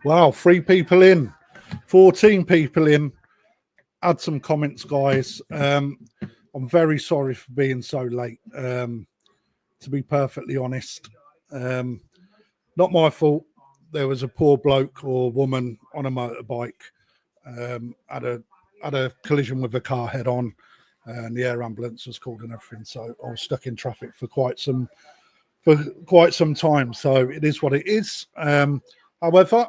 Wow, 3 people in, 14 people in. Add some comments, guys. I'm very sorry for being so late. To be perfectly honest, not my fault. There was a poor bloke or woman on a motorbike, had a collision with a car head on, and the air ambulance was called and everything. So I was stuck in traffic for quite some time. So it is what it is. However,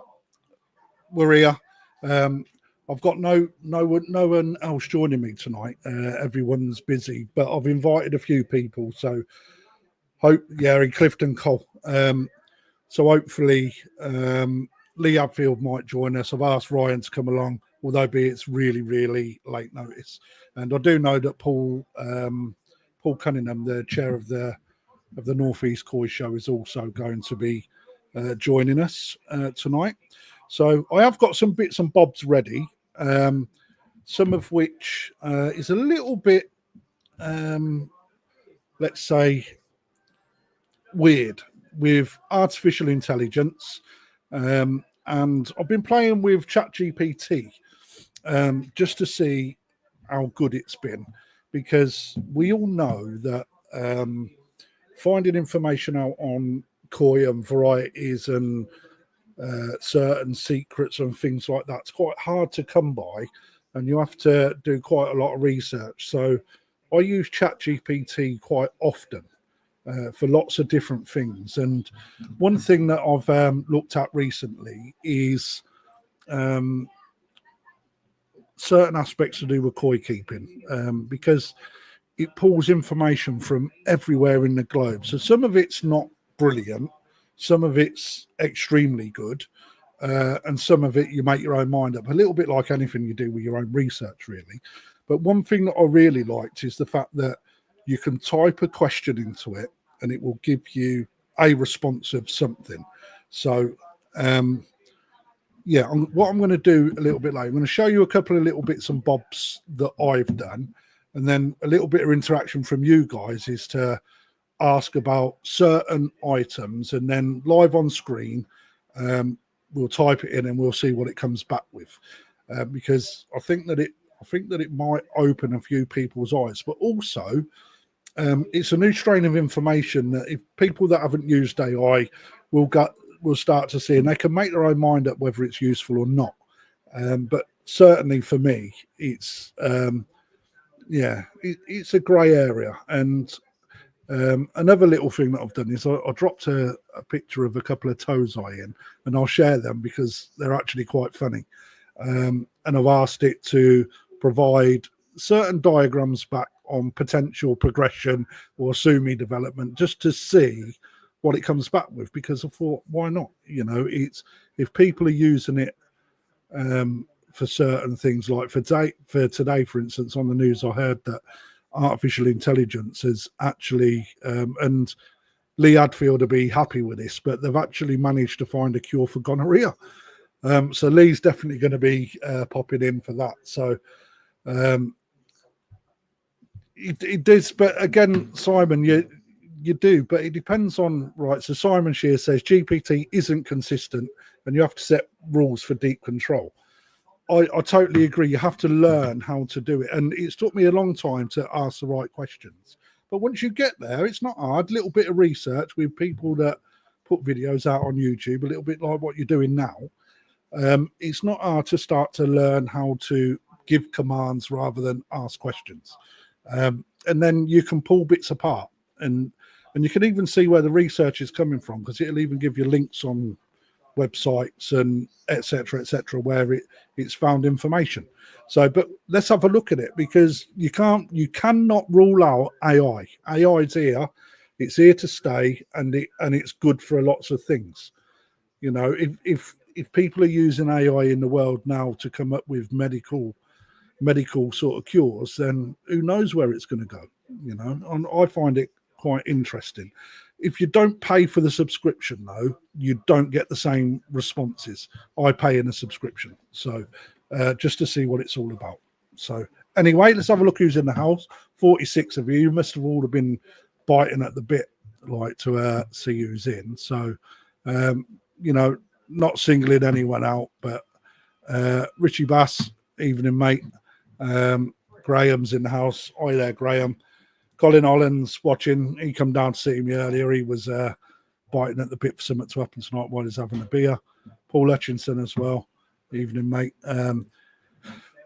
we're here. I've got no one else joining me tonight. Everyone's busy, but I've invited a few people. So in Clifton Cole. So hopefully Lee Hadfield might join us. I've asked Ryan to come along, although it's really, really late notice. And I do know that Paul Cunningham, the chair of the North East Koi Show, is also going to be joining us tonight. So I have got some bits and bobs ready, some of which is a little bit, let's say, weird with artificial intelligence. And I've been playing with ChatGPT just to see how good it's been, because we all know that finding information out on koi and varieties and certain secrets and things like that's quite hard to come by, and you have to do quite a lot of research. So I use ChatGPT quite often for lots of different things. And one thing that I've looked at recently is certain aspects to do with koi keeping, because it pulls information from everywhere in the globe. So some of it's not brilliant, some of it's extremely good, and some of it you make your own mind up, a little bit like anything you do with your own research, really. But one thing that I really liked is the fact that you can type a question into it and it will give you a response of something. So what I'm going to do a little bit later, I'm going to show you a couple of little bits and bobs that I've done, and then a little bit of interaction from you guys is to ask about certain items, and then live on screen we'll type it in and we'll see what it comes back with, because I think that it might open a few people's eyes. But also it's a new strain of information that if people that haven't used AI will start to see, and they can make their own mind up whether it's useful or not. But certainly for me, it's it's a grey area. And another little thing that I've done is I dropped a picture of a couple of tozai in, and I'll share them because they're actually quite funny. And I've asked it to provide certain diagrams back on potential progression or sumi development, just to see what it comes back with, because I thought, why not? It's, if people are using it for certain things, like for today, for instance, on the news, I heard that artificial intelligence is actually, and Lee Hadfield will be happy with this, but they've actually managed to find a cure for gonorrhea. So Lee's definitely going to be popping in for that. So it does, but again, Simon, you do, but it depends on, right? So Simon Shear says GPT isn't consistent and you have to set rules for deep control. I totally agree. You have to learn how to do it. And it's took me a long time to ask the right questions. But once you get there, it's not hard. A little bit of research with people that put videos out on YouTube, a little bit like what you're doing now. It's not hard to start to learn how to give commands rather than ask questions. And then you can pull bits apart. And you can even see where the research is coming from, because it'll even give you links on websites and etc where it's found information. So, but let's have a look at it, because you cannot rule out AI. AI is here, it's here to stay, and it's good for lots of things. If people are using AI in the world now to come up with medical sort of cures, then who knows where it's going to go. And I find it quite interesting. If you don't pay for the subscription, though, you don't get the same responses. I pay in a subscription, so just to see what it's all about. So anyway, let's have a look who's in the house. 46 of you. You must have all been biting at the bit, like, to see who's in. So not singling anyone out, but Richie Bass, evening mate. Graham's in the house. Hi there, Graham. Colin Holland's watching. He come down to see me earlier. He was biting at the bit for something to happen tonight while he's having a beer. Paul Hutchinson as well. Evening, mate.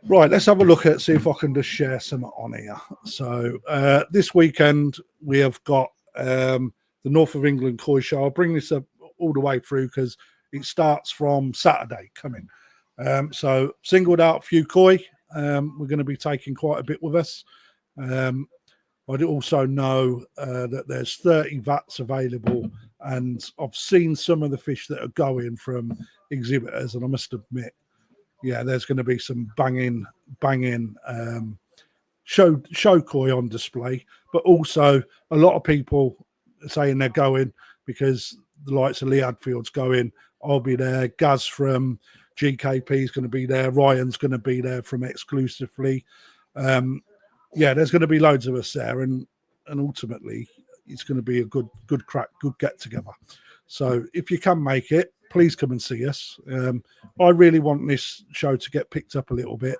Right, let's have a look at, see if I can just share some on here. So this weekend we have got the North of England Koi Show. I'll bring this up all the way through because it starts from Saturday coming. So singled out a few koi. We're going to be taking quite a bit with us. I also know that there's 30 vats available, and I've seen some of the fish that are going from exhibitors, and I must admit, yeah, there's going to be some banging show koi on display, but also a lot of people saying they're going because the likes of Lee Hadfield's going. I'll be there. Gaz from GKP is going to be there. Ryan's going to be there from Exclusively. Yeah, there's going to be loads of us there, and ultimately it's going to be a good crack, good get together. So if you can make it, please come and see us. I really want this show to get picked up a little bit.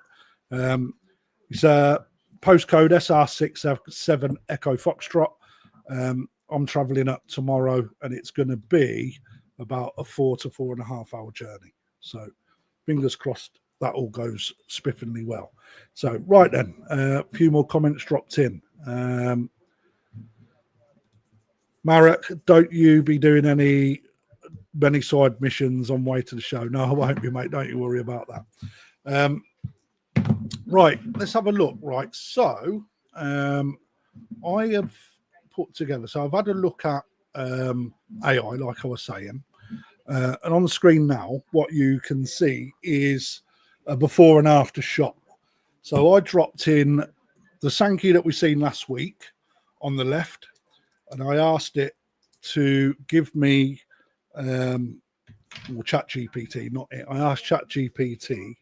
It's a postcode SR67 Echo Foxtrot. I'm travelling up tomorrow, and it's going to be about a 4 to 4.5 hour journey. So fingers crossed that all goes spiffingly well. So right then, a few more comments dropped in. Marek, don't you be doing many side missions on way to the show? No, I won't be, mate. Don't you worry about that. Right, let's have a look. Right, so I have put together. So I've had a look at AI, like I was saying, and on the screen now, what you can see is a before and after shot. So I dropped in the Sankey that we seen last week on the left, and I asked it to give me ChatGPT, not it. I asked ChatGPT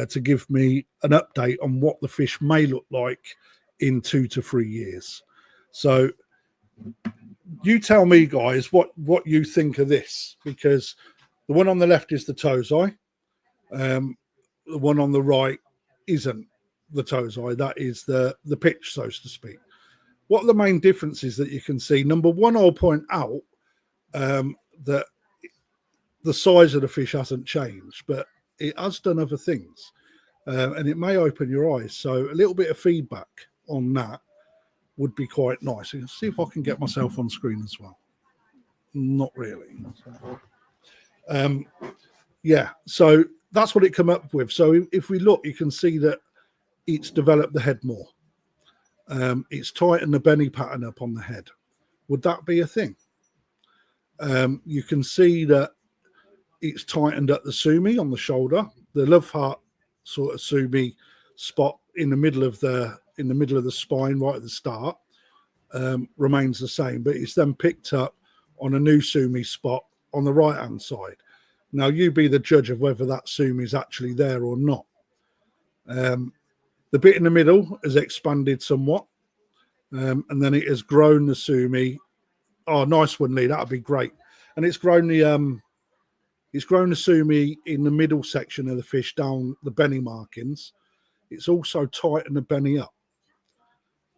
to give me an update on what the fish may look like in 2 to 3 years. So you tell me, guys, what you think of this, because the one on the left is the Tozai. The one on the right isn't the Tozai. That is the pitch, so to speak. What are the main differences that you can see? Number one, I'll point out that the size of the fish hasn't changed, but it has done other things, and it may open your eyes. So a little bit of feedback on that would be quite nice. Let's see if I can get myself on screen as well. Not really. Yeah, so that's what it come up with. So if we look, you can see that it's developed the head more. It's tightened the Benny pattern up on the head. Would that be a thing? You can see that it's tightened up the sumi on the shoulder. The love heart sort of sumi spot in the middle of the spine, right at the start, remains the same, but it's then picked up on a new sumi spot on the right hand side. Now you be the judge of whether that sumi is actually there or not. The bit in the middle has expanded somewhat, and then it has grown the sumi. Oh, nice one, Lee. That'd be great. And it's grown the sumi in the middle section of the fish down the Benny markings. It's also tightened the Benny up.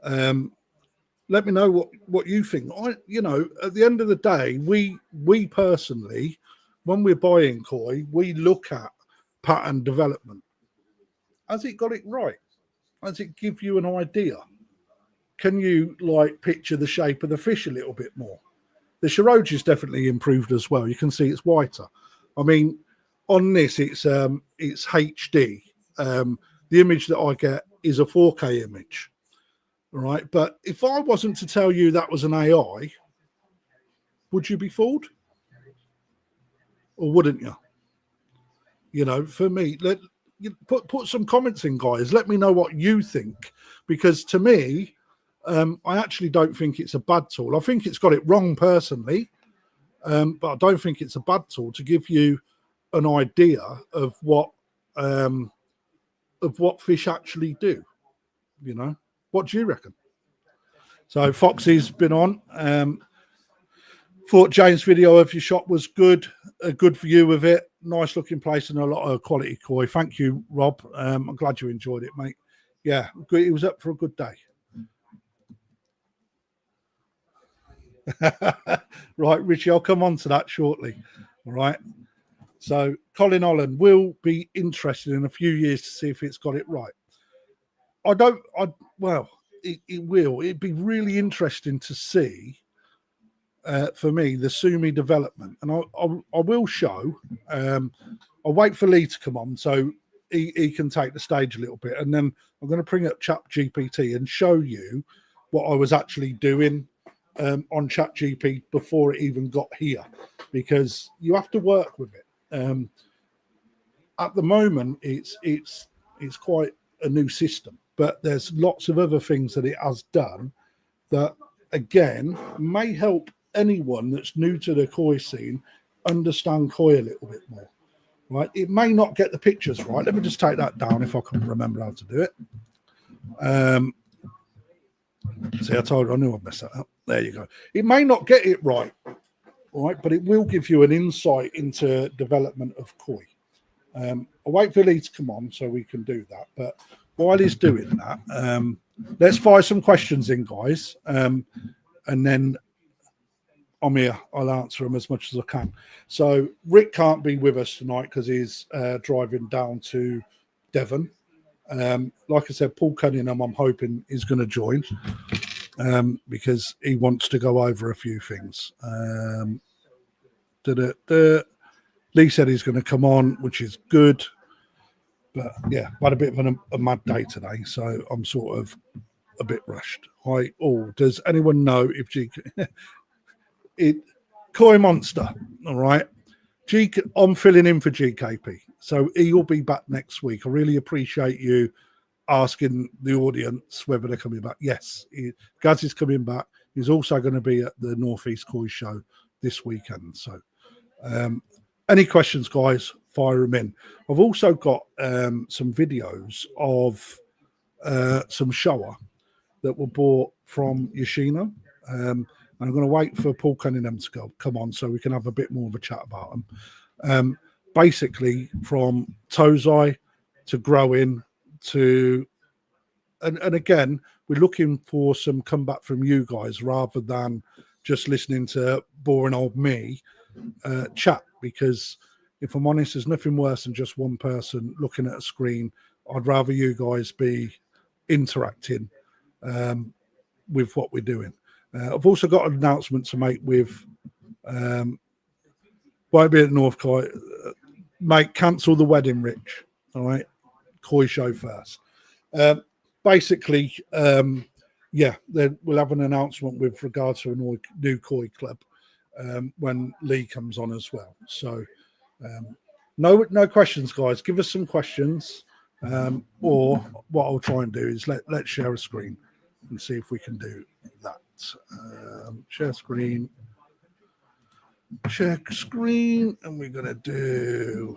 Let me know what you think. At the end of the day, we personally, when we're buying koi, we look at pattern development. Has it got it right? Does it give you an idea? Can you picture the shape of the fish a little bit more? The Shiroji's definitely improved as well. You can see it's whiter. I mean, on this, it's HD. The image that I get is a 4K image, right? But if I wasn't to tell you that was an AI, would you be fooled? Or wouldn't you? For me, put some comments in, guys. Let me know what you think, because to me, I actually don't think it's a bad tool. I think it's got it wrong personally, but I don't think it's a bad tool to give you an idea of what fish actually do. What do you reckon? So Foxy's been on. Thought James' video of your shop was good. A good view of it. Nice looking place and a lot of quality koi. Thank you, Rob. I'm glad you enjoyed it, mate. Yeah, it was up for a good day. Right, Richie, I'll come on to that shortly. All right. So Colin Holland will be interested in a few years to see if it's got it right. It will. It'd be really interesting to see, for me, the Sumi development. And I will show, I'll wait for Lee to come on so he can take the stage a little bit. And then I'm going to bring up ChatGPT and show you what I was actually doing on ChatGPT before it even got here, because you have to work with it. At the moment, it's quite a new system, but there's lots of other things that it has done that, again, may help anyone that's new to the koi scene understand koi a little bit more. Right? It may not get the pictures right. Let me just take that down if I can remember how to do it. See, I told you I knew I'd mess that up. There you go. It may not get it right, right, but it will give you an insight into development of koi. I'll wait for Lee to come on so we can do that. But while he's doing that, let's fire some questions in, guys, and then I'm here. I'll answer them as much as I can. So Rick can't be with us tonight because he's driving down to Devon. Like I said, Paul Cunningham, I'm hoping, is going to join because he wants to go over a few things. Lee said he's going to come on, which is good. But yeah, I had a bit of a mad day today, so I'm sort of a bit rushed. Does anyone know if Koi Monster, all right? I'm filling in for GKP, so he will be back next week. I really appreciate you asking the audience whether they're coming back. Yes, Gaz is coming back. He's also going to be at the Northeast Koi Show this weekend. So any questions, guys, fire them in. I've also got some videos of some shower that were bought from Yoshino. I'm going to wait for Paul Cunningham to come on so we can have a bit more of a chat about them. Basically, from Tozai to growing to, and again, we're looking for some comeback from you guys rather than just listening to boring old me chat, because if I'm honest, there's nothing worse than just one person looking at a screen. I'd rather you guys be interacting with what we're doing. I've also got an announcement to make with won't be at North Koi. Mate, cancel the wedding, Rich. All right, Koi show first. Basically, we'll have an announcement with regards to a new Koi club when Lee comes on as well. So no questions, guys. Give us some questions, or what I'll try and do is let's share a screen and see if we can do that. Share screen, and we're going to do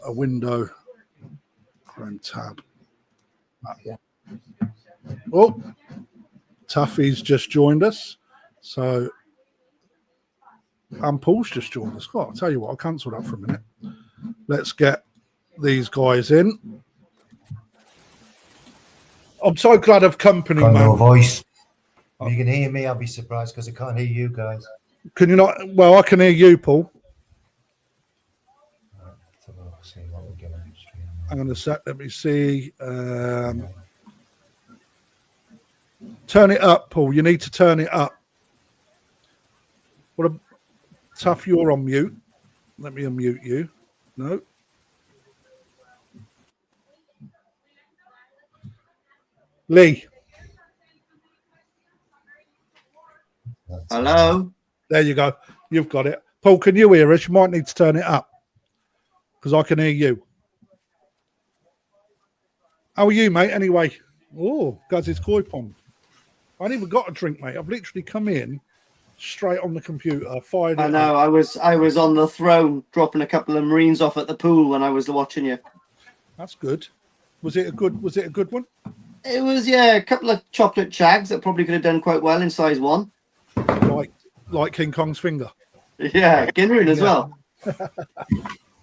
a window, Chrome tab. That one. Oh, Tuffy's just joined us. So, and Paul's just joined us. God, I'll tell you what, I'll cancel that for a minute. Let's get these guys in. I'm so glad of company, got man. no voice. If you can hear me, I'll be surprised because I can't hear you guys. Can you not? Well, I can hear you, Paul. Hang on a sec. Let me see. Turn it up, Paul. You need to turn it up. What a tough. You're on mute. Let me unmute you. No. Lee. Hello. There you go. You've got it. Paul, can you hear us? You might need to turn it up because I can hear you. How are you, mate? Anyway. Oh, Guz's koi pond. I ain't even got a drink, mate. I've literally come in straight on the computer, fired it. I know. Up. I was on the throne dropping a couple of Marines off at the pool when I was watching you. That's good. Was it a good one? It was, yeah, a couple of chocolate chags that probably could have done quite well in size 1. Like King Kong's finger. Yeah, Ginroon as well.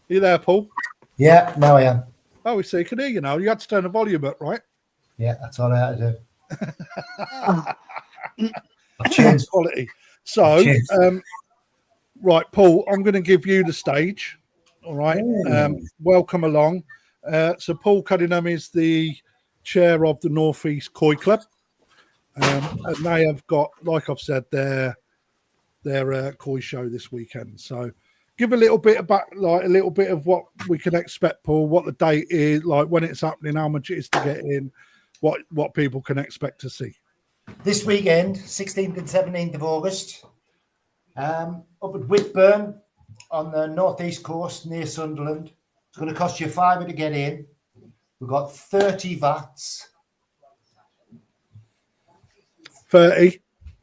You there, Paul? Yeah, now I am. Oh, we see. You can hear you now. You had to turn the volume up, right? Yeah, that's all I had to do. I've That's changed. quality. So, Cheers. right, Paul, I'm going to give you the stage. All right. Welcome along. So, Paul Cunningham is the chair of the Northeast Koi Club. And they have got, like I've said, their koi show this weekend. So, give a little bit about, like, a little bit of what we can expect, Paul. What the date is, like when it's happening, how much it is to get in, what people can expect to see. This weekend, 16th and 17th of August, up at Whitburn on the northeast coast near Sunderland. It's going to cost you £5 to get in. We've got 30 vats. 30.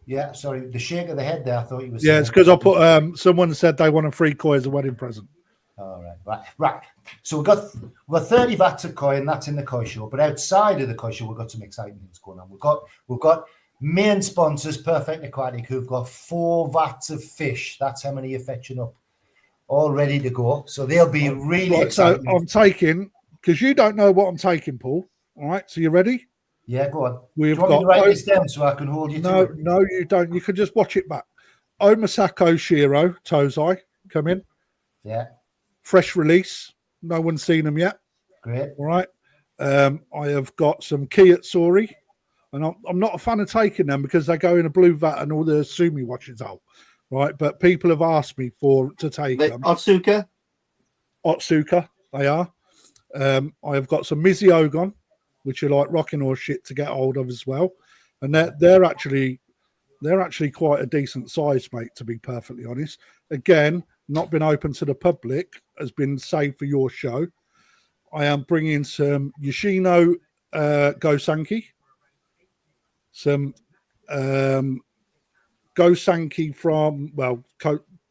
Yeah, sorry, the shake of the head there. I thought you were. Yeah, it's because I put. Someone said they want a free koi as a wedding present. All right. So we've got 30 vats of koi, and that's in the koi show. But outside of the koi show, we've got some exciting things going on. We've got main sponsors, Perfect Aquatic, who've got 4 vats of fish. That's how many you're fetching up, all ready to go. So they'll be really exciting. So I'm taking, because you don't know what I'm taking, Paul. All right. So you ready? Yeah, go on. We've Do you want me to write this down so I can hold you to it? No, you don't. You can just watch it back. Omasako Shiro, Tozai, come in. Yeah. Fresh release. No one's seen them yet. Great. All right. I have got some Kiyatsuri, and I'm not a fan of taking them because they go in a blue vat and all the sumi watches out. Right. But people have asked me to take them. Otsuka, they are. I have got some Mizuogon, which are like rocking horse shit to get hold of as well. And they're actually quite a decent size, mate, to be perfectly honest. Again, not been open to the public, has been saved for your show. I am bringing some Yoshino Gosanki, some Gosanki from,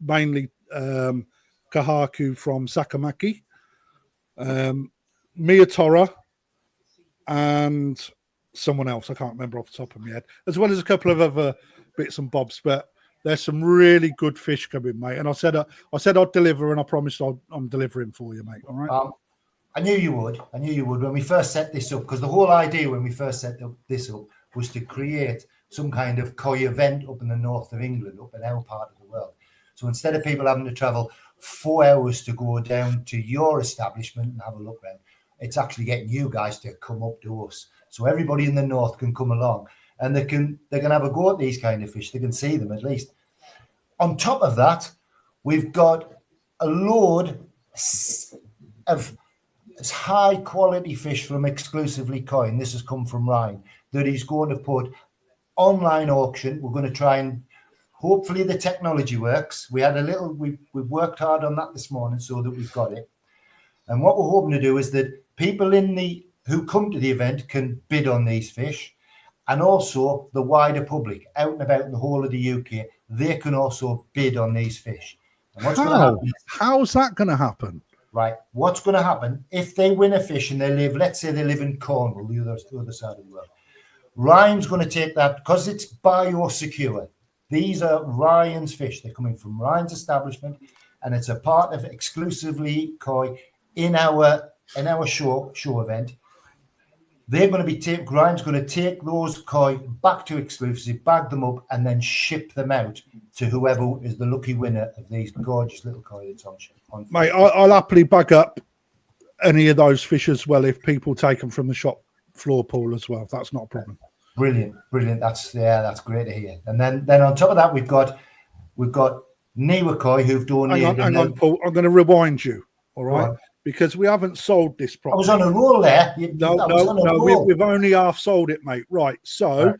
mainly Kahaku from Sakamaki, Miyatora, and someone else I can't remember off the top of my head, as well as a couple of other bits and bobs. But there's some really good fish coming, mate. And I said I'd deliver, and I promised I'm delivering for you, mate. All right. I knew you would when we first set this up, because the whole idea when we first set this up was to create some kind of koi event up in the north of England, up in our part of the world. So instead of people having to travel 4 hours to go down to your establishment and have a look around, it's actually getting you guys to come up to us. So everybody in the north can come along, and they can have a go at these kind of fish. They can see them at least. On top of that, we've got a load of high quality fish from exclusively koi, and this has come from Ryan, that he's going to put online auction. We're going to try and hopefully the technology works. We've worked hard on that this morning so that we've got it. And what we're hoping to do is that people who come to the event can bid on these fish, and also the wider public out and about in the whole of the UK, they can also bid on these fish. And what's going to happen? How's that going to happen? Right. What's going to happen if they win a fish and let's say they live in Cornwall, the other side of the world. Ryan's going to take that because it's biosecure. These are Ryan's fish. They're coming from Ryan's establishment, and it's a part of exclusively koi in our show event. They're going to be Ryan's going to take those koi back to exclusive, bag them up, and then ship them out to whoever is the lucky winner of these gorgeous little koi that's on. Mate, I'll happily bag up any of those fish as well if people take them from the shop floor pool as well. That's not a problem. Brilliant. That's great to hear. And then on top of that, we've got Niwa Koi who've donated. Hang on, Paul. I'm going to rewind you. All right. Because we haven't sold this properly. I was on a roll there. We've only half sold it, mate. Right. So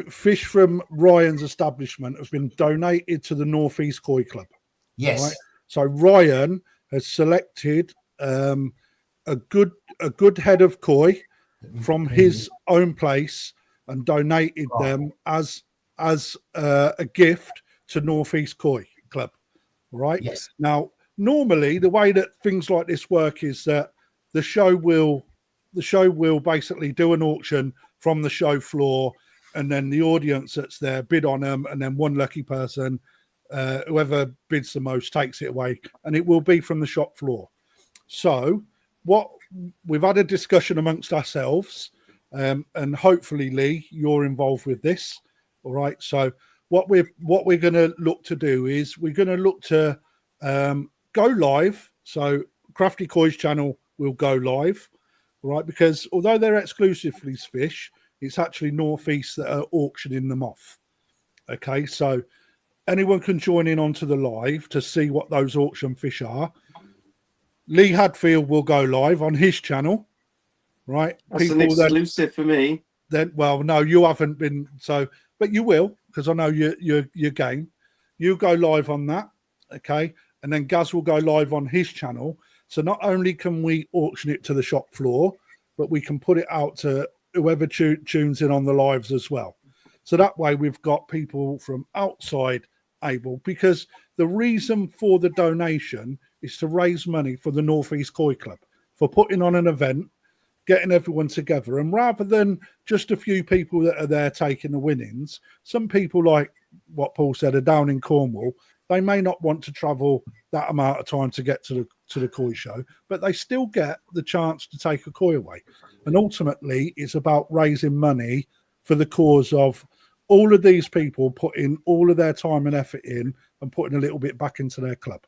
fish from Ryan's establishment have been donated to the Northeast Koi Club. Yes. Right? So Ryan has selected a good head of koi from his own place and donated them as a gift to Northeast Koi Club. Right. Yes. Now, normally the way that things like this work is that the show will basically do an auction from the show floor, and then the audience that's there bid on them, and then one lucky person whoever bids the most takes it away, and it will be from the shop floor. So what we've had a discussion amongst ourselves, and hopefully, Lee, you're involved with this. All right. So what we're going to look to do is we're going to look to go live. So Crafty Koi's channel will go live, right? Because although they're exclusively fish, it's actually Northeast that are auctioning them off. Okay, so anyone can join in onto the live to see what those auction fish are. Lee Hadfield will go live on his channel, right? That's an exclusive for me. Then, well, no, you haven't been so, but you will, because I know you're game. You go live on that, okay, and then Gaz will go live on his channel. So not only can we auction it to the shop floor, but we can put it out to whoever tunes in on the lives as well. So that way we've got people from outside able, because the reason for the donation is to raise money for the Northeast Koi Club, for putting on an event, getting everyone together. And rather than just a few people that are there taking the winnings, some people, like what Paul said, are down in Cornwall. They may not want to travel that amount of time to get to the koi show, but they still get the chance to take a koi away. And ultimately, it's about raising money for the cause of all of these people putting all of their time and effort in and putting a little bit back into their club.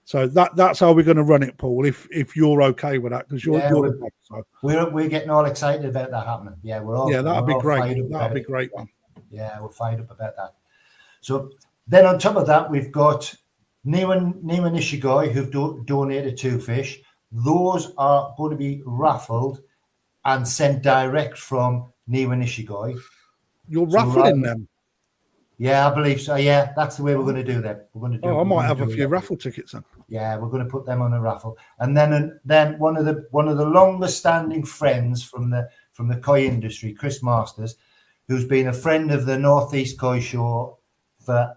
So that's how we're going to run it, Paul, if you're okay with that, because you're the boss, so. We're getting all excited about that happening. Yeah, that'd be great. That'd be great one. Yeah, we're fired up about that. So then on top of that, we've got Niwa Nishigoi, who've donated 2 fish. Those are going to be raffled and sent direct from Niwa Nishigoi. You're raffling them? Yeah, I believe so. Yeah, that's the way we're going to do them. We're going to do. I might have a few raffle tickets then. Yeah, we're going to put them on a raffle, and then one of the longest standing friends from the koi industry, Chris Masters, who's been a friend of the Northeast Koi Show for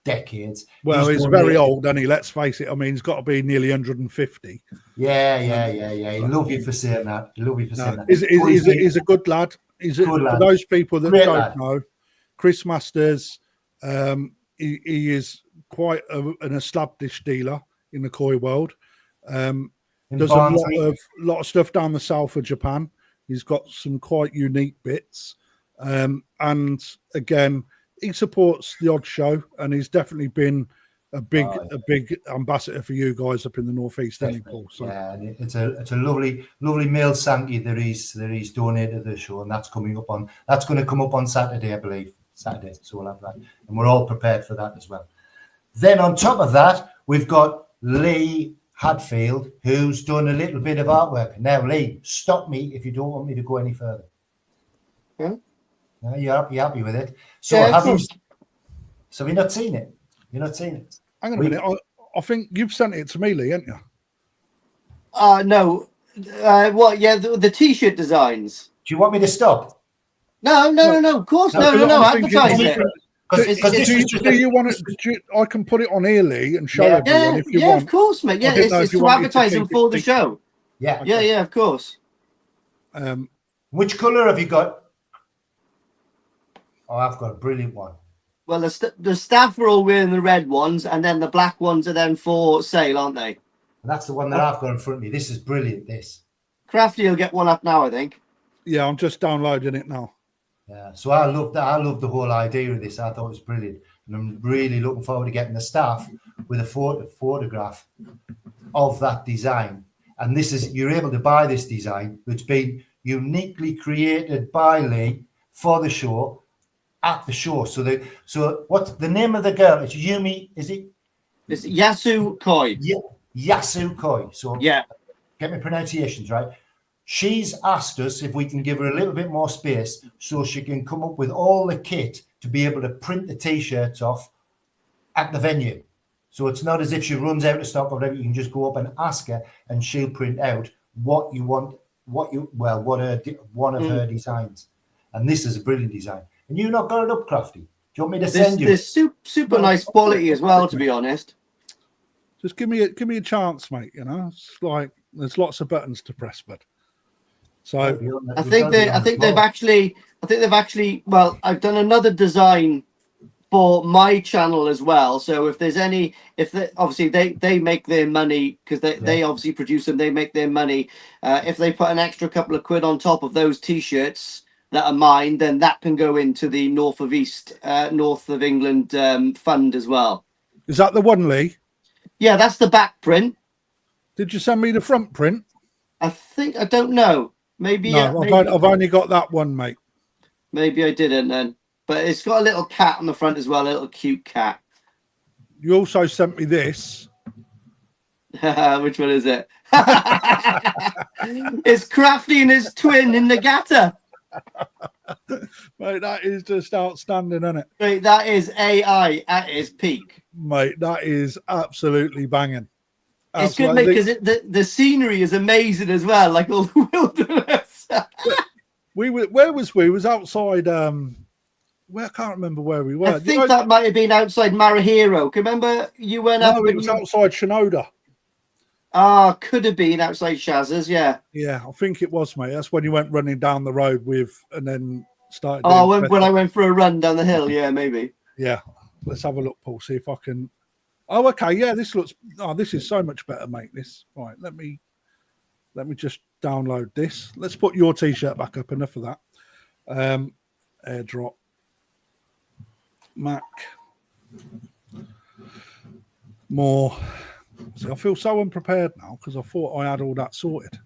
decades. Well, he's very old, and let's face it. I mean, he's got to be nearly 150. Yeah. He love you for saying that. He's a good lad. For those people that don't know, Chris Masters, he is quite an established dealer in the koi world. Does a lot of stuff down the south of Japan. He's got some quite unique bits, and again, he supports the odd show, and he's definitely been a big ambassador for you guys up in the Northeast, Paul. So. Yeah, and it's a lovely male Sankey that he's donated to the show, and that's going to come up on Saturday, I believe. Saturday, so we'll have that, and we're all prepared for that as well. Then on top of that, we've got Lee Hadfield, who's done a little bit of artwork. Now, Lee, stop me if you don't want me to go any further. Yeah. No, you're happy with it. So yeah, have you not seen it? You're not seen it. Hang on a minute. I think you've sent it to me, Lee, haven't you? No. What? Yeah, the T-shirt designs. Do you want me to stop? No. Of course, no. Advertise it. Do you want it? I can put it on here, Lee, and show everyone if you want. Yeah, of course, mate. Yeah, it's to advertise them for the show. Yeah. Okay. Yeah, of course. Which colour have you got? Oh, I've got a brilliant one. Well, the staff are all wearing the red ones, and then the black ones are then for sale, aren't they? And that's the one that I've got in front of me. This is brilliant. This Crafty will get one up now, I think. Yeah, I'm just downloading it now. Yeah, so I love that. I love the whole idea of this. I thought it was brilliant, and I'm really looking forward to getting the staff with a photograph of that design. And you're able to buy this design, which has been uniquely created by Lee for the show. At the show, so what's the name of the girl? It's Yumi. Is it? It's Yasu Koi. Yeah, Yasu Koi. So yeah, get my pronunciations right. She's asked us if we can give her a little bit more space so she can come up with all the kit to be able to print the T-shirts off at the venue. So it's not as if she runs out of stock or whatever. You can just go up and ask her, and she'll print out what you want. One of her designs, and this is a brilliant design. And you not got it up, Crafty. Do you want me to send you? This super nice quality as well, to be honest. Just give me a chance, mate. You know, it's like there's lots of buttons to press, but so I think they've actually. Well, I've done another design for my channel as well. So if there's any, obviously they make their money because they obviously produce them. They make their money. If they put an extra couple of quid on top of those t-shirts that are mine, then that can go into the North of England fund as well. Is that the one, Lee? Yeah, that's the back print. Did you send me the front print? I don't know. Maybe. No, maybe, I've only got that one, mate. Maybe I didn't then. But it's got a little cat on the front as well, a little cute cat. You also sent me this. Which one is it? It's Crafty and his twin in the gutter. Mate, that is just outstanding, isn't it? Mate, that is AI at its peak. Mate, that is absolutely banging. It's good, mate, because the scenery is amazing as well, like all the wilderness. Where was we? Was outside. I can't remember where we were. I think that might have been outside Marahiro. Remember you went up? No, it was outside Shinoda. Ah, could have been outside Shazza's, yeah. Yeah, I think it was, mate. That's when you went running down the road and then started. Oh, when I went for a run down the hill, yeah, maybe. Yeah, let's have a look, Paul. See if I can. Oh, okay. Yeah, this looks. Oh, this is so much better, mate. This right. Let me just download this. Let's put your t-shirt back up. Enough of that. Airdrop. Mac. More. See, I feel so unprepared now because I thought I had all that sorted.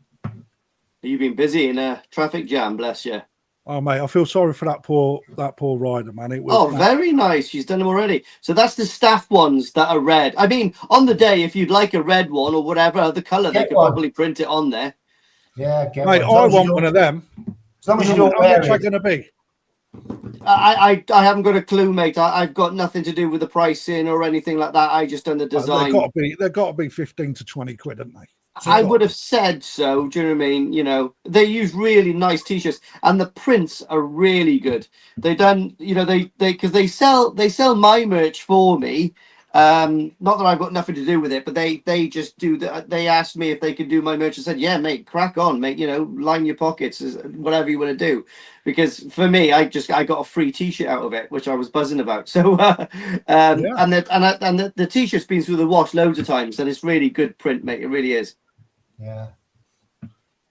You've been busy in a traffic jam, bless you. Oh, mate, I feel sorry for that poor rider, man. It was, very nice. She's done them already. So that's the staff ones that are red. I mean, on the day, if you'd like a red one or whatever the colour, they could probably print it on there. Yeah, mate, I want one of them. As long as you don't wear it. How much are going to be? I haven't got a clue, mate. I've got nothing to do with the pricing or anything like that. I just done the design. They've got to be 15 to 20 quid, haven't they? I would have said so. Do you know what I mean? You know, they use really nice t-shirts, and the prints are really good. They done, you know, because they sell my merch for me. Not that I've got nothing to do with it, but they just do that. They asked me if they could do my merch. I said, yeah, mate, crack on, mate. You know, line your pockets, whatever you want to do. Because for me, I got a free t-shirt out of it, which I was buzzing about. So, and the t-shirt's been through the wash loads of times, and it's really good print, mate. It really is. Yeah.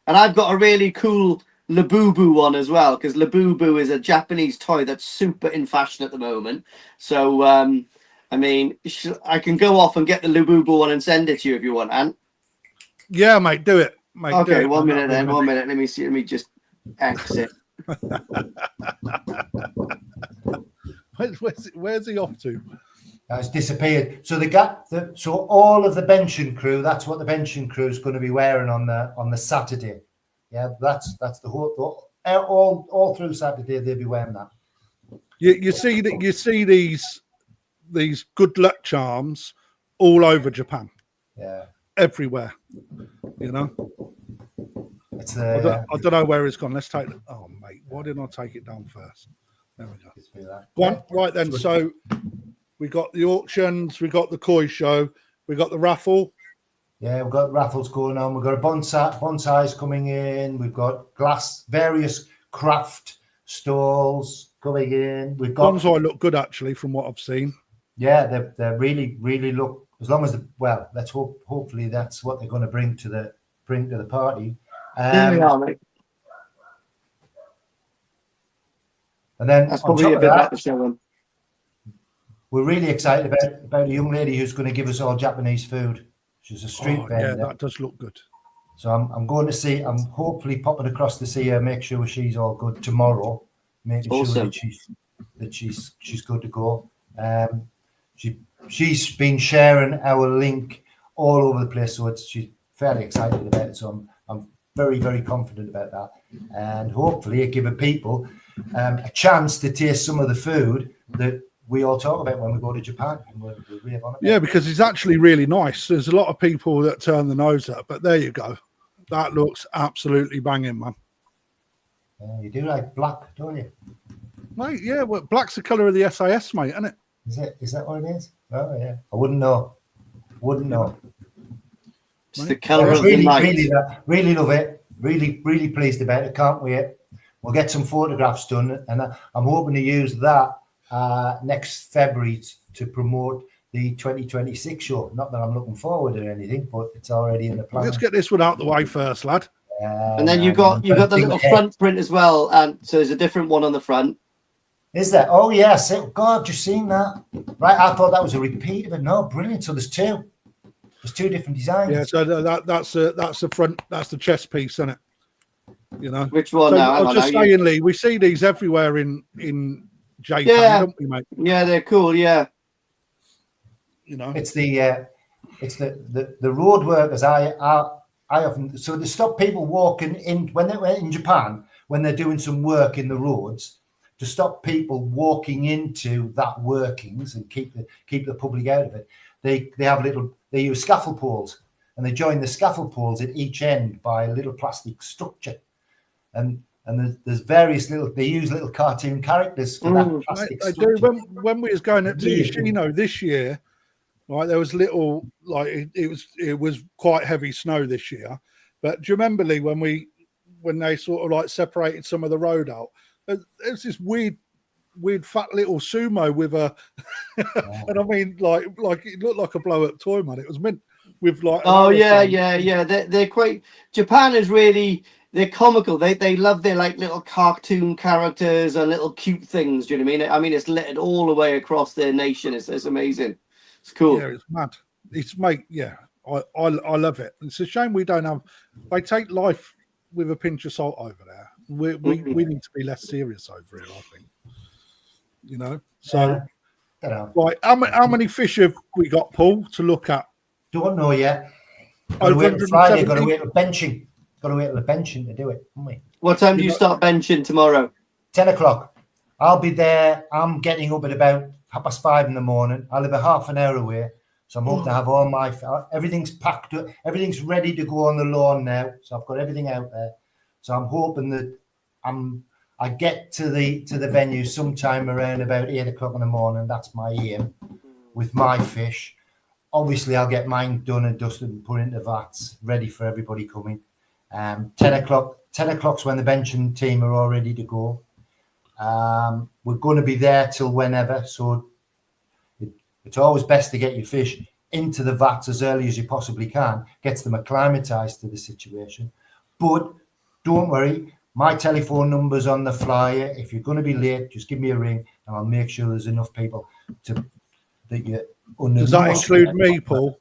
And I've got a really cool Labubu one as well, because Labubu is a Japanese toy that's super in fashion at the moment. So, I mean, I can go off and get the Labubu one and send it to you if you want, Ant. Yeah, mate, do it. Mate, okay, do it. 1 minute then. 1 minute. Let me see. Let me just exit. Where's he off to? It's disappeared. So so all of the benching crew. That's what the benching crew is going to be wearing on the Saturday. Yeah, that's the whole all through Saturday they'll be wearing that. You see these good luck charms all over Japan. Yeah, everywhere. You know. I don't know where it's gone. Let's take it. Oh, mate, why didn't I take it down first? There we go. Go on. Right then. So we got the auctions, we got the koi show, we got the raffle. Yeah, we've got raffles going on. We've got a bonsais coming in. We've got various craft stalls coming in. We've got bonsai look good actually, from what I've seen. Yeah, they really look. As long as let's hope. Hopefully, that's what they're going to bring to the party. There we are, mate. And then that's probably a bit about the show on. We're really excited about a young lady who's going to give us all Japanese food. She's a street vendor. Yeah, that does look good. So I'm going to see. I'm hopefully popping across to see her, make sure she's all good tomorrow, making sure that she's good to go. She's been sharing our link all over the place, so she's fairly excited about it. So I'm very, very confident about that, and hopefully it gives people a chance to taste some of the food that we all talk about when we go to Japan. And we're rave on it. Yeah, because it's actually really nice. There's a lot of people that turn the nose up, but there you go. That looks absolutely banging, man. Yeah, you do like black, don't you? Mate, yeah, well, black's the colour of the SAS, mate, isn't it? Is that what it is? Oh, yeah. I wouldn't know. It's the colour of the night. Really love it. Really pleased about it. Can't wait. We'll get some photographs done, and I'm hoping to use that next February to promote the 2026 show. Not that I'm looking forward to anything, but it's already in the plan. Let's get this one out the way first, lad. And then you got the little front print as well, and so there's a different one on the front. Is there? Oh yes. God, I've just seen that. Right, I thought that was a repeat of it. No, brilliant. So there's two. There's two different designs. Yeah, so that's the front. That's the chest piece, isn't it? You know. Which one So now? I was just saying, Lee, we see these everywhere in Japan, don't we, mate? Yeah, they're cool. Yeah. You know, It's the road workers. I often, so to stop people walking in when they're in Japan, when they're doing some work in the roads, to stop people walking into that workings and keep the public out of it. They use scaffold poles, and they join the scaffold poles at each end by a little plastic structure, and there's various they use little cartoon characters for that plastic structure. do. When we was going up to Yoshino this year, right, there was little, like, it was quite heavy snow this year. But do you remember, Lee, when they sort of like separated some of the road out? There's this weird fat little sumo with a, and I mean, like it looked like a blow up toy, man. It was mint with like. Oh yeah. They're quite. Japan is really. They're comical. They love their like little cartoon characters and little cute things. Do you know what I mean? I mean, it's littered all the way across their nation. It's amazing. It's cool. Yeah, it's mad. It's yeah. I love it. It's a shame we don't have. They take life with a pinch of salt over there. We need to be less serious over here, I think. You know. So, right, how many fish have we got, Paul, to look at? Don't know yet. Got to wait till Friday. Got to wait till benching. Got to wait till the benching to do it, haven't we? What time do you start benching tomorrow? 10 o'clock. I'll be there. I'm getting up at about 5:30 in the morning. I live a half an hour away, so I'm hoping to have all my everything's packed up. Everything's ready to go on the lawn now. So I've got everything out there. So I'm hoping that I get to the venue sometime around about 8 o'clock in the morning. That's my aim with my fish. Obviously, I'll get mine done and dusted and put into vats, ready for everybody coming. 10 o'clock's when the benching team are all ready to go. We're going to be there till whenever, so it's always best to get your fish into the vats as early as you possibly can, gets them acclimatized to the situation. But don't worry, my telephone number's on the flyer. If you're going to be late, just give me a ring and I'll make sure there's enough people that you. Does that include me, Paul?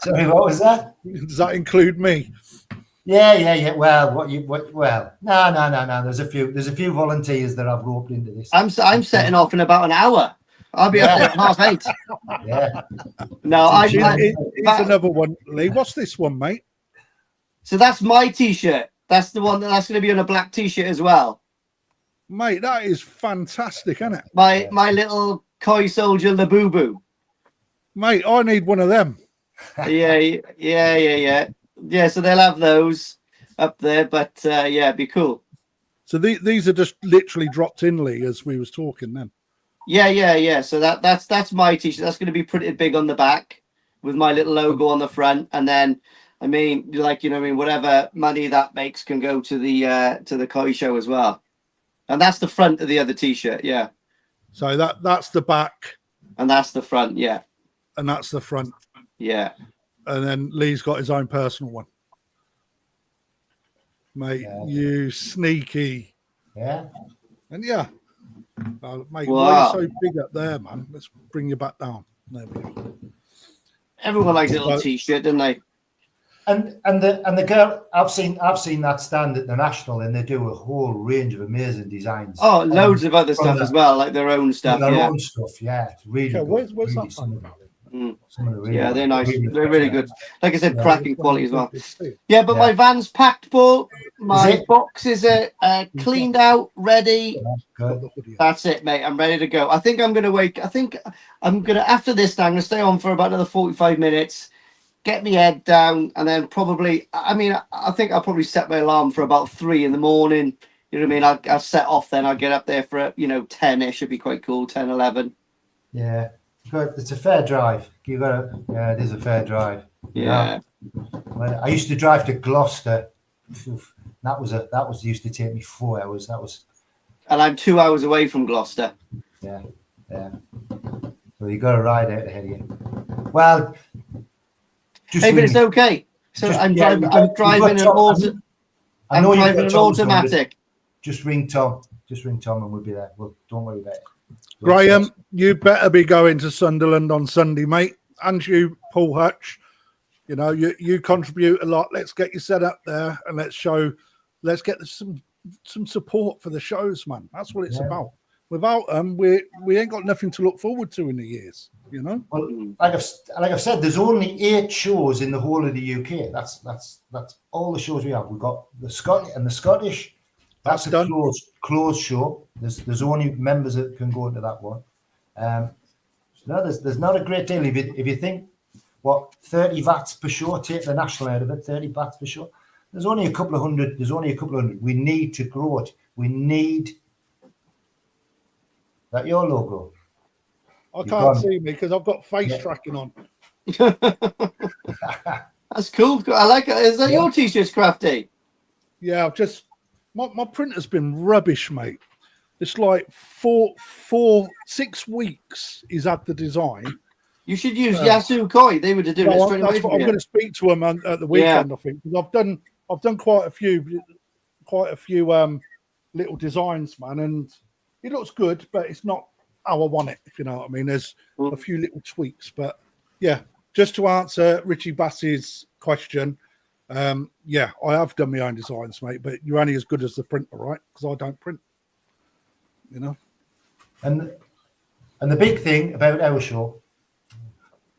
Sorry, what was that? Does that include me? Yeah. Well, no. There's a few volunteers that I've roped into this. I'm setting off in about an hour. I'll be up there at 8:30. Yeah. No, it's another one, Lee. What's this one, mate? So that's my T-shirt. That's the one that's going to be on a black T-shirt as well. Mate, that is fantastic, isn't it? My little koi soldier Labubu. Mate, I need one of them. Yeah, so they'll have those up there, but it'd be cool. So these are just literally dropped in, Lee, as we was talking then. Yeah. So that's my T-shirt. That's going to be printed big on the back with my little logo on the front, and then whatever money that makes can go to the koi show as well. And that's the front of the other T-shirt, yeah. So that's the back, and that's the front, yeah. And that's the front, yeah. And then Lee's got his own personal one. Mate, you sneaky. Yeah. And mate, wow. why are you so big up there, man? Let's bring you back down. There we go. Everyone likes a little T-shirt, don't they? And the girl, I've seen that stand at the National, and they do a whole range of amazing designs. Oh, loads of other stuff as well, like their own stuff. Their own stuff, yeah. It's really good. Where's really that from about it? Yeah, they're nice. They're really good. Like I said, cracking quality as well. Yeah, but my van's packed, Paul. My boxes are cleaned out, ready. That's it, mate. I'm ready to go. I think I'm going to after this, I'm going to stay on for about another 45 minutes, get my head down, and then probably, I think I'll probably set my alarm for about 3 in the morning. You know what I mean? I'll set off then. I'll get up there for, 10-ish. It'd be quite cool, 10, 11. Yeah. It's a fair drive. It is a fair drive. Yeah. I used to drive to Gloucester. That used to take me 4 hours. and I'm 2 hours away from Gloucester. Yeah. Well, you got to ride out ahead of you. Well, just Hey, but ring it's me. okay. So Just- I'm yeah, driving. you've I'm got driving an Tom. auto. I I'm know you've driving got an Tom's number. automatic. Just ring Tom. And we'll be there. Well, don't worry about it. Graham, you better be going to Sunderland on Sunday, mate. And you, Paul Hutch. You know, you contribute a lot. Let's get you set up there and let's get some support for the shows, man. That's what it's about. Without them, we ain't got nothing to look forward to in the years, you know. Well, like I've said, there's only 8 shows in the whole of the UK. That's all the shows we have. We've got the Scottish. That's a done. closed show. There's only members that can go into that one. No, there's not a great deal. If you think, what, 30 vats per show, take the national out of it, 30 vats per show. There's only a couple of hundred. We need to grow it. We need that your logo. I can't see me because I've got face tracking on. That's cool. I like it. Is that your t-shirts, Crafty? Yeah, I've just my printer's been rubbish, mate. It's like 6 weeks he's had the design. You should use Yasu Koi. They would have done it straight away. That's what I'm going to speak to him at the weekend. I think because I've done quite a few little designs, man, and it looks good, but it's not how I want it. If you know what I mean. There's a few little tweaks, but yeah. Just to answer Richie Bass's question, yeah, I have done my own designs, mate. But you're only as good as the printer, right? Because I don't print. You know. And the big thing about our show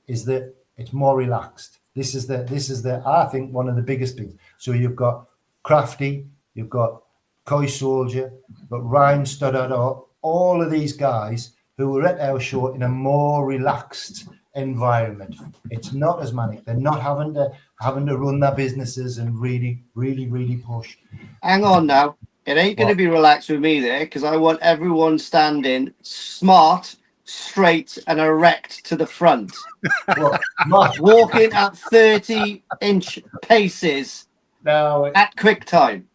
is that it's more relaxed. This is the I think one of the biggest things. So you've got Crafty, you've got Koi Soldier, you've got Ryan Studdard, all of these guys who were at our show in a more relaxed environment. It's not as manic. They're not having to run their businesses and really push. Hang on now. It ain't going to be relaxed with me there because I want everyone standing smart, straight, and erect to the front. Well, Walking at 30-inch paces at quick time.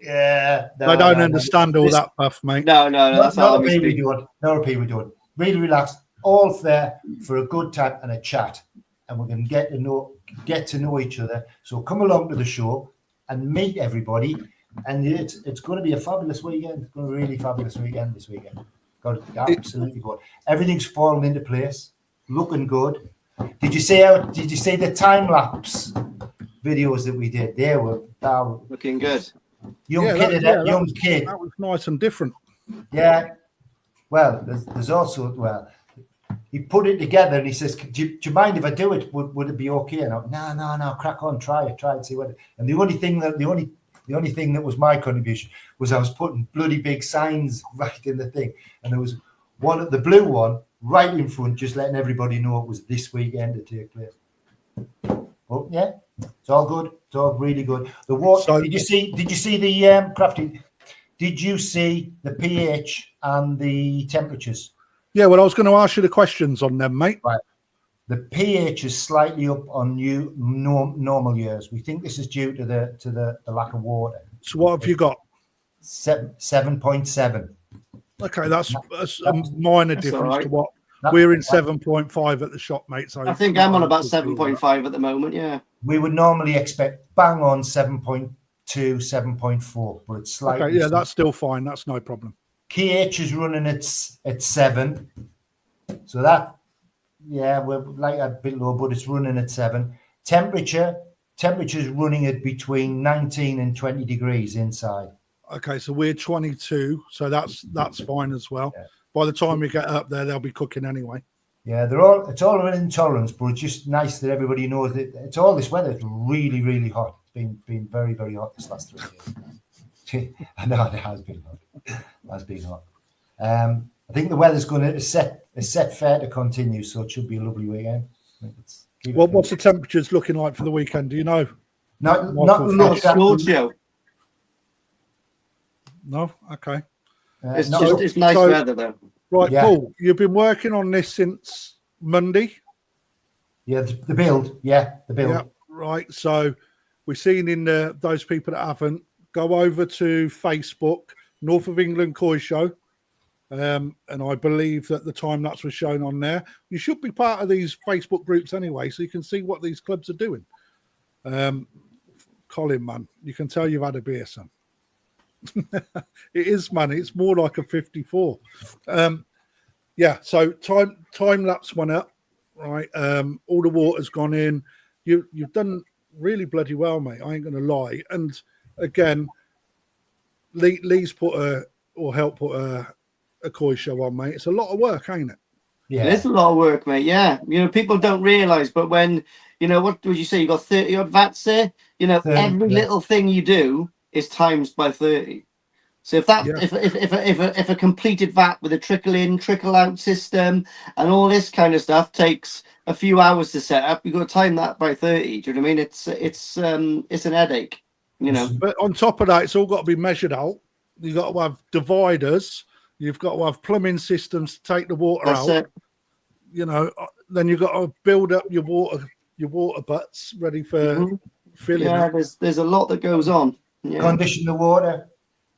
Yeah. I don't understand all that puff, mate. No, that's not not a we doing. Not a we doing. Really relaxed, all there for a good time and a chat. And we're going to get to know each other. So come along to the show and meet everybody. And it's going to be a fabulous weekend. It's going to be a really fabulous weekend this weekend. Got absolutely good. Everything's falling into place, looking good. Did you see the time lapse videos that we did? They were looking good. Young kid. That was nice and different. Yeah. Well, there's also he put it together and he says, "Do you mind if I do it? Would it be okay?" And I'm, no, crack on, try and see what. And the only thing that was my contribution was I was putting bloody big signs right in the thing, and there was the blue one right in front, just letting everybody know it was this weekend to take place. Oh yeah, it's all good. It's all really good. The water. So, did you see the Crafty? Did you see the pH and the temperatures? Yeah, well, I was going to ask you the questions on them, mate. Right. The pH is slightly up on normal years. We think this is due to the lack of water. So what have you got? 7.7. Okay, that's a minor difference to what we're in 7.5 at the shop, mate. So I think I'm on about 7.5 at the moment. Yeah. We would normally expect bang on 7.2, 7.4, but it's slightly. Okay, yeah, that's still fine. That's no problem. KH is running at 7, so that we're like a bit low, but it's running at 7. Temperature's running at between 19 and 20 degrees inside. Okay, so we're 22, so that's fine as well. Yeah. By the time we get up there, they'll be cooking anyway. Yeah, it's all an intolerance, but it's just nice that everybody knows that it's all this weather. It's really, really hot. It's been very, very hot this last 3 years. I know it has been hot. I think the weather's going to set fair to continue, so it should be a lovely weekend. What's the temperatures looking like for the weekend? Do you know? Not Scorchio. No, okay. It's nice weather though. Right, Paul, you've been working on this since Monday. Yeah, the build. Yeah, the build. Yeah, right. So we're seeing in those people that haven't, go over to Facebook, North of England Koi Show. And I believe that the time lapse was shown on there. You should be part of these Facebook groups anyway, so you can see what these clubs are doing. Colin, man, you can tell you've had a beer, son. It is, man. It's more like a 54. Yeah, so time lapse went up, right? All the water's gone in. You've done really bloody well, mate. I ain't gonna lie. And again, Lee's helped put a koi show on, mate. It's a lot of work, ain't it? Yeah, It is a lot of work, mate. Yeah, people don't realise, but when what would you say? You got 30 odd vats there. 30, every yeah. little thing you do is times by 30. So if a completed vat with a trickle in, trickle out system and all this kind of stuff takes a few hours to set up, you've got to time that by 30. Do you know what I mean? It's an headache, But on top of that, it's all got to be measured out. You've got to have dividers. You've got to have plumbing systems to take the water That's out. it. Then you've got to build up your water butts ready for filling. Yeah, up. there's a lot that goes on. Yeah. Condition the water.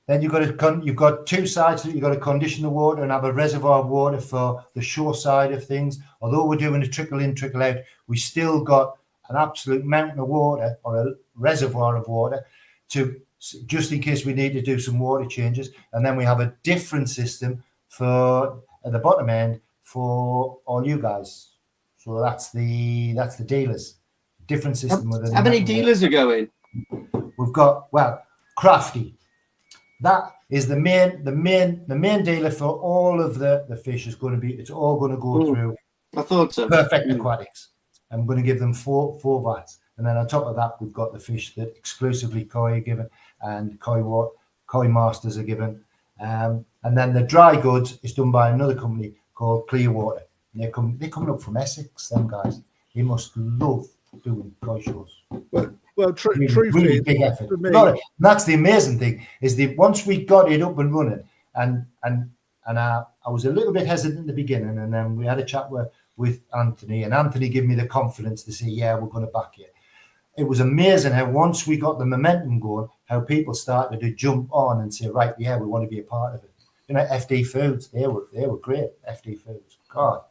Then you've got two sides that you've got to condition the water and have a reservoir of water for the shore side of things. Although we're doing a trickle in, trickle out, we still got an absolute mountain of water or a reservoir of water to just in case we need to do some water changes. And then we have a different system for at the bottom end for all you guys. So that's the dealers. Different system. How many dealers are going? We've got Crafty. That is the main dealer for all of the fish is going to be. It's all going to go through. I thought so. Perfect Aquatics. I'm going to give them four vats, and then on top of that, we've got the fish that exclusively koi are given, and koi masters are given, and then the dry goods is done by another company called Clearwater. And they're coming up from Essex. Them guys, they must love doing koi shows. Well, really big effort. That's the amazing thing is that once we got it up and running, and I was a little bit hesitant in the beginning, and then we had a chat with Anthony, and Anthony gave me the confidence to say, yeah, we're going to back you. It was amazing how once we got the momentum going, how people started to jump on and say, right, yeah, we want to be a part of it. FD Foods, they were great. FD Foods, God,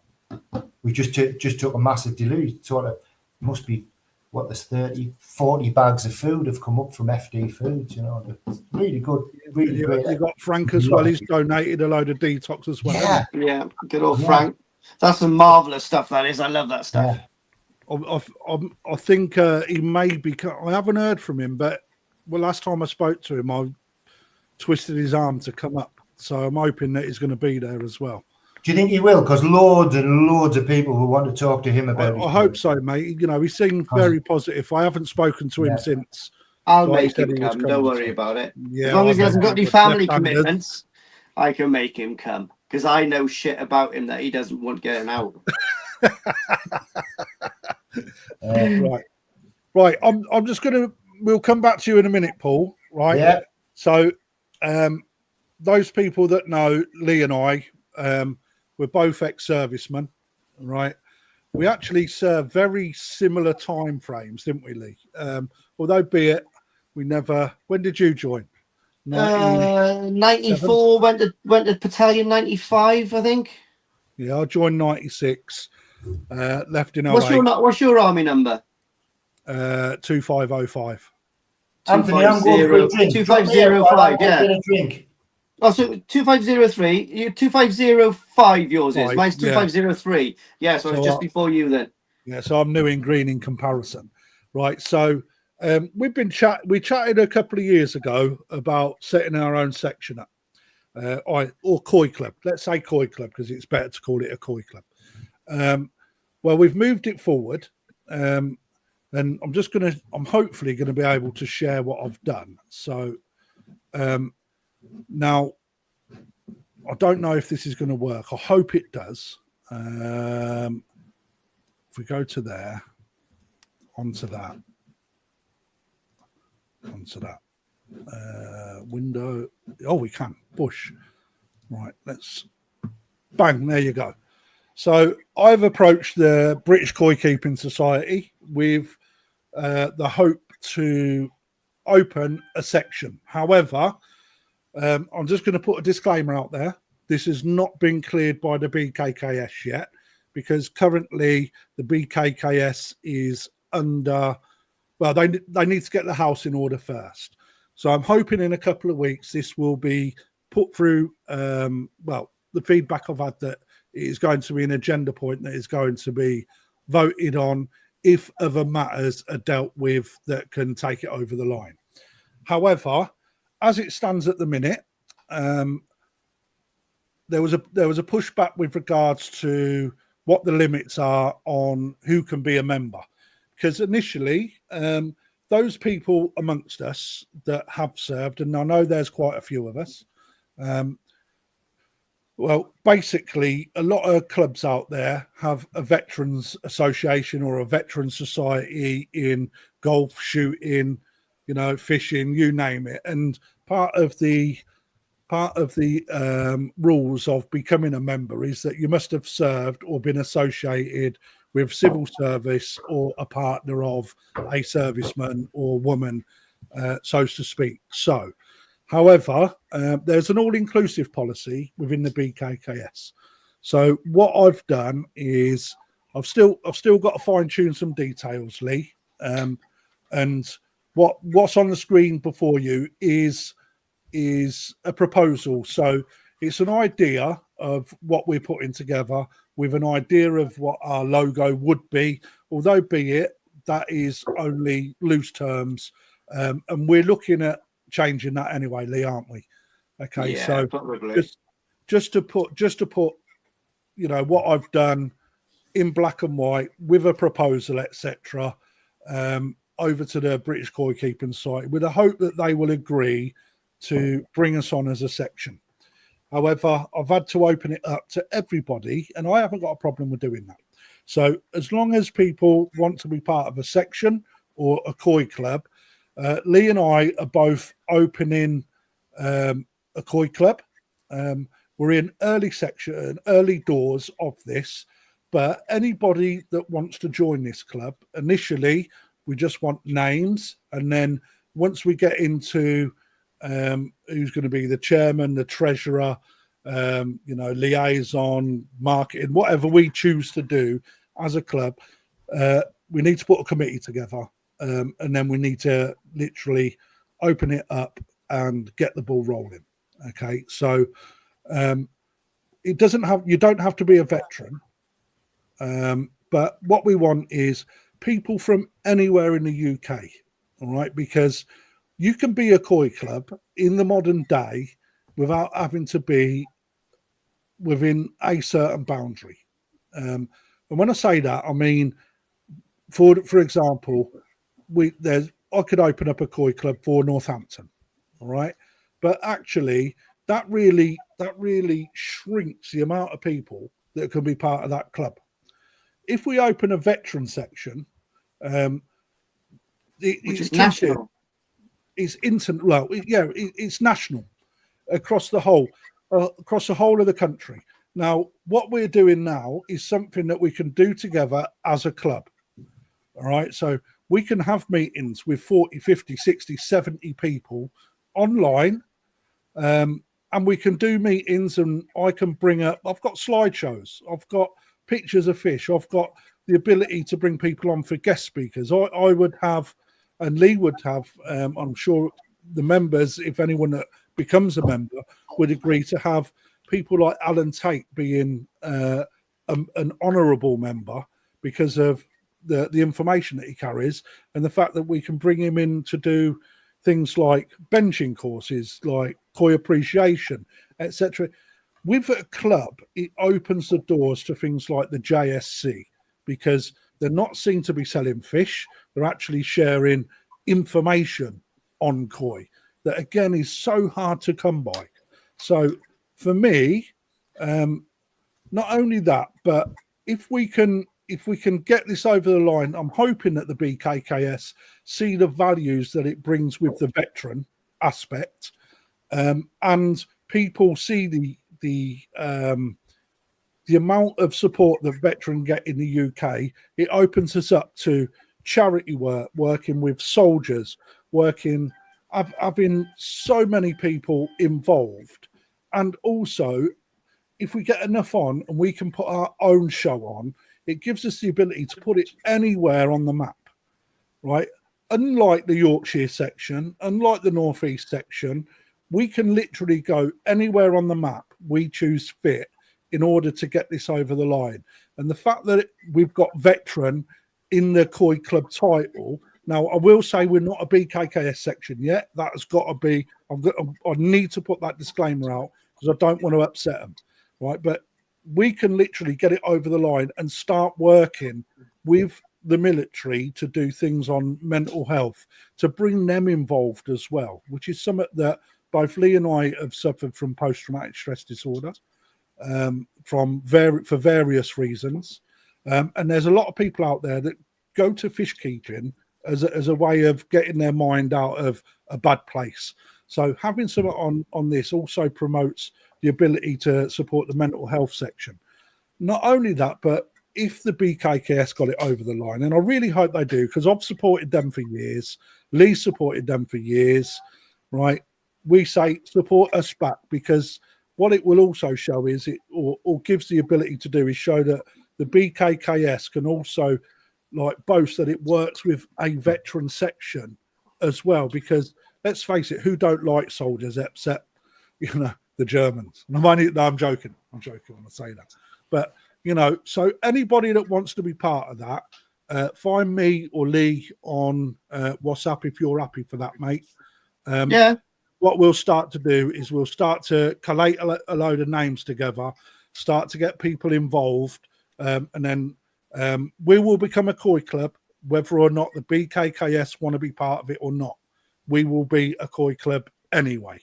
we just took a massive deluge. Sort of must be. There's 30, 40 bags of food have come up from FD Foods, It's really good, really great. You got Frank as well. He's donated a load of detox as well. Yeah, good old Frank. That's some marvelous stuff. That is. I love that stuff. Yeah. I think he may be. I haven't heard from him, but last time I spoke to him, I twisted his arm to come up. So I'm hoping that he's going to be there as well. Do you think he will? Because loads and loads of people will want to talk to him about it. I hope so, mate. He seemed very positive. I haven't spoken to him since. I'll make him come. Don't worry about it. Yeah, as long as he hasn't got any family commitments, I can make him come. Because I know shit about him that he doesn't want getting out. Right. I'm just gonna. We'll come back to you in a minute, Paul. Right. Yeah. So, those people that know Lee and I, we're both ex-servicemen, right? We actually serve very similar time frames, didn't we, Lee? Although, be it, we never. When did you join? 94. Went to battalion 95, I think. Yeah, I joined 96. Left in 08. What's your army number? 2505. Anthony, I'm going for a drink. 2505. Yeah. A drink. Oh, so 2503. You 2505. Yours is. Mine's 2503. Yeah, so it's just before you then. Yeah, so I'm new in green in comparison, right? So we chatted a couple of years ago about setting our own section up, or koi club. Let's say koi club because it's better to call it a koi club. Well, we've moved it forward, and I'm hopefully going to be able to share what I've done. So. Now, I don't know if this is going to work. I hope it does. If we go to there, onto that window. Oh, we can. Bush. Right, let's. Bang, there you go. So I've approached the British Koi Keeping Society with the hope to open a section. However, I'm just going to put a disclaimer out there. This has not been cleared by the BKKS yet, because currently the BKKS is under, well, they need to get the house in order first. So I'm hoping in a couple of weeks this will be put through, well, the feedback I've had that it is going to be an agenda point that is going to be voted on if other matters are dealt with that can take it over the line. However, as it stands at the minute, there was a pushback with regards to what the limits are on who can be a member, because initially those people amongst us that have served, and I know there's quite a few of us, well, basically a lot of clubs out there have a veterans association or a veterans society in golf, shooting, you know, fishing, you name it. And part of the rules of becoming a member is that you must have served or been associated with civil service or a partner of a serviceman or woman, so to speak. So, however, there's an all-inclusive policy within the BKKS. So what I've done is I've still got to fine-tune some details, Lee. And what's on the screen before you is a proposal. So it's an idea of what we're putting together with an idea of what our logo would be, although be it that is only loose terms, and we're looking at changing that anyway, Lee, aren't we? Okay, Yeah, so probably. just to put you know what I've done in black and white with a proposal, etc., over to the British Koi Keeping Society with the hope that they will agree to bring us on as a section. However, I've had to open it up to everybody, and I haven't got a problem with doing that. So as long as people want to be part of a section or a koi club, Lee and I are both opening a koi club. We're in early doors of this, but anybody that wants to join this club, initially we just want names, and then once we get into who's going to be the chairman, the treasurer, you know, liaison, marketing, whatever we choose to do as a club, we need to put a committee together, and then we need to literally open it up and get the ball rolling. Okay, so you don't have to be a veteran, but what we want is people from anywhere in the UK. All right, because you can be a koi club in the modern day without having to be within a certain boundary. And when I say that, I mean, for example, I could open up a koi club for Northampton, all right, but actually that really shrinks the amount of people that can be part of that club. If we open a veteran section, Which is national. It's it's national across the whole of the country. Now, what we're doing now is something that we can do together as a club. All right, so we can have meetings with 40, 50, 60, 70 people online, and we can do meetings, and I can bring up, I've got slideshows, I've got pictures of fish, I've got the ability to bring people on for guest speakers. I would have, and Lee would have, I'm sure the members, if anyone that becomes a member, would agree to have people like Alan Tate being an honourable member because of the information that he carries and the fact that we can bring him in to do things like benching courses, like koi appreciation, etc. With a club, it opens the doors to things like the JSC, because they're not seen to be selling fish. They're actually sharing information on koi that, again, is so hard to come by. So for me, not only that, but if we can get this over the line, I'm hoping that the BKKS see the values that it brings with the veteran aspect, and people see the amount of support that veterans get in the UK. It opens us up to charity work, working with soldiers, working having so many people involved, and also if we get enough on and we can put our own show on, it gives us the ability to put it anywhere on the map, right? Unlike the Yorkshire section, unlike the North East section, we can literally go anywhere on the map we choose fit in order to get this over the line. And the fact that we've got veteran in the Koi Club title, now I will say we're not a BKKS section yet. That has got to be, I need to put that disclaimer out because I don't want to upset them, right? But we can literally get it over the line and start working with the military to do things on mental health, to bring them involved as well, which is something that both Lee and I have suffered from post-traumatic stress disorder for various reasons. And there's a lot of people out there that go to fish keeping as a way of getting their mind out of a bad place. So having someone on this also promotes the ability to support the mental health section. Not only that, but if the BKKS got it over the line, and I really hope they do, because I've supported them for years, Lee supported them for years, right? We say support us back, because what it will also show is or gives the ability to do is show that the BKKS can also like boast that it works with a veteran section as well, because let's face it, who don't like soldiers except, the Germans? And I'm joking when I say that. But, so anybody that wants to be part of that, find me or Lee on WhatsApp if you're happy for that, mate. Yeah. What we'll start to do is we'll start to collate a load of names together, start to get people involved, and then we will become a Koi Club, whether or not the BKKS want to be part of it or not. We will be a Koi Club anyway.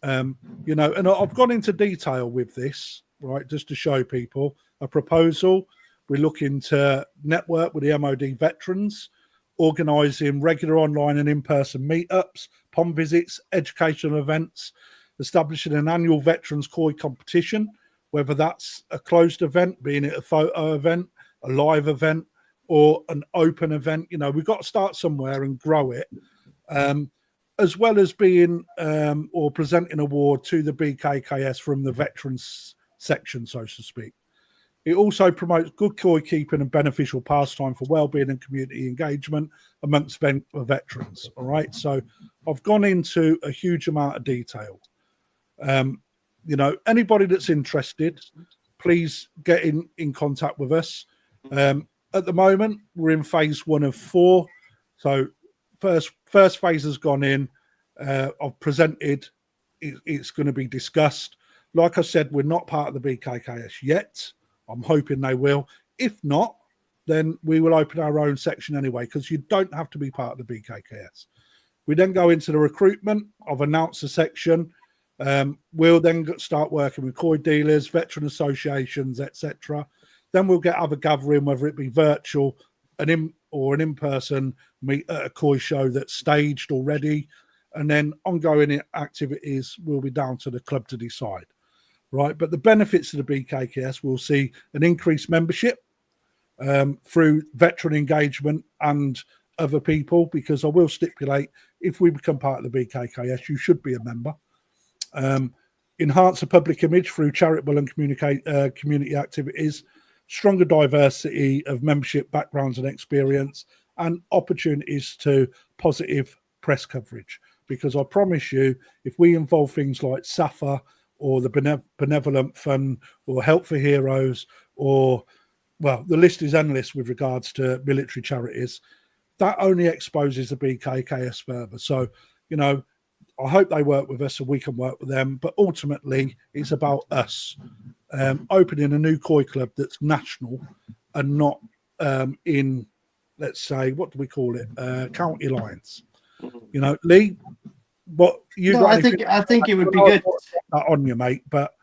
And I've gone into detail with this, right, just to show people a proposal. We're looking to network with the MOD veterans, organising regular online and in-person meetups, pond visits, educational events, establishing an annual veterans Koi competition, whether that's a closed event, being it a photo event, a live event, or an open event. We've got to start somewhere and grow it, as well as being or presenting an award to the BKKS from the veterans section, so to speak. It also promotes good koi keeping and beneficial pastime for well-being and community engagement amongst veterans. All right, so I've gone into a huge amount of detail. Anybody that's interested, please get in contact with us. At the moment, we're in phase 1 of 4. So first phase has gone in. I've presented. It's going to be discussed. Like I said, we're not part of the BKKS yet. I'm hoping they will. If not, then we will open our own section anyway, because you don't have to be part of the BKKS. We then go into the recruitment. I've announced the section. We'll then start working with koi dealers, veteran associations, etc. Then we'll get other gathering, whether it be virtual, an in-person meet at a koi show that's staged already, and then ongoing activities will be down to the club to decide. Right, but the benefits of the BKKS will see an increased membership through veteran engagement and other people, because I will stipulate, if we become part of the BKKS, you should be a member. Enhance the public image through charitable and community activities, stronger diversity of membership backgrounds and experience, and opportunities to positive press coverage. Because I promise you, if we involve things like SAFA, or the Benevolent Fund, or Help for Heroes, or, well, the list is endless with regards to military charities, that only exposes the BKKS further. So, I hope they work with us and we can work with them. But ultimately, it's about us opening a new Koi Club that's national and not in, let's say, what do we call it? County lines. Lee, what you? No, I think it would be good on you, mate. But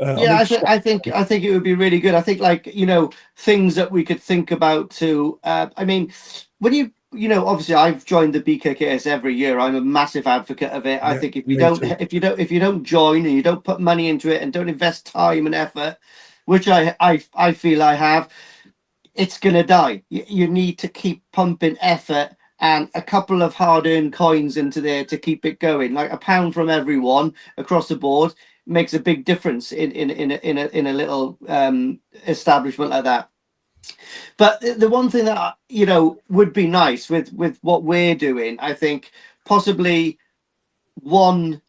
I think it would be really good. I think, things that we could think about too. When obviously I've joined the BKKS every year. I'm a massive advocate of it. I think if you don't join and you don't put money into it and don't invest time and effort, which I feel I have, it's gonna die. You need to keep pumping effort and a couple of hard-earned coins into there to keep it going, like £1 from everyone across the board makes a big difference in a little establishment like that. But the one thing that would be nice with what we're doing, I think possibly one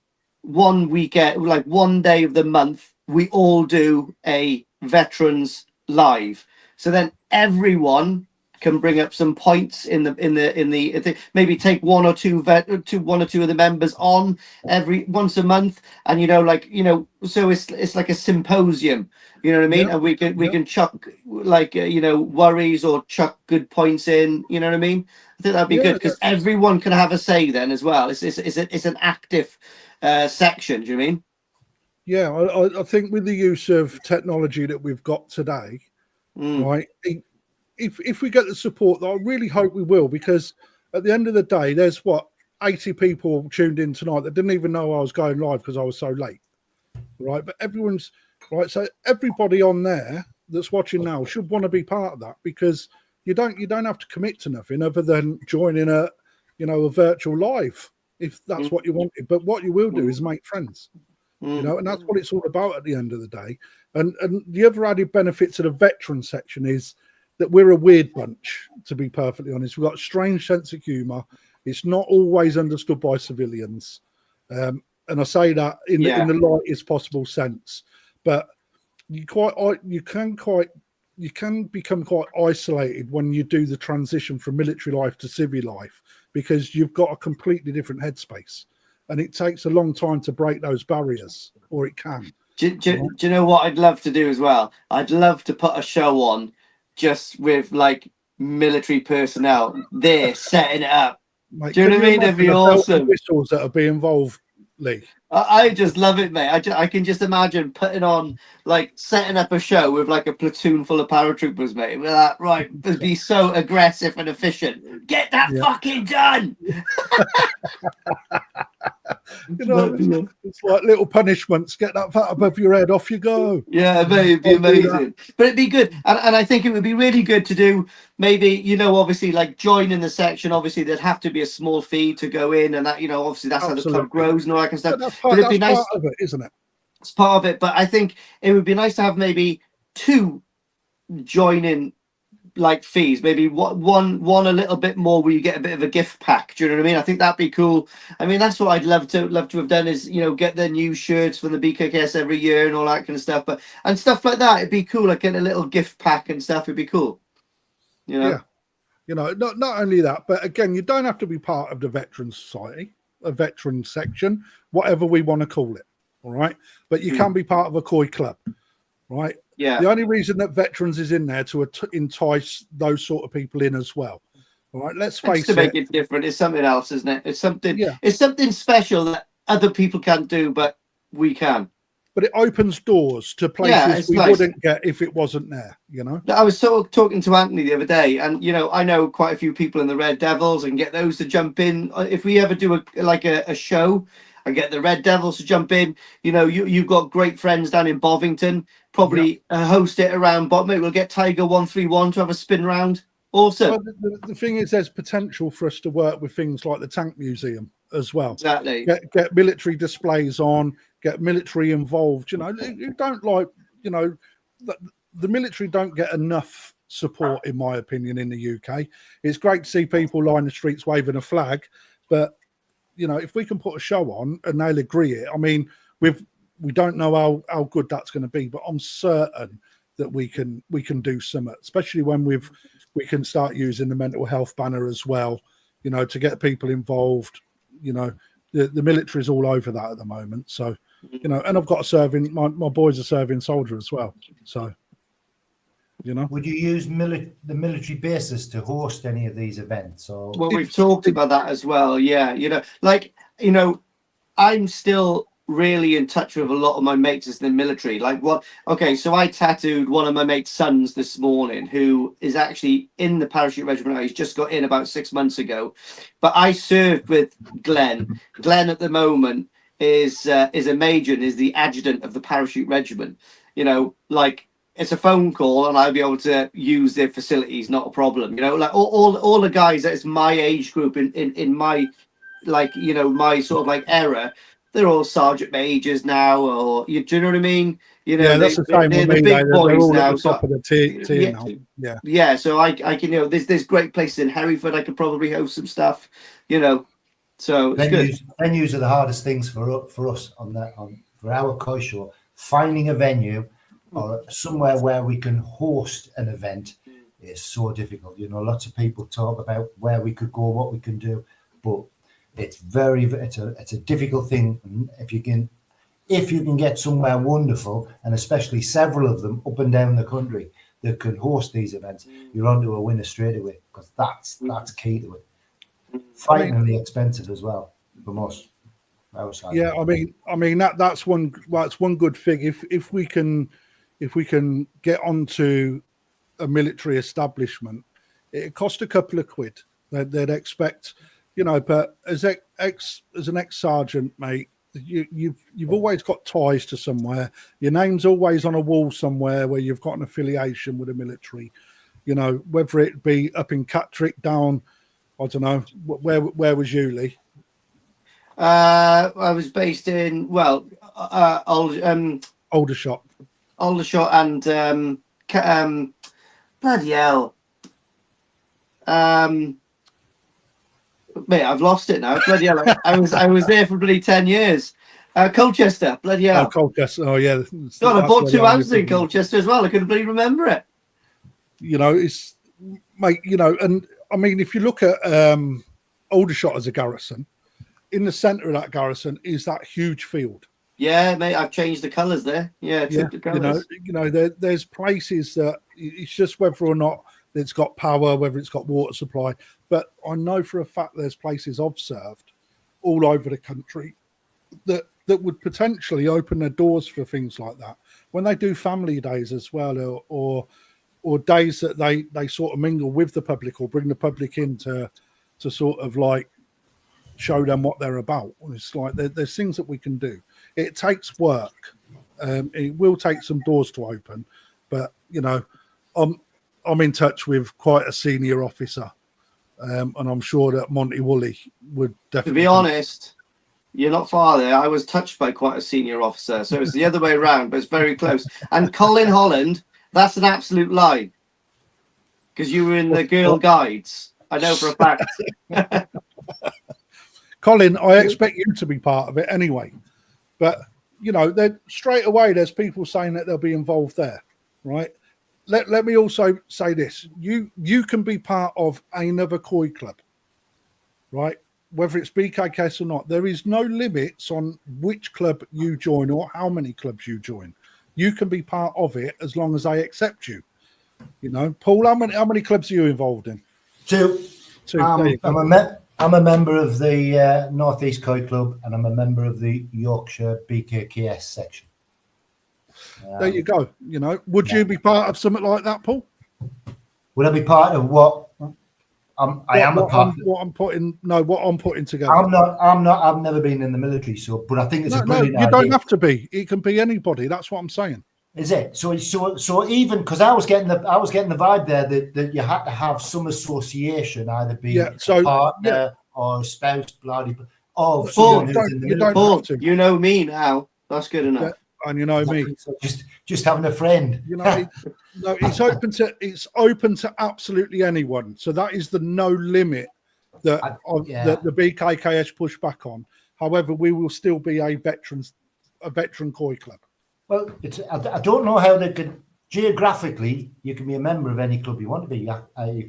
weekend, like one day of the month, we all do a veterans live. So then everyone can bring up some points in the maybe take one or two of the members on every once a month, and so it's like a symposium, you know what I mean? Yep. And we can chuck like worries or chuck good points in, you know what I mean? I think that'd be good because everyone can have a say then as well. It's an active section, do you mean? Yeah, I think with the use of technology that we've got today, right, if we get the support that I really hope we will, because at the end of the day, there's 80 people tuned in tonight that didn't even know I was going live because I was so late, right? But everyone's right, so everybody on there that's watching now should want to be part of that, because you don't have to commit to nothing other than joining a virtual live if that's what you wanted. But what you will do is make friends, and that's what it's all about at the end of the day. And the other added benefit to the veteran section is that we're a weird bunch, to be perfectly honest. We've got a strange sense of humour. It's not always understood by civilians. And I say that in the lightest possible sense. But you can become quite isolated when you do the transition from military life to civil life, because you've got a completely different headspace. And it takes a long time to break those barriers, or it can. Do you know what I'd love to do as well? I'd love to put a show on just with like military personnel there setting it up. Mate, do you know what I mean? It'd be awesome. Whistles that would be involved, Lee. I just love it, mate. I can just imagine putting on, like, setting up a show with like a platoon full of paratroopers, mate. With that, right? It'd be so aggressive and efficient. Get that fucking done. It's like little punishments. Get that fat above your head, off you go. Yeah, mate, it'd be amazing. But it'd be good, and I think it would be really good to do. Maybe obviously, like joining the section. Obviously, there'd have to be a small fee to go in, and that obviously that's how the club grows and all that kind of stuff. But it'd be nice. Part of it, isn't it? It's part of it, but I think it would be nice to have maybe 2 joining like fees, maybe one a little bit more where you get a bit of a gift pack. Do you know what I mean? I think that'd be cool. I mean, that's what I'd love to have done is get the new shirts from the BKKS every year and all that kind of stuff. But and stuff like that, it'd be cool. Like getting a little gift pack and stuff. It'd be cool. Yeah. Not only that, but again, you don't have to be part of the Veteran Society, a veteran section, whatever we want to call it. All right, but you can be part of a koi club, right? Yeah. The only reason that veterans is in there to entice those sort of people in as well. All right, let's face it. To make it different, it's something else, isn't it? It's something. Yeah. It's something special that other people can't do, but we can. But it opens doors to places we wouldn't get if it wasn't there. I was talking to Anthony the other day, and I know quite a few people in the Red Devils and get those to jump in. If we ever do a show, I get the Red Devils to jump in. You've got great friends down in Bovington. Probably host it around. But mate, we'll get Tiger 131 to have a spin round. Awesome. Well, the thing is, there's potential for us to work with things like the Tank Museum as well. Exactly. Get military displays on. Get military involved. You don't like. The military don't get enough support, in my opinion, in the UK. It's great to see people line the streets waving a flag, but if we can put a show on and they'll agree it, I mean, we don't know how good that's going to be, but I'm certain that we can do something, especially when we can start using the mental health banner as well, to get people involved. The military is all over that at the moment. So, and I've got my boys are serving soldier as well. So, would you use the military bases to host any of these events? Or well, we've talked about that as well. Yeah, I'm still really in touch with a lot of my mates in the military. So I tattooed one of my mate's sons this morning, who is actually in the parachute regiment. He's just got in about 6 months ago, but I served with Glenn. Glenn at the moment is a major and is the adjutant of the parachute regiment. it's a phone call and I'll be able to use their facilities, not a problem. You know, like all the guys that is my age group in my, like, you know, my sort of like era, they're all sergeant majors now, or do you know what I mean? You know, Yeah, that's the same they're with the me. big They're boys all at now. the top So of the tier yeah, now. Yeah. yeah. So I can, you know, there's great places in Hereford. I could probably host some stuff, you know. So it's good. Venues are the hardest things for us for our koi show. Finding a venue or somewhere where we can host an event is so difficult. You know, lots of people talk about where we could go, what we can do, but it's a difficult thing. If you can get somewhere wonderful, and especially several of them up and down the country that can host these events, you're onto a winner straight away, because that's key to it. Frighteningly expensive as well for most. Yeah, I mean that's one good thing. If we can get onto a military establishment, it cost a couple of quid. They'd expect, you know, but as an ex-sergeant, mate, you've always got ties to somewhere. Your name's always on a wall somewhere where you've got an affiliation with the military. You know, whether it be up in Catterick, down, I don't know, where was you, Lee? I was based in Aldershot, and bloody hell. Mate, I've lost it now. Bloody hell! I was there for bloody 10 years. Colchester, bloody hell. Oh, Colchester. Oh, yeah. God, I bought 2 houses in Colchester as well. I couldn't bloody remember it. You know, it's, mate. You know, and I mean, if you look at Aldershot as a garrison, in the centre of that garrison is that huge field. Yeah, mate, I've changed the colours there. Yeah, the colours. You know, there's places that it's just whether or not it's got power, whether it's got water supply. But I know for a fact there's places I've served all over the country that would potentially open their doors for things like that when they do family days as well, or days that they sort of mingle with the public or bring the public in to sort of like show them what they're about. It's like there's things that we can do. It takes work. It will take some doors to open, but you know, I'm in touch with quite a senior officer, and I'm sure that Monty Woolley would definitely. To be honest, you're not far there. I was touched by quite a senior officer, so it's the other way around, but it's very close. And Colin Holland, that's an absolute lie, because you were in the Girl Guides. I know for a fact. Colin, I expect you to be part of it anyway. But, you know, straight away there's people saying that they'll be involved there, right? Let me also say this. You can be part of another koi club, right? Whether it's BKKS or not. There is no limits on which club you join or how many clubs you join. You can be part of it as long as they accept you. You know, Paul, how many clubs are you involved in? 2. I'm a member of the North East Koi Club, and I'm a member of the Yorkshire BKKS section. There you go. You know, would you be part of something like that, Paul? Would I be part of what? What I'm putting together. I'm not. I've never been in the military, but I think it's a brilliant idea. You don't have to be. It can be anybody. That's what I'm saying. Is it? So even because I was getting the vibe there that you had to have some association, either be a partner or a spouse, bloody of someone who's in the military. Paul, you know me now. That's good enough. Yeah, and you know me. So just having a friend. You know, it's open to absolutely anyone. So that is the no limit that the BKKS push back on. However, we will still be a veteran koi club. Well, I don't know how they could geographically. You can be a member of any club you want to be. You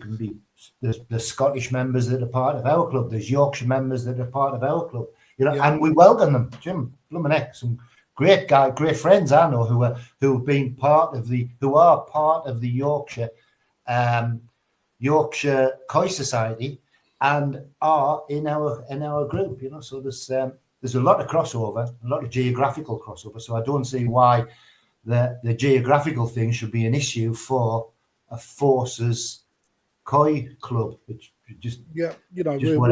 can be the Scottish members that are part of our club. There's Yorkshire members that are part of our club. You know, and we welcome them. Jim Blumeneck, some great friends I know who are part of the Yorkshire Koi Society and are in our group. You know, so there's a lot of crossover, a lot of geographical crossover. So I don't see why the geographical thing should be an issue for a forces koi club. Which we'll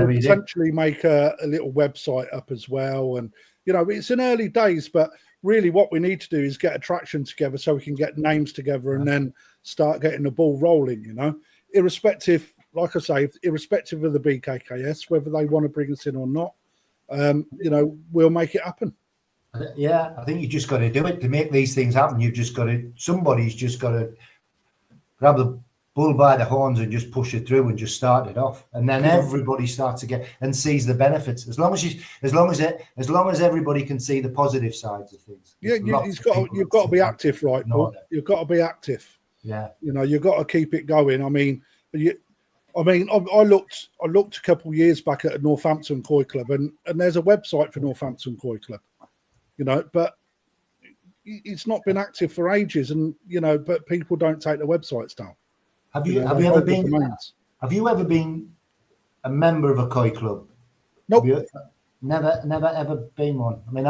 potentially make a little website up as well. And you know, it's in early days, but really what we need to do is get attraction together so we can get names together and then start getting the ball rolling, you know, irrespective, like I say, irrespective of the BKKS, whether they want to bring us in or not, you know, we'll make it happen. Yeah, I think you just got to do it to make these things happen. You've just got to, somebody's just got to grab the bull by the horns and just push it through and just start it off, and then everybody starts to get and sees the benefits. As long as everybody can see the positive sides of things. Yeah, you've got to be active, right, Paul? You've got to be active. Yeah, you know, you've got to keep it going. I mean, I looked a couple of years back at a Northampton Koi Club, and there's a website for Northampton Koi Club, you know, but it's not been active for ages, and you know, but people don't take the websites down. Have you ever been a member of a koi club? Nope. Never ever been one. I mean,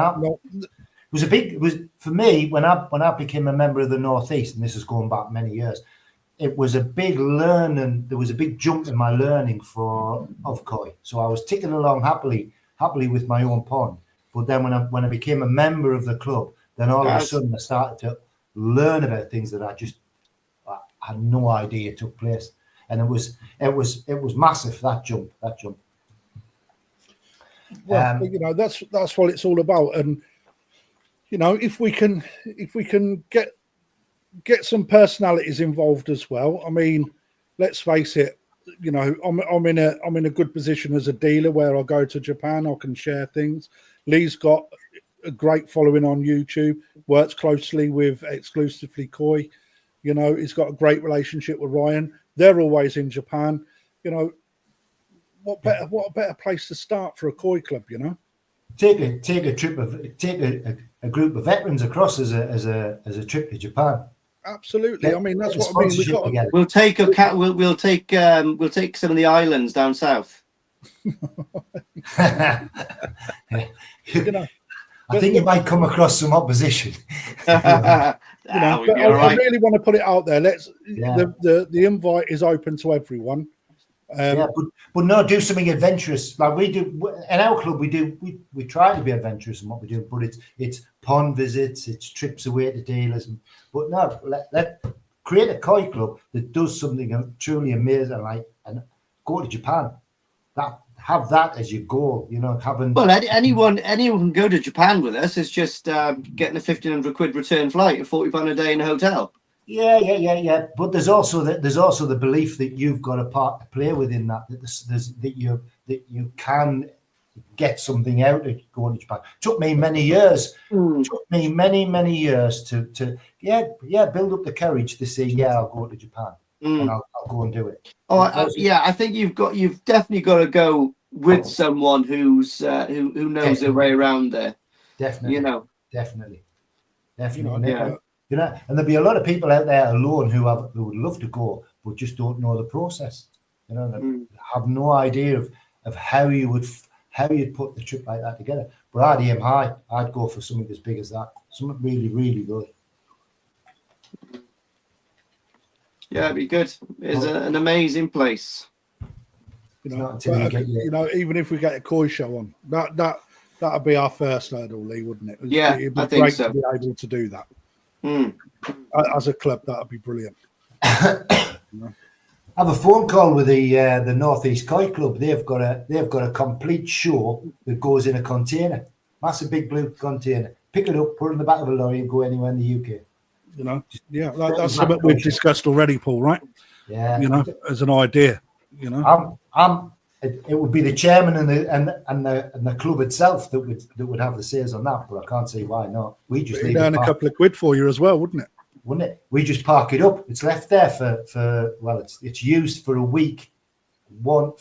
it was for me when I became a member of the Northeast, and this is going back many years. It was a big learning. There was a big jump in my learning of koi. So I was ticking along happily with my own pond. But then when I became a member of the club, then all of a sudden I started to learn about things that I had no idea took place, and it was massive, that jump. Well, you know, that's what it's all about, and you know, if we can get some personalities involved as well. I mean, let's face it, you know, I'm in a good position as a dealer where I go to Japan, I can share things. Lee's got a great following on YouTube, works closely with Exclusively Koi. You know, he's got a great relationship with Ryan. They're always in Japan. You know, what a better place to start for a koi club, you know? Take a group of veterans across as a trip to Japan. Absolutely. I mean, that's what I mean. We'll take we'll take some of the islands down south. You know, I think you might come across some opposition. You know, but I really want to put it out there. The invite is open to everyone. But no, do something adventurous like we do in our club. We try to be adventurous in what we do, but it's pond visits, it's trips away to dealers. But no, let create a koi club that does something truly amazing, like and go to Japan. Have that as your goal, you know. Well, anyone can go to Japan with us. It's just getting a £1,500 return flight and £40 a day in a hotel. Yeah. But there's also the belief that you've got a part to play within that. That you can get something out of going to Japan. Took me many years. Took me many years to build up the courage to say I'll go to Japan and I'll go and do it. I think you've definitely got to go with someone who knows their way around there. Definitely, you know, definitely. You know, and there'll be a lot of people out there alone who would love to go, but just don't know the process. You know, that have no idea of how you'd put the trip like that together. But I'd aim high. I'd go for something as big as that. Something really, really good. Yeah, it'd be good. It's an amazing place. You know, even if we get a koi show on, that'd be our first hurdle, Lee, wouldn't it? It'd be great to be able to do that. As a club, that'd be brilliant. You know? I have a phone call with the Northeast Koi Club. They've got a complete show that goes in a container, massive big blue container. Pick it up, put it in the back of a lorry, and go anywhere in the UK. You know, that's something we've discussed already, Paul. Right? Yeah. You know, as an idea. You know, it would be the chairman and the club itself that would have the says on that, but I can't see why not. We just leave earn a couple of quid for you as well, wouldn't it? Wouldn't it? We just park it up. It's left there for it's used for a week, 1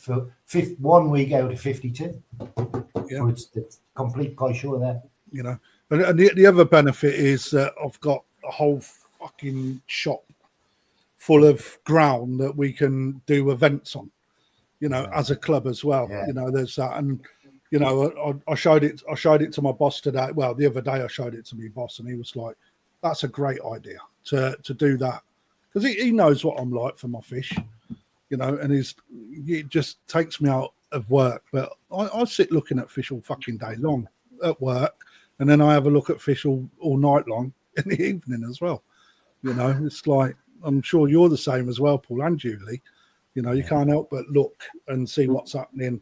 week out of 52. Yeah, so it's complete koi show there. You know, and the other benefit is that I've got a whole fucking shop full of ground that we can do events on. You know, as a club as well. Yeah. You know, there's that, and you know, I showed it to my boss today. Well, the other day I showed it to my boss, and he was like, "That's a great idea to do that," because he knows what I'm like for my fish. You know, and it just takes me out of work. But I sit looking at fish all fucking day long at work, and then I have a look at fish all night long in the evening as well. You know, it's like, I'm sure you're the same as well, Paul and Julie. You know, you can't help but look and see what's happening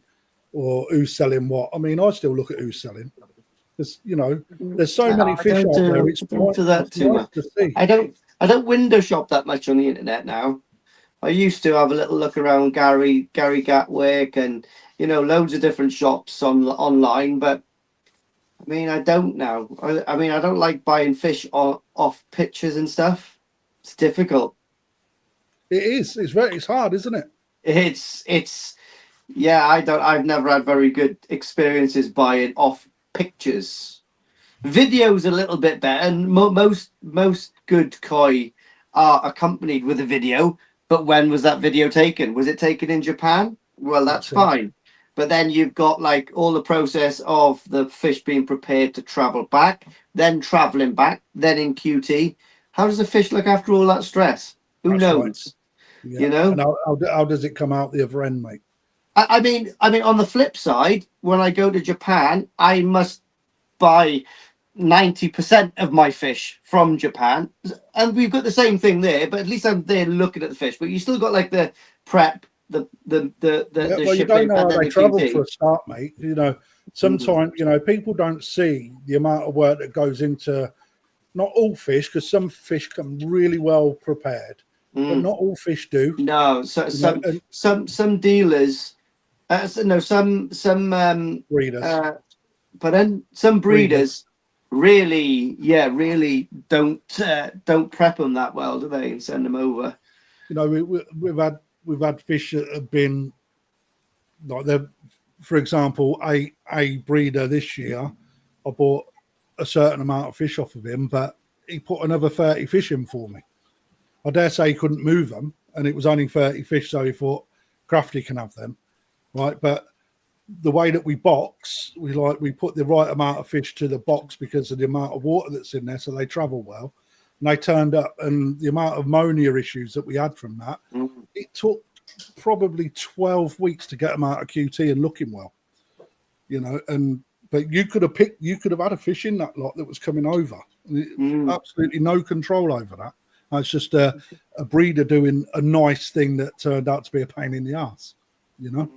or who's selling what. I mean, I still look at who's selling. There's, you know, there's so many I fish don't out there. do, It's don't do that it's too nice much. to see. I don't window shop that much on the internet now. I used to have a little look around Gary Gatwick and, you know, loads of different shops online, but I mean, I don't now. I mean, I don't like buying fish off pictures and stuff. It's difficult. It is. It's hard, isn't it? It's yeah. I've never had very good experiences buying off pictures. Video's a little bit better, and most good koi are accompanied with a video. But when was that video taken? Was it taken in Japan? Well, that's fine. But then you've got like all the process of the fish being prepared to travel back, then traveling back, then in QT. How does the fish look after all that stress? Who That's knows? right. Yeah. You know. And how does it come out the other end, mate? I mean, on the flip side, when I go to Japan, I must buy 90% of my fish from Japan, and we've got the same thing there. But at least I'm there looking at the fish. But you still got like the prep, the Well, you shipping, don't know and how then they the travel QT. for a start, mate. You know, sometimes you know people don't see the amount of work that goes into. Not all fish, because some fish come really well prepared, but not all fish do. No, so You know, and some dealers, no, some breeders, but then some breeders really don't prep them that well, do they, and send them over. you know, we've had fish that have been like the, for example, a breeder this year. I bought a certain amount of fish off of him, but he put another 30 fish in for me. I dare say he couldn't move them, and it was only 30 fish, so he thought Crafty can have them, right? But the way that we box, we put the right amount of fish to the box because of the amount of water that's in there, so they travel well. And they turned up, and the amount of ammonia issues that we had from that, it took probably 12 weeks to get them out of QT and looking well, you know. And but you could have had a fish in that lot that was coming over. Absolutely no control over that. It's just a breeder doing a nice thing that turned out to be a pain in the ass. You know,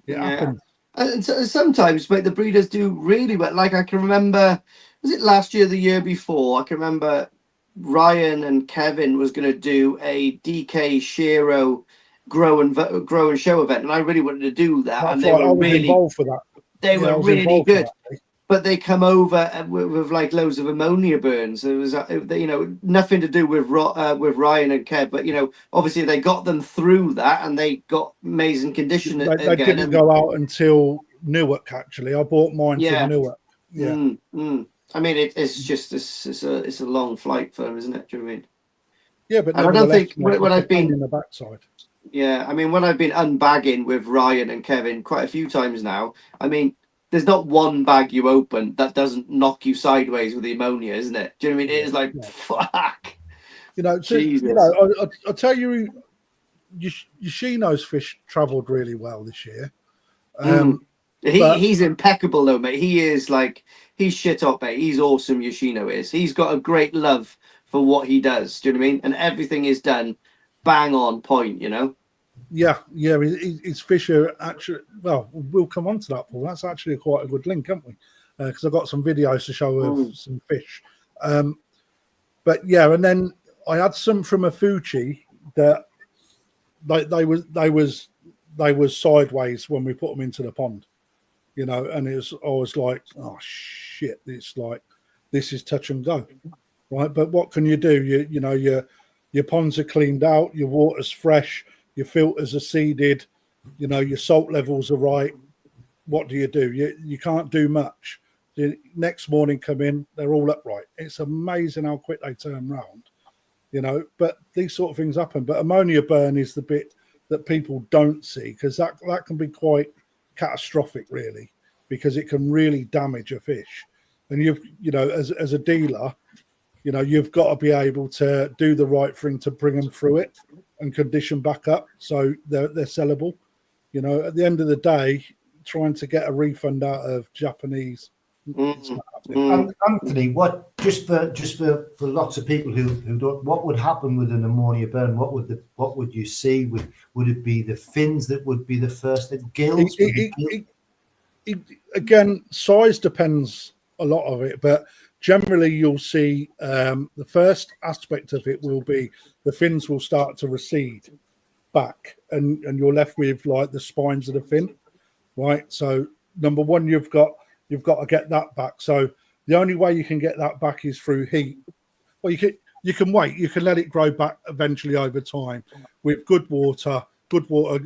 it happens. And sometimes, mate, the breeders do really well. Like I can remember, was it last year, the year before? I can remember Ryan and Kevin was going to do a DK Shiro grow and show event, and I really wanted to do that. That's and they right. were I was really involved for that. They were really good. That, but they come over with like loads of ammonia burns. It was, you know, nothing to do with Ryan and Kev, but you know, obviously they got them through that, and they got amazing condition. They didn't go out until Newark. Actually, I bought mine from Newark. Yeah. I mean, it's just it's a long flight for them, isn't it? Do you know what I mean? Yeah, but I don't think when I've been in the backside. Yeah, I mean, when I've been unbagging with Ryan and Kevin quite a few times now, I mean, there's not one bag you open that doesn't knock you sideways with the ammonia, isn't it? Do you know what I mean? It is like, fuck. You know, Jesus. You know, I'll tell you, Yoshino's fish travelled really well this year. He's impeccable though, mate. He is like, he's shit up, mate. He's awesome, Yoshino is. He's got a great love for what he does. Do you know what I mean? And everything is done bang on point, you know? Yeah. His fish are actually, well, we'll come on to that, Paul. That's actually quite a good link, haven't we? Because I've got some videos to show of some fish. But yeah, and then I had some from a Fuji that they was sideways when we put them into the pond, you know, and I was like, oh shit, it's like, this is touch and go, right? But what can you do? You know, your ponds are cleaned out, your water's fresh, your filters are seeded, you know, your salt levels are right. What do? You can't do much. The next morning come in, they're all upright. It's amazing how quick they turn round, you know, but these sort of things happen. But ammonia burn is the bit that people don't see, because that can be quite catastrophic, really, because it can really damage a fish. And you know, as a dealer, you know, you've got to be able to do the right thing to bring them through it and condition back up so they're sellable. You know, at the end of the day, trying to get a refund out of Japanese And Anthony, what just for lots of people who don't, what would happen with an ammonia burn? What would you see? Would it be the fins that would be the first? The gills? Again, size depends a lot of it, but generally you'll see the first aspect of it will be the fins will start to recede back, and you're left with like the spines of the fin, right? So number one, you've got to get that back. So the only way you can get that back is through heat. Well, you can wait. You can let it grow back eventually over time with good water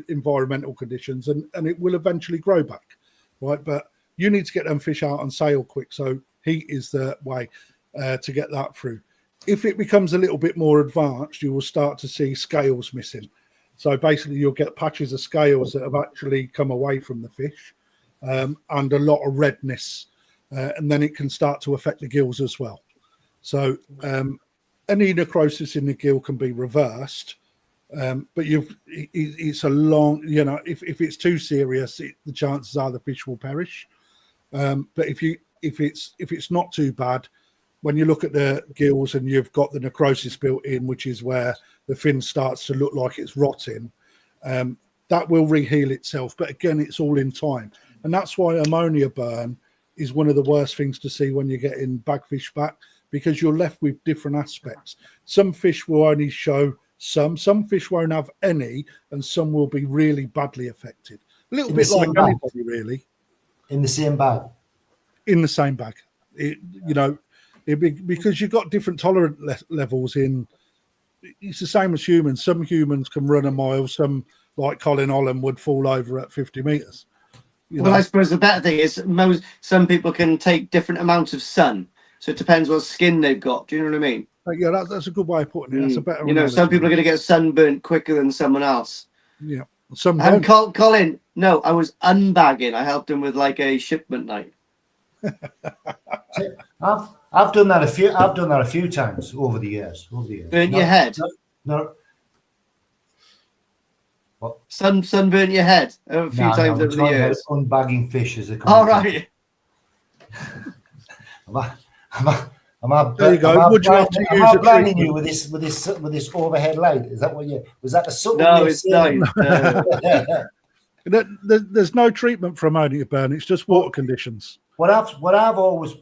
environmental conditions, and it will eventually grow back, right? But you need to get them fish out on sale quick. So heat is the way to get that through. If it becomes a little bit more advanced, you will start to see scales missing. So basically you'll get patches of scales that have actually come away from the fish. And a lot of redness, and then it can start to affect the gills as well. So any necrosis in the gill can be reversed, but it's a long, if it's too serious, the chances are the fish will perish. But if it's not too bad, when you look at the gills and you've got the necrosis built in, which is where the fin starts to look like it's rotting, that will reheal itself. But again, it's all in time. And that's why ammonia burn is one of the worst things to see when you're getting bagfish back, because you're left with different aspects. Some fish will only show some fish won't have any, and some will be really badly affected. A little bit like anybody, really. In the same bag? In the same bag. Because you've got different tolerant levels in. It's the same as humans. Some humans can run a mile, some, like Colin Holland, would fall over at 50 metres. Well, I suppose the better thing is some people can take different amounts of sun, so it depends what skin they've got. Do you know what I mean? Yeah, that's a good way of putting it. That's a better. Some people are going to get sunburnt quicker than someone else. Yeah, some. And Colin, no, I was unbagging. I helped him with like a shipment night. I've done that a few times over the years. Burnt your head. No. What? Sunburn your head a few times over the years. Unbagging fish as a all right. There you go. Would you have to use a blinding you with this overhead light? Is that what you? Was that the subtle? No, it's not. There's no treatment for ammonia burn. It's just water conditions. What I've always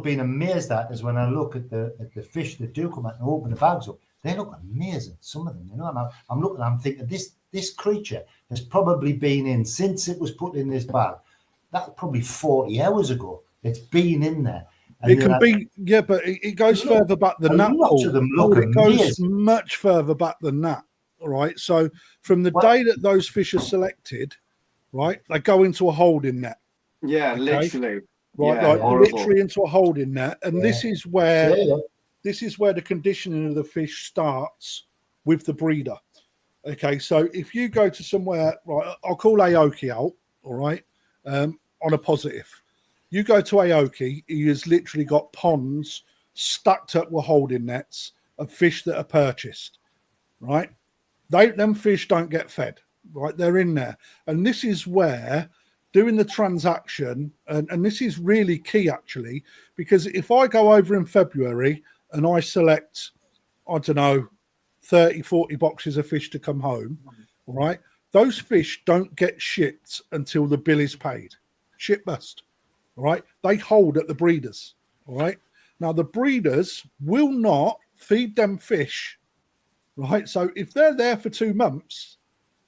been amazed at is when I look at the fish that do come out and open the bags up, they look amazing. Some of them, and I'm looking, I'm thinking this creature has probably been in since it was put in this bag. That's probably 40 hours ago. It's been in there. And it can be, yeah, but it goes further back than that. Lots of them look it goes much further back than that. All right. So from the day that those fish are selected, right, they go into a holding net. Yeah, okay? Literally. Right, yeah, literally into a holding net, and this is where the conditioning of the fish starts with the breeder. Okay, so if you go to somewhere, right, I'll call Aoki out, all right, on a positive. You go to Aoki, he has literally got ponds stacked up with holding nets of fish that are purchased, right? Them fish don't get fed, right? They're in there, and this is where doing the transaction, and this is really key actually, because if I go over in February and I select, I don't know, 30, 40 boxes of fish to come home, all right, those fish don't get shipped until the bill is paid. Ship bust, all right? They hold at the breeders, all right? Now, the breeders will not feed them fish, right? So if they're there for 2 months,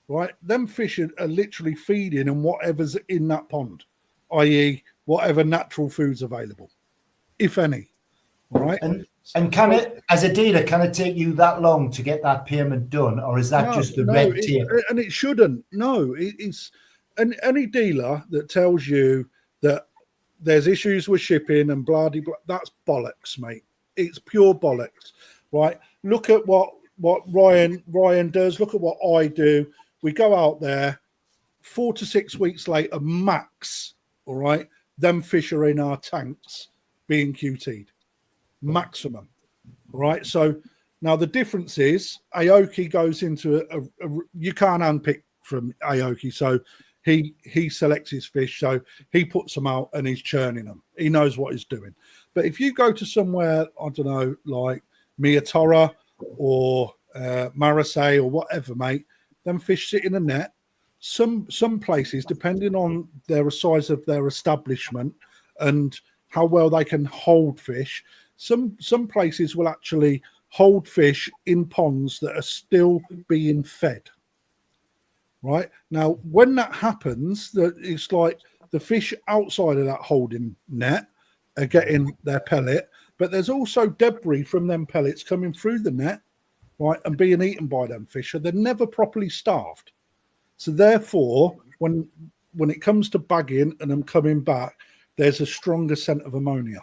right, them fish are literally feeding on whatever's in that pond, i.e. whatever natural food's available, if any. All right. And can it, as a dealer, can it take you that long to get that payment done, or is that just the red tape? And it shouldn't. No, it's any dealer that tells you that there's issues with shipping and blah, blah, that's bollocks, mate. It's pure bollocks, right? Look at what Ryan does. Look at what I do. We go out there 4 to 6 weeks later, max, all right, them fish are in our tanks being QT'd, maximum, all right? So now the difference is Aoki goes into you can't unpick from Aoki. So he selects his fish, so he puts them out and he's churning them. He knows what he's doing. But if you go to somewhere, I don't know, like Miatora or Marseille or whatever, mate, them fish sit in a net. Some places, depending on their size of their establishment and how well they can hold fish, some places will actually hold fish in ponds that are still being fed. Right now, when that happens, that it's like the fish outside of that holding net are getting their pellet, but there's also debris from them pellets coming through the net, right, and being eaten by them fish. So they're never properly starved. So therefore, when it comes to bagging and them coming back, there's a stronger scent of ammonia,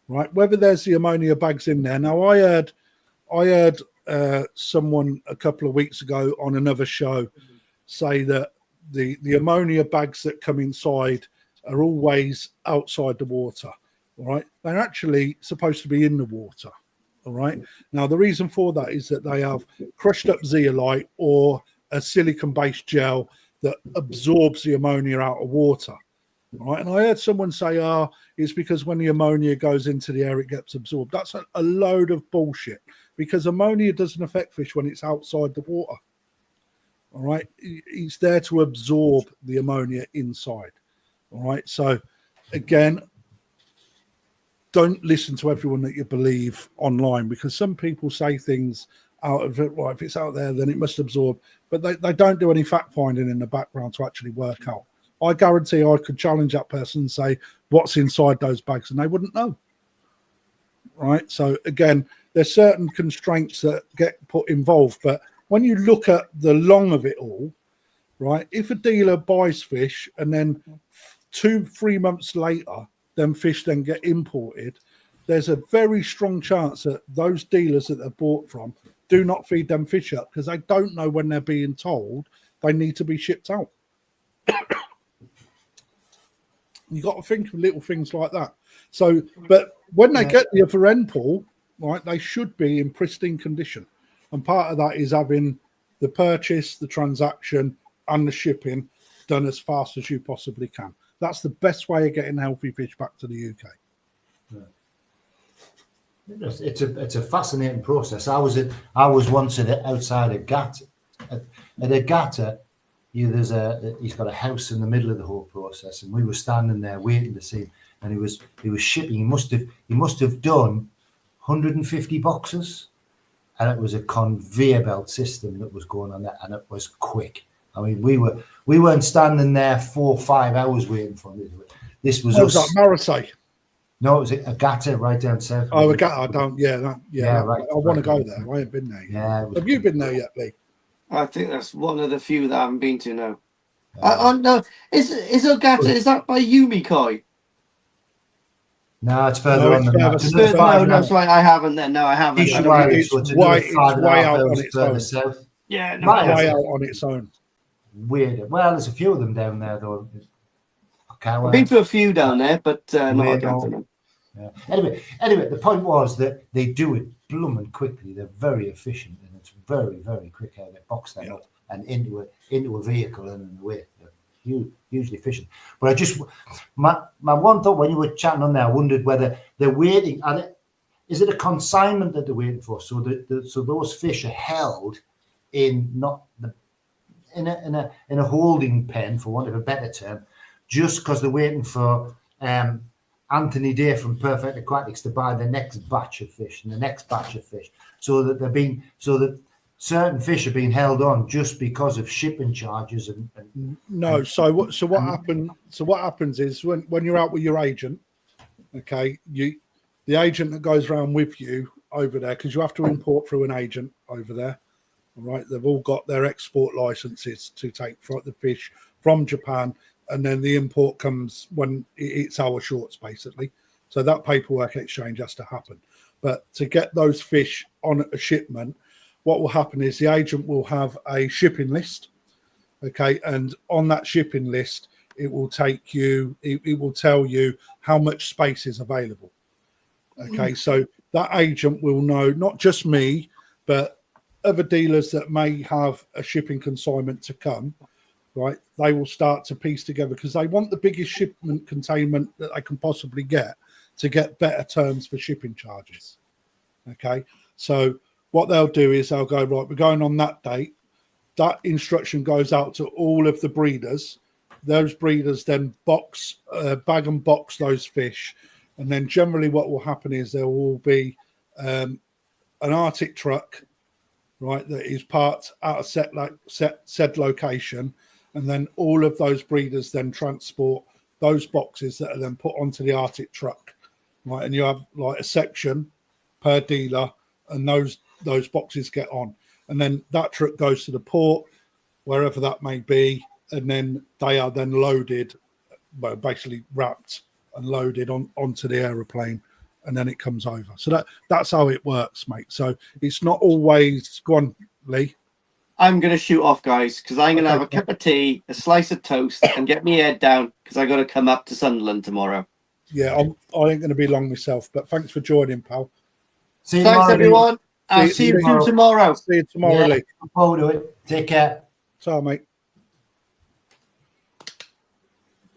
right? Whether there's the ammonia bags in there. Now, I heard someone a couple of weeks ago on another show say that the ammonia bags that come inside are always outside the water, all right? They're actually supposed to be in the water, all right? Now, the reason for that is that they have crushed up zeolite or a silicon-based gel that absorbs the ammonia out of water, all right? And I heard someone say, it's because when the ammonia goes into the air, it gets absorbed. That's a load of bullshit, because ammonia doesn't affect fish when it's outside the water. All right, it's there to absorb the ammonia inside. All right, so again, don't listen to everyone that you believe online, because some people say things out of it. Well, if it's out there, then it must absorb, but they don't do any fact finding in the background to actually work out. I guarantee I could challenge that person and say what's inside those bags, and they wouldn't know. Right, so again, there's certain constraints that get put involved, but when you look at the long of it all, right, if a dealer buys fish and then 2-3 months later, them fish then get imported, there's a very strong chance that those dealers that they're bought from do not feed them fish up, because they don't know when they're being told they need to be shipped out. You got to think of little things like that. So, but when they get the other end, Paul, right, they should be in pristine condition. And part of that is having the purchase, the transaction, and the shipping done as fast as you possibly can. That's the best way of getting healthy fish back to the UK. Yeah. It's a fascinating process. I was once outside a gat at a gatter. He's got a house in the middle of the whole process, and we were standing there waiting to see him. And he was shipping. He must have done 150 boxes. And it was a conveyor belt system that was going on there, and it was quick. I mean, we weren't standing there 4 or 5 hours waiting for this. This was us. Was that Marseille? No, it was a Gata right down south. Oh, a Gata, I don't. Yeah, right. I want to go there. I ain't been there yet. Yeah, Have you been there yet, Lee? I think that's one of the few that I haven't been to now. No, is Ogata, is that by Yumikoi? No, it's further on than that. No, sorry, I haven't then. No, I haven't. It's way out on its own. South. Yeah, no, way out on its own. Weird. Well, there's a few of them down there, though. I've been to a few down there, but not Ogata. Yeah. Anyway, the point was that they do it blooming quickly. They're very efficient, and it's very, very quick how they box them up and into a vehicle and away. Hugely efficient. But my one thought when you were chatting on there, I wondered whether they're waiting. Is it a consignment that they're waiting for? So so those fish are held in in a holding pen, for want of a better term, just because they're waiting for Anthony Day from Perfect Aquatics to buy the next batch of fish and the next batch of fish, so that certain fish are being held on just because of shipping charges no. So what happens is when you're out with your agent, okay, the agent that goes around with you over there, because you have to import through an agent over there. All right, they've all got their export licenses to take the fish from Japan, and then the import comes when it's our shorts, basically. So that paperwork exchange has to happen. But to get those fish on a shipment, what will happen is the agent will have a shipping list, okay, and on that shipping list, it will tell you how much space is available. Okay, so that agent will know, not just me, but other dealers that may have a shipping consignment to come, right, they will start to piece together because they want the biggest shipment containment that they can possibly get to get better terms for shipping charges. Okay, so what they'll do is they'll go, right, we're going on that date. That instruction goes out to all of the breeders. Those breeders then bag and box those fish. And then generally what will happen is there will be an Arctic truck, right, that is parked at a said location. And then all of those breeders then transport those boxes that are then put onto the Arctic truck, right? And you have like a section per dealer, and those boxes get on. And then that truck goes to the port, wherever that may be, and then they are then loaded, well, basically wrapped and loaded onto the aeroplane, and then it comes over. So that's how it works, mate. So it's not always... Go on, Lee. I'm going to shoot off, guys, because I'm going to have a cup of tea, a slice of toast, and get me head down because I got to come up to Sunderland tomorrow. Yeah, I ain't going to be long myself, but thanks for joining, pal. See you Thanks, tomorrow, everyone. I'll see you tomorrow. See you tomorrow, Lee. Look forward to it. Take care. So, mate.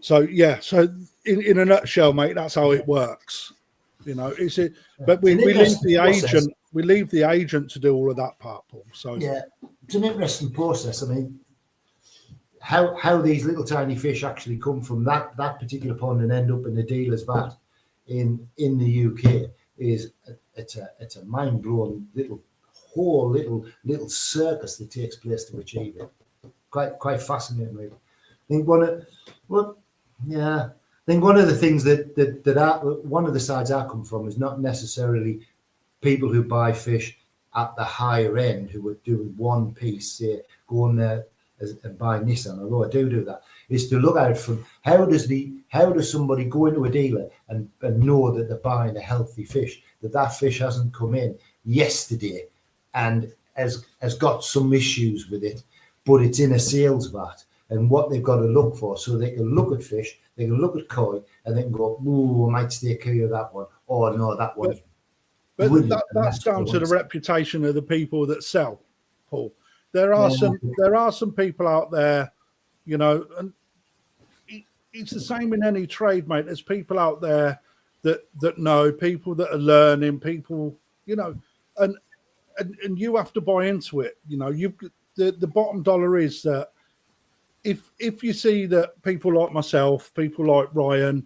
So, yeah. So, in a nutshell, mate, that's how it works. You know, but we leave the agent. We leave the agent to do all of that part, Paul. So yeah, it's an interesting process. I mean, how these little tiny fish actually come from that particular pond and end up in the dealer's vat in the UK is it's a mind blowing little circus that takes place to achieve it. Quite fascinating, really. I think one of the things that one of the sides I come from is not necessarily people who buy fish at the higher end who are doing one piece, say, go on there and buy Nissan, although I do that, is to look at it from how does somebody go into a dealer and know that they're buying a healthy fish, that fish hasn't come in yesterday and has got some issues with it, but it's in a sales vat, and what they've got to look for, so they can look at fish, they can look at koi, and they can go, ooh, I might stay clear of that one, or no, that one. But that's down to the reputation of the people that sell, Paul. There are some people out there, you know, and it's the same in any trade, mate. There's people out there that know, people that are learning, people, you know, and you have to buy into it. You know, the bottom dollar is that if you see that people like myself, people like Ryan,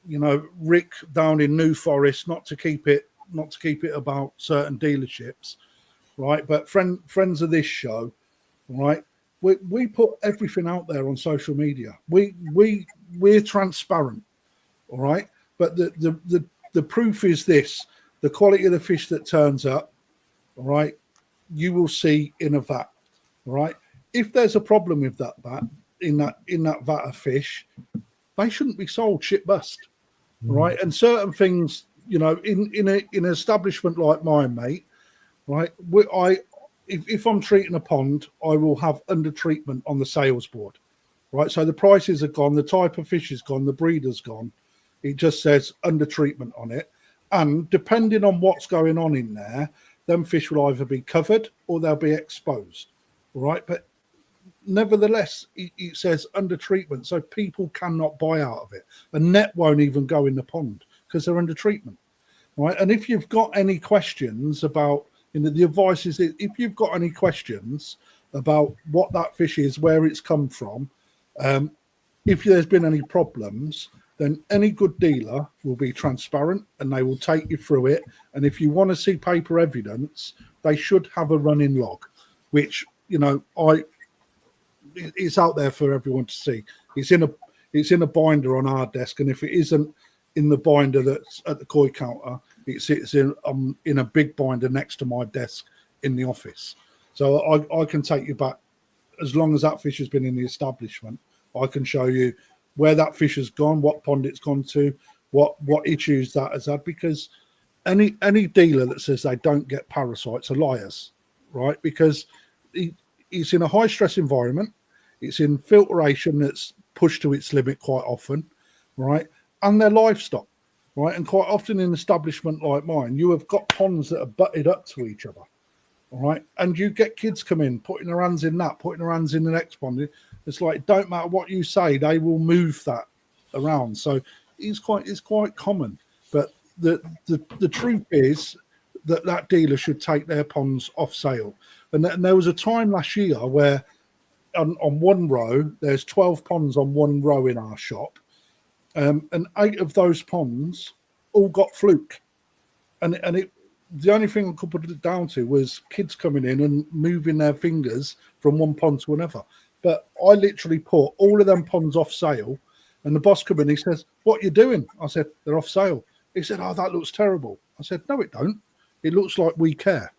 you know, Rick down in New Forest, not to keep it about certain dealerships, right? But friends of this show, right? We put everything out there on social media. We're transparent, all right? But the proof is this: the quality of the fish that turns up, all right, you will see in a vat, all right? If there's a problem with that vat, in that vat of fish, they shouldn't be sold shit bust, right? And certain things, you know, in an establishment like mine, mate, right? If I'm treating a pond, I will have under treatment on the sales board, right? So the prices are gone, the type of fish is gone, the breeder's gone. It just says under treatment on it, and depending on what's going on in there, them fish will either be covered or they'll be exposed, right? But nevertheless, it says under treatment, so people cannot buy out of it. A net won't even go in the pond because they're under treatment, right? And if you've got any questions about, you know, the advice is that if you've got any questions about what that fish is, where it's come from, if there's been any problems, then any good dealer will be transparent and they will take you through it. And if you want to see paper evidence, they should have a running log, which, you know, it's out there for everyone to see. It's in a binder on our desk, and if it isn't in the binder that's at the koi counter, it sits in a big binder next to my desk in the office. So I can take you back as long as that fish has been in the establishment. I can show you where that fish has gone, what pond it's gone to, what issues that has had, because any dealer that says they don't get parasites are liars, right? Because it's in a high stress environment, it's in filtration that's pushed to its limit quite often, right? And they're livestock, right? And quite often in an establishment like mine, you have got ponds that are butted up to each other, all right? And you get kids come in, putting their hands in that, putting their hands in the next pond. It's like, don't matter what you say, they will move that around. So it's quite common. But the truth is that dealer should take their ponds off sale. And there was a time last year where on one row, there's 12 ponds on one row in our shop. And 8 of those ponds all got fluke. And the only thing I could put it down to was kids coming in and moving their fingers from one pond to another. But I literally put all of them ponds off sale, and the boss come in, he says, "What you doing?" I said, "They're off sale." He said, "Oh, that looks terrible." I said, "No, it don't. It looks like we care."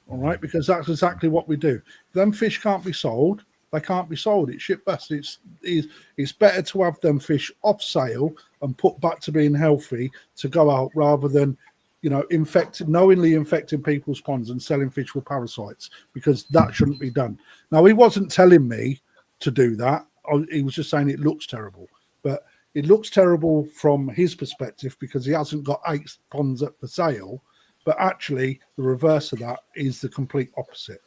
All right, because that's exactly what we do. If them fish can't be sold, they can't be sold. It's shit best. It's better to have them fish off sale and put back to being healthy to go out rather than, knowingly infecting people's ponds and selling fish with parasites, because that shouldn't be done. Now, he wasn't telling me to do that. He was just saying it looks terrible. But it looks terrible from his perspective because he hasn't got 8 ponds up for sale. But actually, the reverse of that is the complete opposite.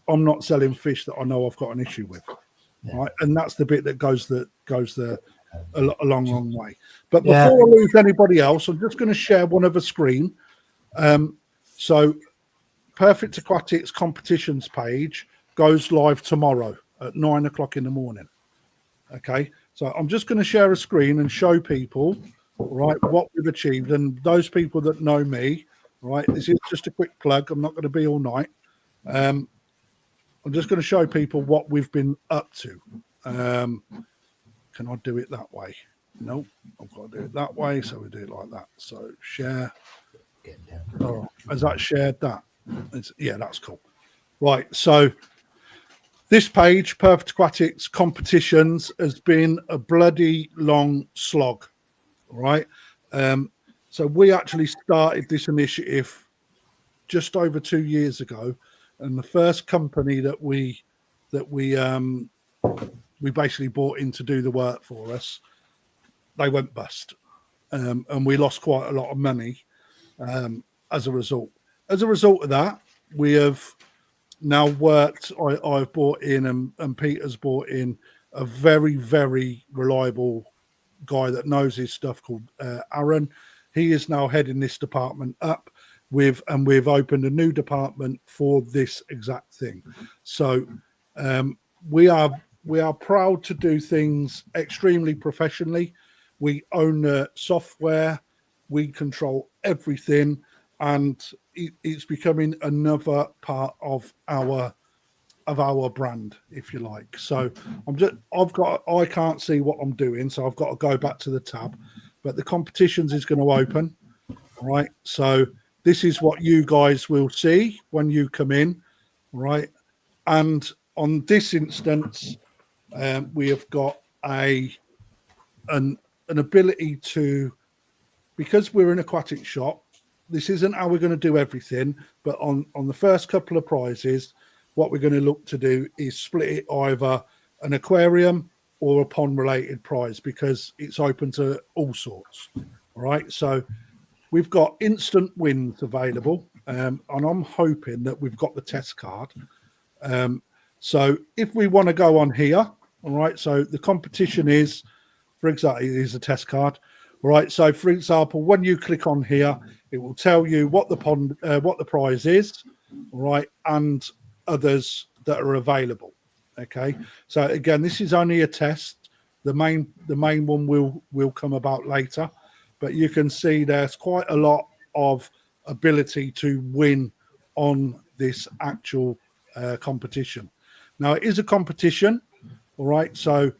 I'm not selling fish that I know I've got an issue with, right? And that's the bit that goes a long way. But before I lose anybody else, I'm just going to share one other screen. So Perfect Aquatics competitions page goes live tomorrow at 9 o'clock in the morning. Okay, so I'm just going to share a screen and show people, right, what we've achieved. And those people that know me, right, this is just a quick plug. I'm not going to be all night. I'm just going to show people what we've been up to. Can I do it that way? No, I've got to do it that way. So we do it like that. So share. Oh, has that shared that? Yeah, that's cool. Right. So this page, Perfect Aquatics competitions, has been a bloody long slog. Right. So we actually started this initiative just over 2 years ago. And the first company that we basically brought in to do the work for us, they went bust, and we lost quite a lot of money as a result. As a result of that, we have now worked. I've brought in, and Peter's brought in a very, very reliable guy that knows his stuff called Aaron. He is now heading this department up. We've opened a new department for this exact thing. So we are proud to do things extremely professionally. We own the software, we control everything, and it's becoming another part of our brand, if you like. So I can't see what I'm doing, so I've got to go back to the tab. But the competitions is going to open, right? So this is what you guys will see when you come in, right? And on this instance, we have got an ability to, because we're an aquatic shop, this isn't how we're going to do everything, but on the first couple of prizes, what we're going to look to do is split it either an aquarium or a pond related prize, because it's open to all sorts. All right. So we've got instant wins available, and I'm hoping that we've got the test card. So if we want to go on here, all right, so the competition is, for example, it is a test card. All right, so for example, when you click on here, it will tell you what the prize is, all right, and others that are available. Okay, so again, this is only a test. The main one will come about later, but you can see there's quite a lot of ability to win on this actual competition. Now, it is a competition, all right, so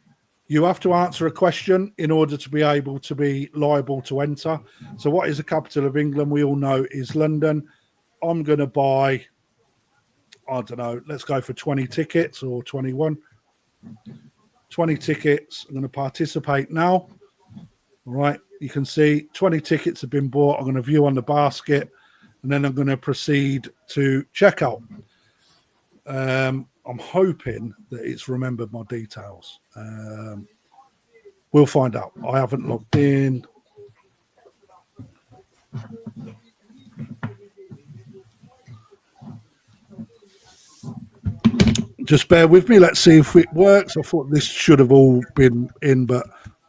you have to answer a question in order to be able to be liable to enter. So what is the capital of England? We all know is London. I'm going to buy, I don't know, let's go for 20 tickets or 21. 20 tickets. I'm going to participate now. All right. You can see 20 tickets have been bought. I'm going to view on the basket, and then I'm going to proceed to checkout. I'm hoping that it's remembered my details. We'll find out. I haven't logged in. Just bear with me. Let's see if it works. I thought this should have all been in, but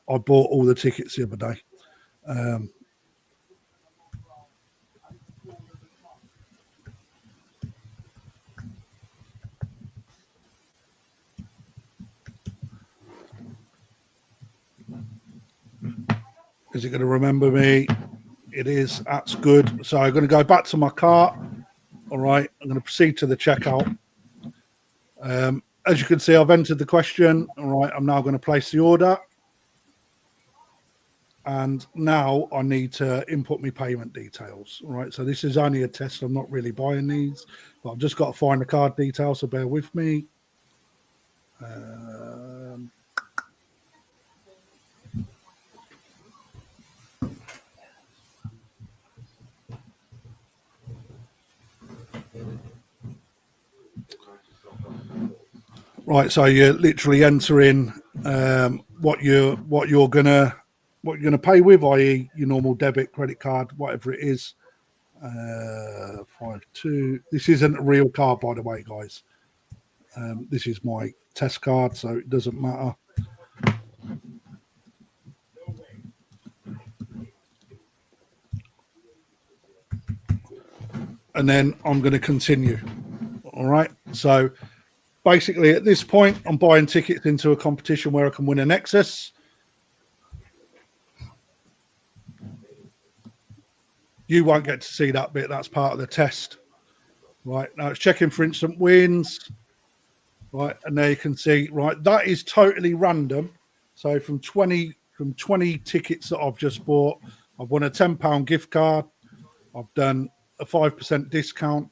I bought all the tickets the other day. Is it going to remember me? It is. That's good. So I'm going to go back to my cart. All right. I'm going to proceed to the checkout. As you can see, I've entered the question. All right. I'm now going to place the order. And now I need to input my payment details. All right. So this is only a test. I'm not really buying these, but I've just got to find the card details. So bear with me. Right, so you're literally entering what you're gonna pay with, i.e., your normal debit, credit card, whatever it is. 52. This isn't a real card, by the way, guys. This is my test card, so it doesn't matter. And then I'm going to continue. All right, so basically, at this point, I'm buying tickets into a competition where I can win an Nexus. You won't get to see that bit. That's part of the test. Right, now it's checking for instant wins. Right, and there you can see, right, that is totally random. So from 20 tickets that I've just bought, I've won a £10 gift card. I've done a 5% discount.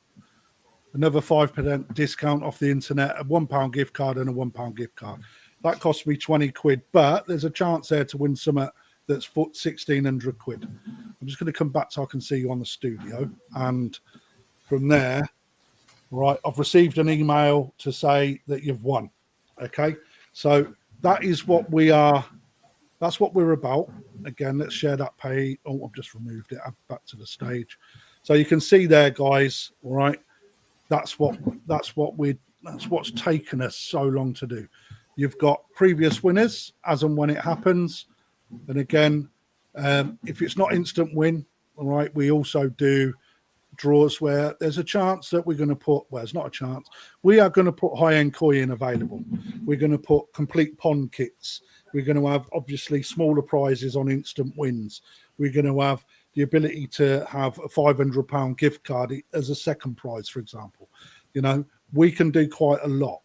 Another 5% discount off the internet, a £1 gift card and a £1 gift card. That cost me 20 quid, but there's a chance there to win something that's 1,600 quid. I'm just going to come back so I can see you on the studio. And from there, right, I've received an email to say that you've won. Okay, so that is what we are. That's what we're about. Again, let's share that page. Oh, I've just removed it. I'm back to the stage. So you can see there, guys, all right? That's what's taken us so long to do. You've got previous winners as and when it happens. And again, if it's not instant win, all right, we also do draws where there's a chance that we're going to put, well, it's not a chance. We are going to put high-end coin available. We're going to put complete pond kits. We're going to have, obviously, smaller prizes on instant wins. We're going to have the ability to have a £500 gift card as a second prize, for example. You know, we can do quite a lot.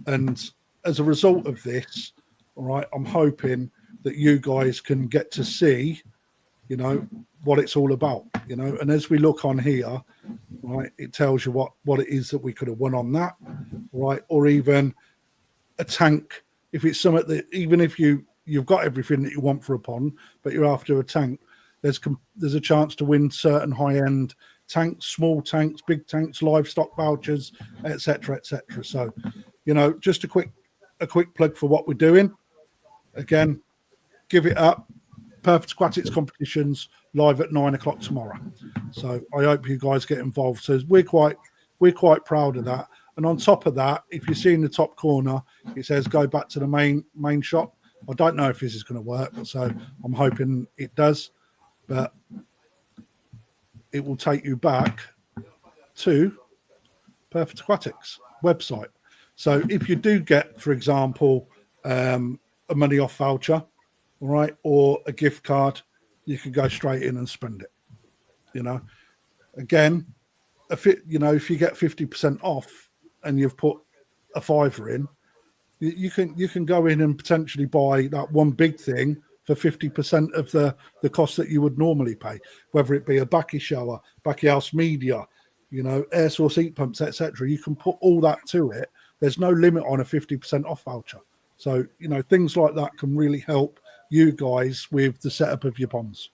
And as a result of this, all right, I'm hoping that you guys can get to see, you know, what it's all about, you know. And as we look on here, right, it tells you what it is that we could have won on that, right? Or even a tank. If it's something that, even if you've got everything that you want for a pond, but you're after a tank, there's a chance to win certain high-end tanks, small tanks, big tanks, livestock vouchers, etc., etc. So, you know, just a quick plug for what we're doing. Again, give it up. Perfect Aquatics competitions live at 9 o'clock tomorrow. So I hope you guys get involved. So we're quite proud of that. And on top of that, if you see in the top corner, it says go back to the main shop. I don't know if this is going to work, so I'm hoping it does. But it will take you back to Perfect Aquatics website. So if you do get, for example, a money off voucher, all right, or a gift card, you can go straight in and spend it. You know, again, if you get 50% off and you've put a £5 in, you can go in and potentially buy that one big thing for 50% of the cost that you would normally pay, whether it be a backy shower, backy house media, you know, air source heat pumps, etc. You can put all that to it. There's no limit on a 50% off voucher. So, you know, things like that can really help you guys with the setup of your ponds.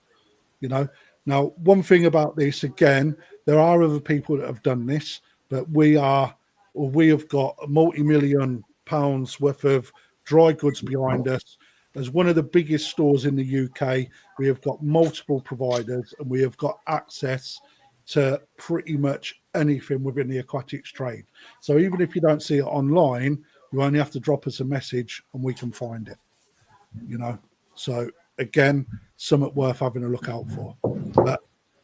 You know, now one thing about this, again, there are other people that have done this, but we have got a multi-million pounds worth of dry goods behind us. As one of the biggest stores in the UK, we have got multiple providers and we have got access to pretty much anything within the aquatics trade. So even if you don't see it online, you only have to drop us a message and we can find it. So again, something worth having a look out for. But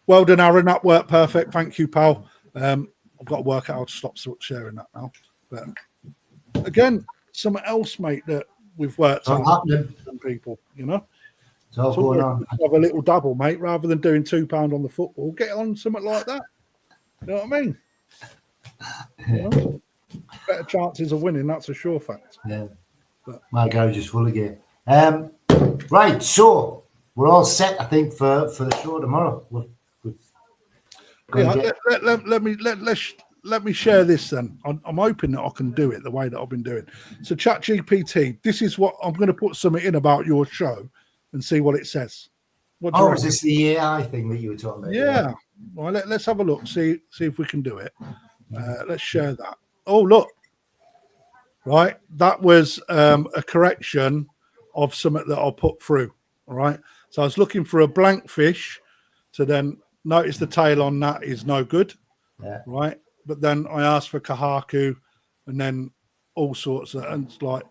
well done, Aaron. That worked perfect. Thank you, pal. I've got to work out how to stop sharing that now. But again, something else, mate, that we've worked out with some people, It's all going on. Have a little double, mate, rather than doing £2 on the football. Get on something like that. You know what I mean? Better chances of winning, that's a sure fact. Yeah. But my garage is full again. Right, so we're all set, I think, for the show tomorrow. Let me share this then. I'm hoping that I can do it the way that I've been doing. So ChatGPT, this is what I'm going to put something in about your show and see what it says. Is this the AI thing that you were talking about? Yeah. Well, let's have a look. See if we can do it. Let's share that. Oh, look. Right. That was a correction of something that I'll put through. All right. So I was looking for a blank fish to then notice the tail on that is no good. Yeah. Right. But then I asked for Kahaku and then all sorts of, and it's like,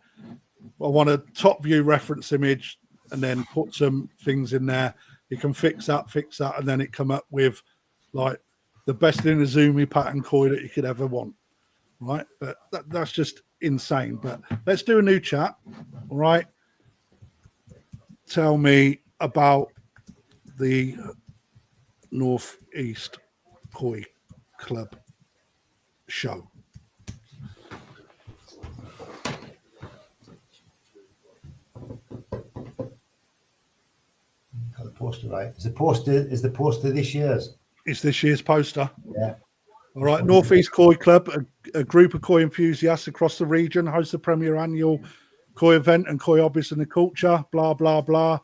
I want a top view reference image and then put some things in there. You can fix that, and then it come up with like the best Inazumi pattern koi that you could ever want. Right. But that's just insane. But let's do a new chat. All right. Tell me about the Northeast Koi Club show. Got the poster right. Is the poster this year's? It's this year's poster. Yeah. All right. Northeast Koi Club, a group of koi enthusiasts across the region, hosts the premier annual koi event and koi hobbies and the culture. Blah blah blah.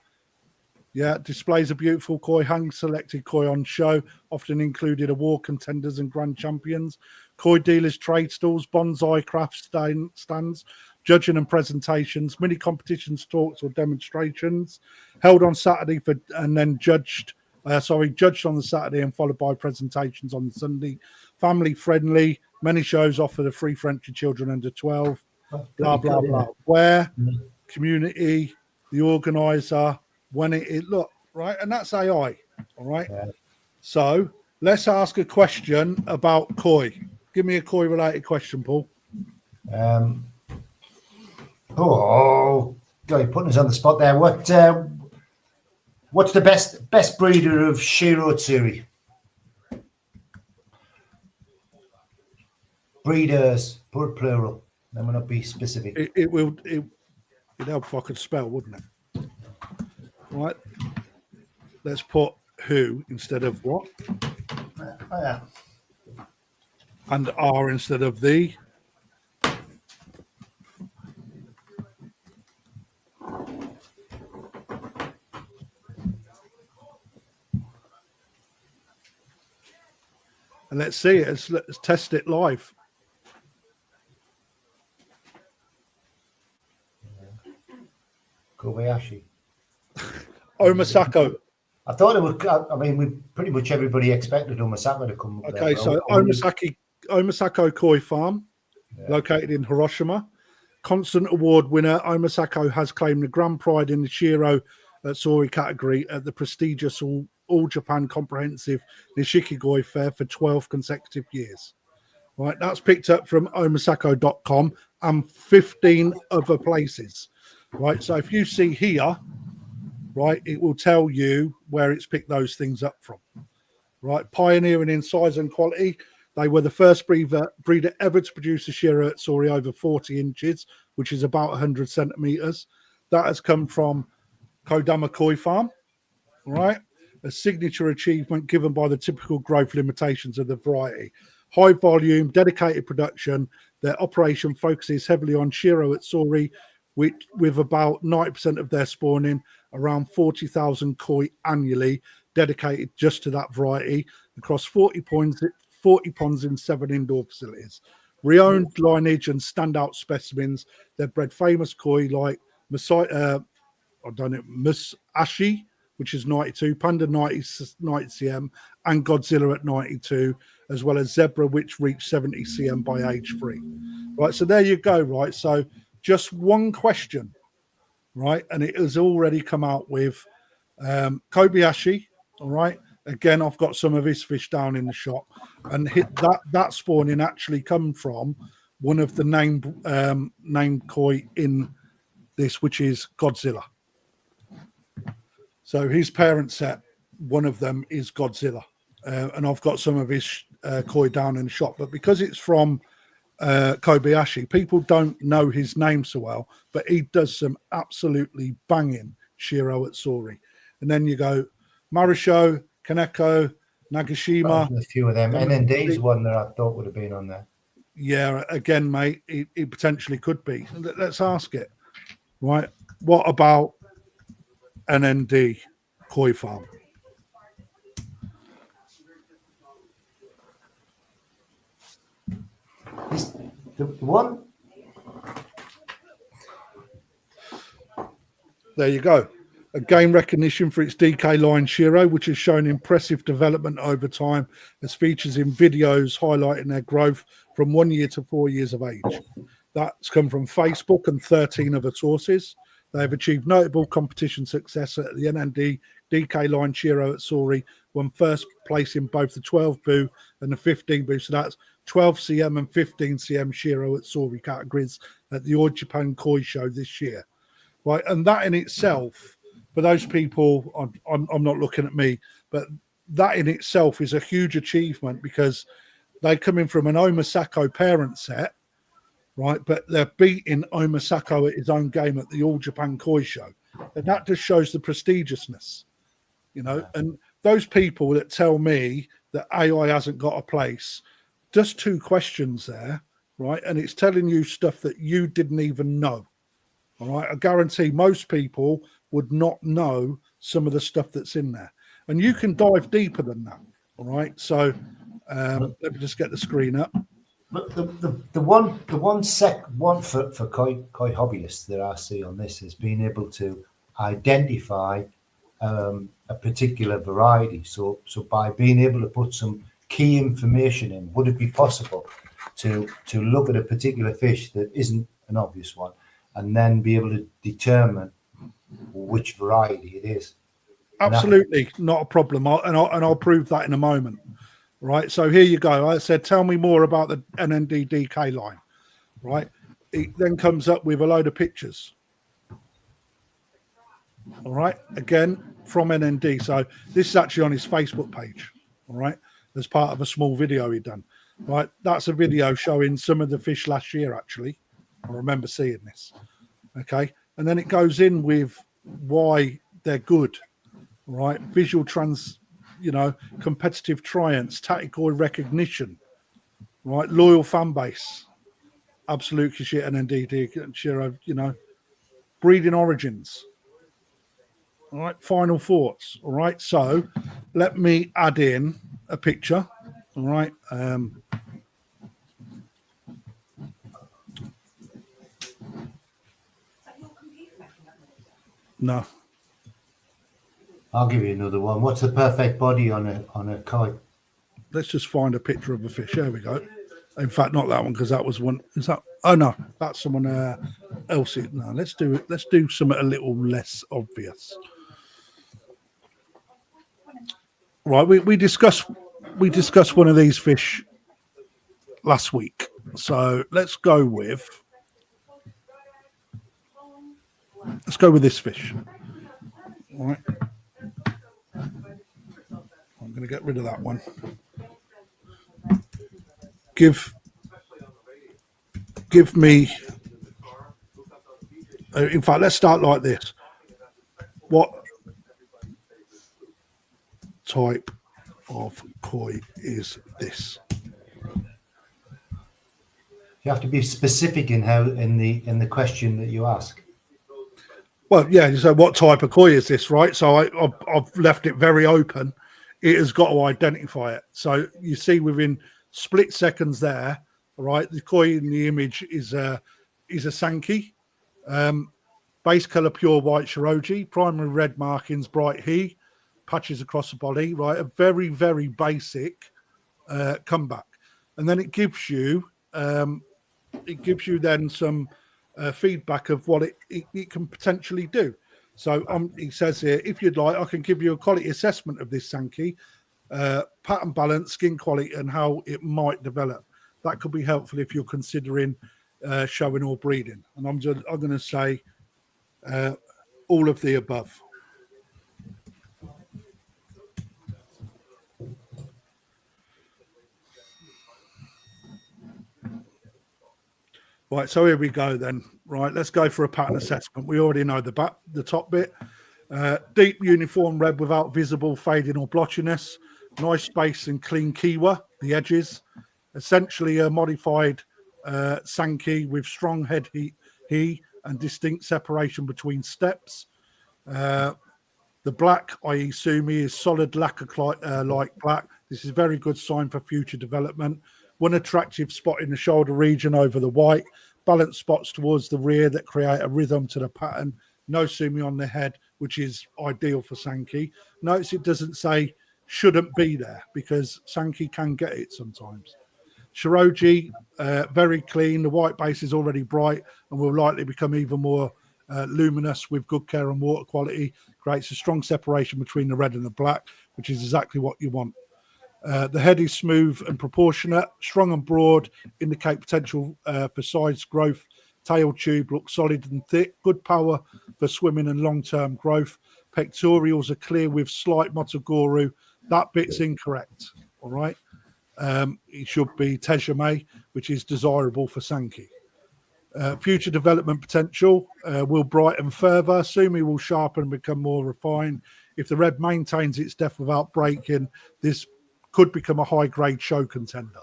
Yeah, displays a beautiful koi, hand-selected koi on show, often included award contenders and grand champions, koi dealers, trade stalls, bonsai craft stands, judging and presentations, mini competitions, talks or demonstrations, held on Saturday and then judged on the Saturday and followed by presentations on the Sunday. Family friendly, many shows offer the free for entry children under 12. Blah blah blah. Where community, the organizer. When it look right, and that's AI, all right. Yeah. So let's ask a question about koi. Give me a koi related question, Paul. God, you're putting us on the spot there. What's the best breeder of Shiro Tsuri? Breeders, put plural. Let me not be specific. It'd help if I could spell, wouldn't it? Right, let's put who instead of what, yeah. And are instead of the. And let's see it. Let's test it live. Kobayashi. Omasako. I thought it would. I mean, we pretty much everybody expected Omasako to come up. Okay, so Omasako Koi Farm, located in Hiroshima. Constant award winner, Omasako has claimed the grand pride in the Shiro Tsuri category at the prestigious All Japan Comprehensive Nishikigoi Fair for 12 consecutive years. Right, that's picked up from omasako.com and 15 other places. Right, so if you see here, right, it will tell you where it's picked those things up from. Right, pioneering in size and quality, they were the first breeder ever to produce a Shiro Tsuri over 40 inches, which is about 100 centimeters. That has come from Kodama Koi Farm, right? A signature achievement given by the typical growth limitations of the variety. High volume, dedicated production. Their operation focuses heavily on Shiro Tsuri, with about 90% of their spawning, around 40,000 koi annually, dedicated just to that variety across 40 ponds in 7 indoor facilities. Renowned lineage and standout specimens. They've bred famous koi like Musashi which is 92, Panda 90 cm, and Godzilla at 92, as well as Zebra, which reached 70 cm by age 3. Right, so there you go. Right, so just one question, right, and it has already come out with Kobayashi. All right, again, I've got some of his fish down in the shop, and that spawning actually come from one of the named koi in this, which is Godzilla. So his parent set, one of them is Godzilla, and I've got some of his koi down in the shop, but because it's from Kobayashi, people don't know his name so well, but he does some absolutely banging Shiro Atsuri. And then you go Marisho, Kaneko, Nagashima. A few of them. NND's one that I thought would have been on there. Yeah, again, mate, it potentially could be. Let's ask it. Right. What about NND Koi Farm? The one. There you go. A gain recognition for its DK line Shiro, which has shown impressive development over time, as features in videos highlighting their growth from 1 year to 4 years of age. That's come from Facebook and 13 other sources. They have achieved notable competition success at the NND DK line Shiro Atsuri, won first place in both the 12 boo and the 15 boo. So that's 12 cm and 15 cm Shiro Atsuri categories at the All Japan Koi Show this year. Right, and that in itself, for those people, I'm not looking at me, but that in itself is a huge achievement, because they come in from an Omasako parent set, right? But they're beating Omasako at his own game at the All Japan Koi Show, and that just shows the prestigiousness, you know. And those people that tell me that AI hasn't got a place, just two questions there, right? And it's telling you stuff that you didn't even know. All right, I guarantee most people would not know some of the stuff that's in there, and you can dive deeper than that. All right, so let me just get the screen up. But the one for koi hobbyists that I see on this is being able to identify a particular variety. So by being able to put some key information in, would it be possible to look at a particular fish that isn't an obvious one, and then be able to determine which variety it is? Absolutely, not a problem. I'll prove that in a moment. Right, so here you go. I said, tell me more about the NND DK line. Right, it then comes up with a load of pictures. All right, again from NND. So this is actually on his Facebook page. All right, as part of a small video he done. Right, that's a video showing some of the fish last year. Actually, I remember seeing this. Okay, and then it goes in with why they're good. Right, visual competitive triumphs, tactical recognition, right, loyal fan base, absolute shit, and indeed, Shiro, breeding origins, all right, final thoughts, all right. So let me add in a picture, all right. No. I'll give you another one. What's the perfect body on a koi? Let's just find a picture of a fish. There we go. In fact, not that one, because that was one. Is that? Oh no, that's someone else. No, let's do it. Let's do something a little less obvious. Right, we discussed one of these fish last week. So let's go with this fish. All right. I'm going to get rid of that one. Give me. In fact, let's start like this. What type of koi is this? You have to be specific in the question that you ask. Well, yeah. So, what type of koi is this, right? So, I've left it very open. It has got to identify it. So, you see within split seconds there, right? The koi in the image is a Sankey. Base colour pure white Shiroji, primary red markings bright he, patches across the body, right? A very, very basic comeback. And then it gives you then some feedback of what it can potentially do. So he says here, if you'd like, I can give you a quality assessment of this Sankey, pattern balance, skin quality, and how it might develop. That could be helpful if you're considering showing or breeding. And I'm going to say all of the above. Right, so here we go then. Right, let's go for a pattern assessment. We already know the top bit. Deep uniform red without visible fading or blotchiness. Nice space and clean kiwa, the edges. Essentially a modified Sankey with strong head he and distinct separation between steps. The black, i.e. Sumi, is solid lacquer-like black. This is a very good sign for future development. One attractive spot in the shoulder region over the white. Balanced spots towards the rear that create a rhythm to the pattern. No Sumi on the head, which is ideal for Sankey. Notice it doesn't say shouldn't be there because Sankey can get it sometimes. Shiroji, very clean. The white base is already bright and will likely become even more luminous with good care and water quality. Creates a strong separation between the red and the black, which is exactly what you want. The head is smooth and proportionate, strong and broad, indicate potential for size growth. Tail tube looks solid and thick, good power for swimming and long-term growth. Pectorials are clear with slight motoguru. That bit's incorrect, all right? It should be tejame, which is desirable for Sankey. Future development potential will brighten further. Sumi will sharpen and become more refined. If the red maintains its depth without breaking, this could become a high-grade show contender.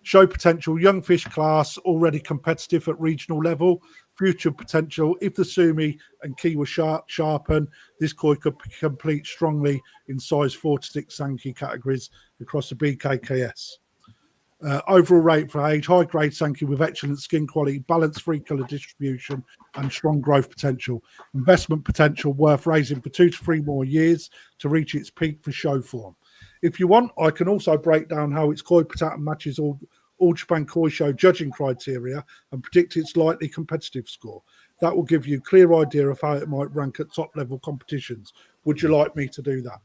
Show potential, young fish class, already competitive at regional level. Future potential, if the Sumi and Kiwa sharpen, this koi could compete strongly in size 4 to 6 Sankey categories across the BKKS. Overall rate for age, high-grade Sankey with excellent skin quality, balanced free colour distribution, and strong growth potential. Investment potential worth raising for 2 to 3 more years to reach its peak for show form. If you want, I can also break down how its koi pattern matches all Japan Koi Show judging criteria and predict its likely competitive score. That will give you a clear idea of how it might rank at top level competitions. Would you like me to do that?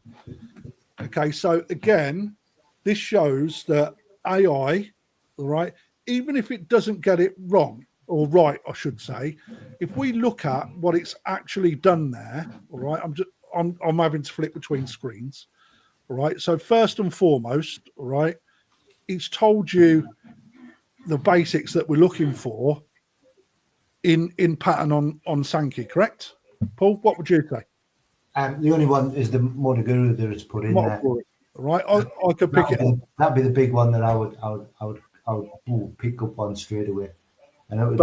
Okay, so again, this shows that AI, all right, even if it doesn't get it wrong, or right, I should say, if we look at what it's actually done there, all right, I'm having to flip between screens. All right. So first and foremost, all right, it's told you the basics that we're looking for in pattern on Sankey, correct? Paul, what would you say? The only one is the Motoguru that it's put in there. All right. I could pick it up. That'd be the big one that I would pick up on straight away. And it would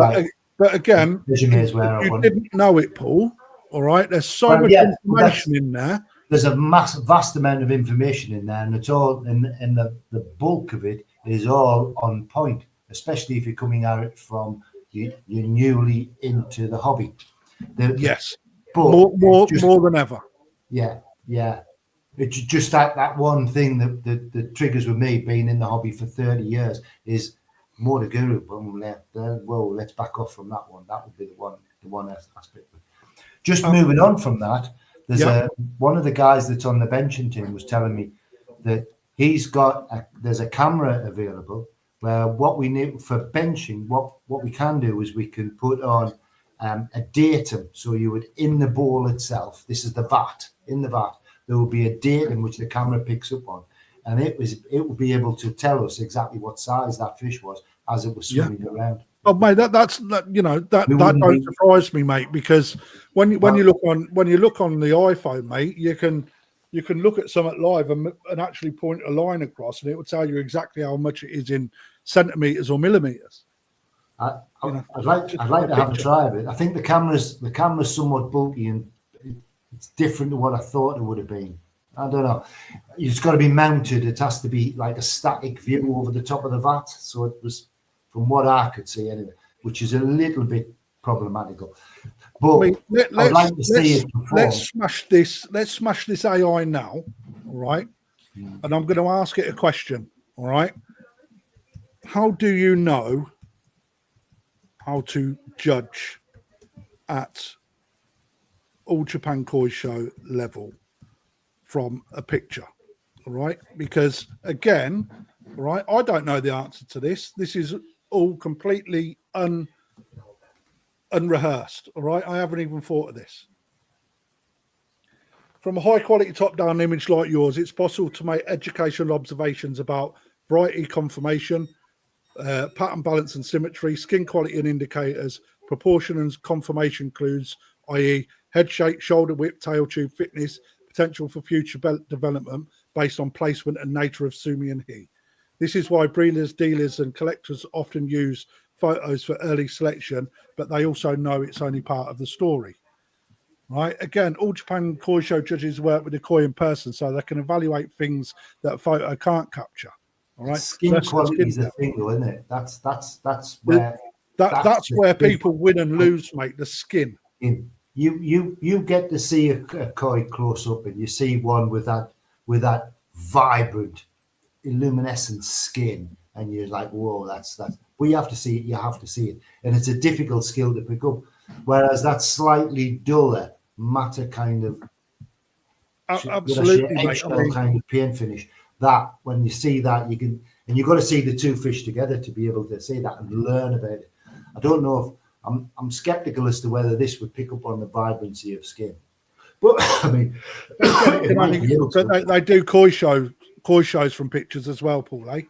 but again, you didn't know it, Paul. All right. There's so much information in there. There's a vast amount of information in there, and it's all and the bulk of it is all on point, especially if you're coming at it from you're newly into the hobby. Yes, more than ever. Yeah. It's just that one thing that triggers with me being in the hobby for 30 years is more the guru. Well, let's back off from that one. That would be the one aspect. Just moving on from that. There's one of the guys that's on the benching team was telling me that there's a camera available where what we need for benching, what we can do is we can put on a datum. So you would, in the bowl itself, this is the vat, in the vat, there will be a datum which the camera picks up on. And it will be able to tell us exactly what size that fish was as it was swimming around. Oh, mate, that don't surprise me, mate, because when you look on the iPhone, mate, you can look at something live and actually point a line across, and it will tell you exactly how much it is in centimeters or millimeters. I'd like to have a try of it. I think the camera's somewhat bulky and it's different to what I thought it would have been. I don't know. It's got to be mounted. It has to be like a static view over the top of the vat. So it was, from what I could see anyway, which is a little bit problematical. But I I'd like to see it perform. let's smash this. Let's smash this AI now, all right? And I'm going to ask it a question, all right? How do you know how to judge at All Japan Koi Show level from a picture? All right, because again, all right, I don't know the answer to this. This is all completely unrehearsed. All right, I haven't even thought of this. From a high quality top down image like yours, it's possible to make educational observations about variety, conformation, pattern, balance and symmetry, skin quality and indicators, proportion and conformation clues, i.e. head shape, shoulder width, tail tube thickness, potential for future development based on placement and nature of sumi and he. This is why breeders, dealers and collectors often use photos for early selection, but they also know it's only part of the story. Right? Again, All Japan Koi Show judges work with the koi in person, so they can evaluate things that a photo can't capture. All right, skin quality is a thing, though, isn't it? That's where that's where people win and lose, mate. The skin. You get to see a koi close up, and you see one with that vibrant, luminescent skin, and you're like, whoa, that's. Well, you have to see it. You have to see it, and it's a difficult skill to pick up. Whereas that slightly duller, matter kind of, absolutely, mate. Kind of paint finish. That when you see that, you can, and you've got to see the two fish together to be able to see that and learn about it. I don't know if I'm skeptical as to whether this would pick up on the vibrancy of skin, but I mean, so they do koi shows from pictures as well, Paul. Eh?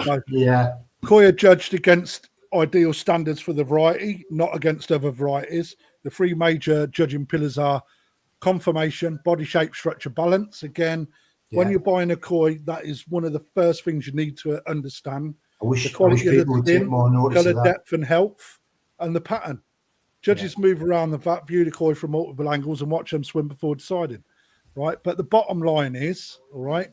So yeah, koi are judged against ideal standards for the variety, not against other varieties. The three major judging pillars are conformation, body shape, structure, balance. Again, when you're buying a koi, that is one of the first things you need to understand. The quality of the skin, colour, depth and health, and the pattern. Judges move around the vat, view the koi from multiple angles and watch them swim before deciding, right? But the bottom line is, all right,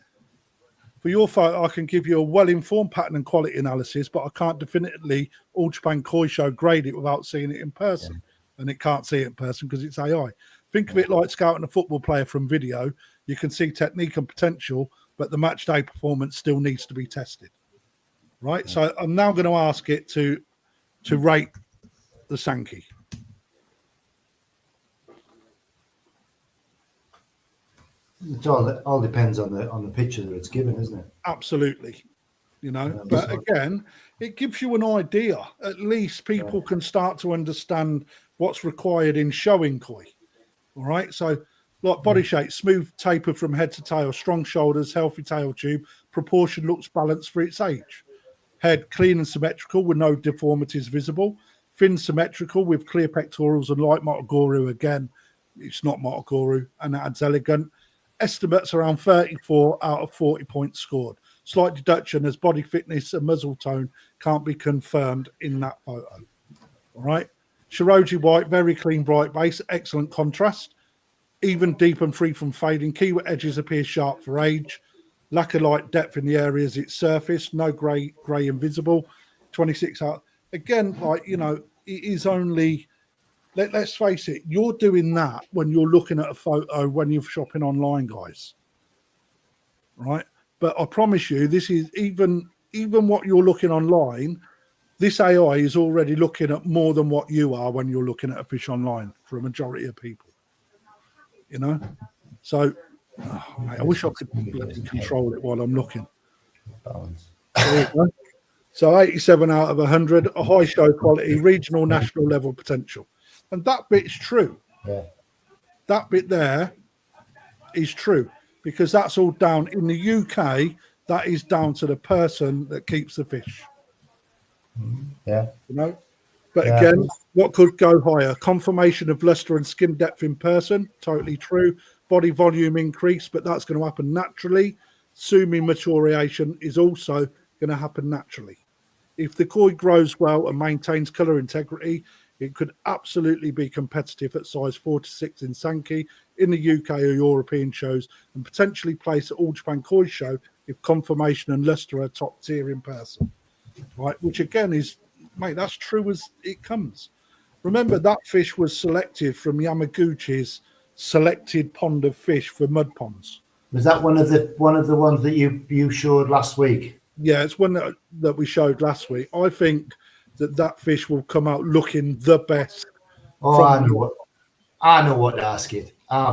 for your photo, I can give you a well-informed pattern and quality analysis, but I can't definitively All Japan Koi Show grade it without seeing it in person. And it can't see it in person because it's AI. Think of it like scouting a football player from video. You can see technique and potential, but the match day performance still needs to be tested. Right? So I'm now going to ask it to rate the Sankey. It all depends on the picture that it's given, isn't it? Absolutely. You know, but again, it gives you an idea. At least people can start to understand what's required in showing koi. All right. So, like body shape, smooth taper from head to tail, strong shoulders, healthy tail tube, proportion looks balanced for its age. Head clean and symmetrical with no deformities visible. Fin symmetrical with clear pectorals and light Motogoru. Again, it's not Motogoru, and that adds elegant. Estimates around 34 out of 40 points scored. Slight deduction as body fitness and muzzle tone can't be confirmed in that photo. All right. Shiroji white, very clean, bright base, excellent contrast. Even, deep and free from fading. Keyword edges appear sharp for age. Lack of light depth in the areas it's surfaced. No grey invisible. 26 out. Again, like, you know, it is only... Let's face it, you're doing that when you're looking at a photo when you're shopping online, guys. Right? But I promise you, this is even what you're looking online, this AI is already looking at more than what you are when you're looking at a fish online for a majority of people. You know? So, mate, I wish I could control it while I'm looking. There you go. So 87 out of 100, a high show quality, regional, national level potential. And that bit's true. Yeah. That bit there is true because that's all down in the UK. That is down to the person that keeps the fish. Yeah. You know, but again, what could go higher? Confirmation of luster and skin depth in person. Totally true. Body volume increase, but that's going to happen naturally. Sumi maturation is also going to happen naturally. If the koi grows well and maintains colour integrity, it could absolutely be competitive at size 4 to 6 in Sankey in the UK or European shows and potentially place at All Japan Koi Show if conformation and luster are top tier in person. Right, which again is, mate, that's true as it comes. Remember that fish was selected from Yamaguchi's selected pond of fish for mud ponds. Was that one of the ones that you showed last week? Yeah, it's one that we showed last week. I think that fish will come out looking the best. Oh, I know what to ask it. I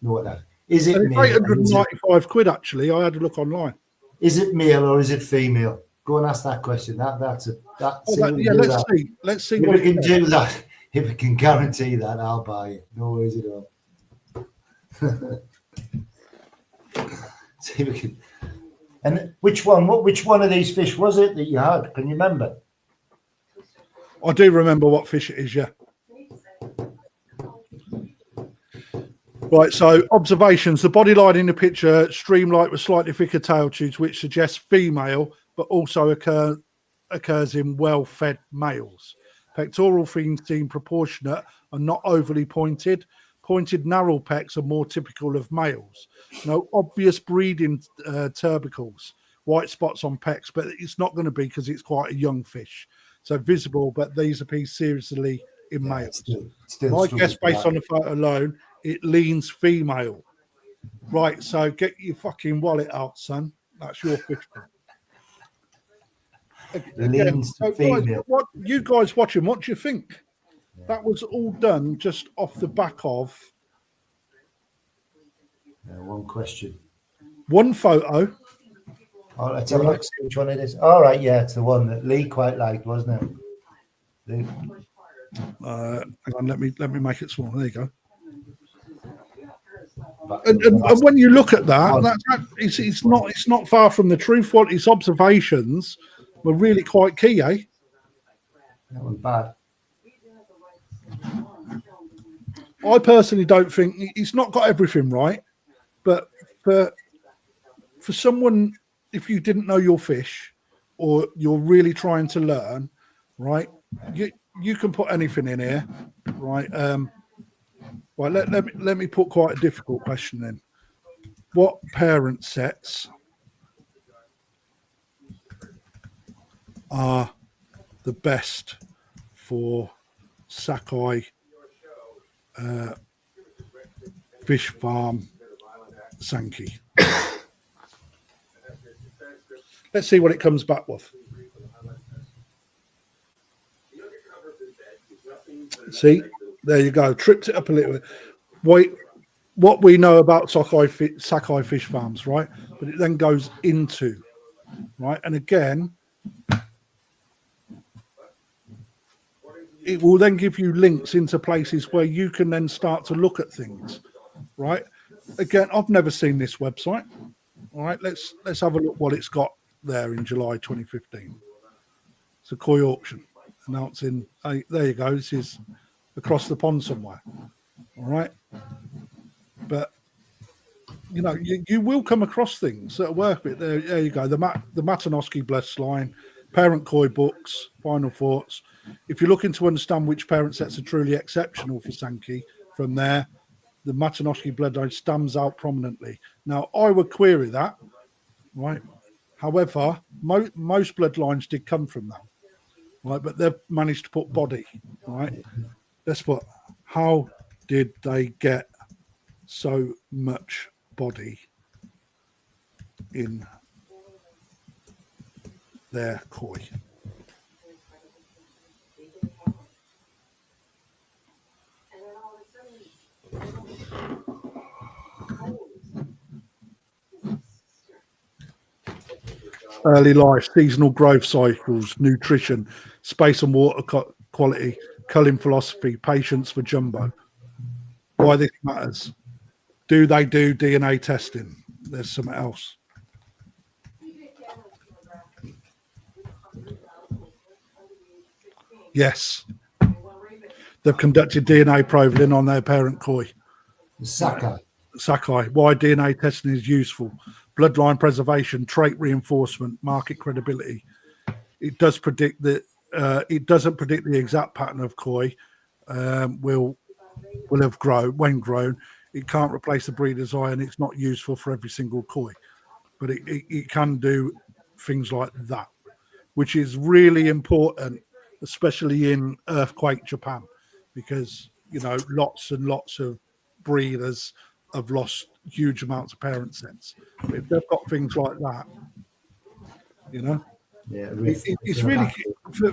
know what that is. It and it's male? 895 quid actually. I had a look online. Is it male or is it female? Go and ask that question. Let's see. Let's see If what we can do that. If we can guarantee that, I'll buy it. No worries at all. See if we can. And which one of these fish was it that you had? Can you remember? I do remember what fish it is, yeah. Right, so observations. The body line in the picture, streamlined with slightly thicker tail tubes, which suggests female, but also occurs in well-fed males. Pectoral fins seem proportionate and not overly pointed. Pointed narrow pecs are more typical of males. No obvious breeding tubercles, white spots on pecs, but it's not going to be because it's quite a young fish. So visible, but these appear seriously in males. My guess, based on the photo alone, it leans female. Right, so get your fucking wallet out, son. That's your fish. Again, so guys, what you guys watching? What do you think? Yeah. That was all done just off the back of one question, one photo. Oh, let's have a look, see which one it is. All right, yeah, it's the one that Lee quite liked, wasn't it? Hang on, let me make it smaller. There you go. And when you look at that, it's not far from the truth. What his observations were really quite key, eh? That was bad. I personally don't think he's not got everything right, but for someone, if you didn't know your fish or you're really trying to learn, right, you can put anything in here, right? Well, let me put quite a difficult question in. What parent sets are the best for Sakai fish farm Sankey? Let's see what it comes back with. See, there you go. Tripped it up a little bit. Wait, what we know about Sakai fish farms, right? But it then goes into, right? And again, it will then give you links into places where you can then start to look at things, right? Again, I've never seen this website. All right, let's have a look what it's got there in July 2015. It's a koi auction announcing. There you go. This is across the pond somewhere. All right, but you know you will come across things that work with. There you go. The Matanoski Blessed line, parent koi books, final thoughts. If you're looking to understand which parent sets are truly exceptional for Sankey, from there, the Matanoski bloodline stands out prominently. Now, I would query that, right? However, most bloodlines did come from that, right? But they've managed to put body, right? That's what. How did they get so much body in their koi? Early life, seasonal growth cycles, nutrition, space and water quality, culling philosophy, patience for jumbo. Why this matters. Do they do DNA testing? There's something else. Yes. They've conducted DNA probing on their parent koi. Sakai. Why DNA testing is useful. Bloodline preservation, trait reinforcement, market credibility. It does predict that it doesn't predict the exact pattern of koi will have grown when grown. It can't replace the breeder's eye, and it's not useful for every single koi, but it can do things like that, which is really important especially in earthquake Japan, because lots and lots of breeders have lost huge amounts of parent sets. But if they've got things like that, Yeah, it's really,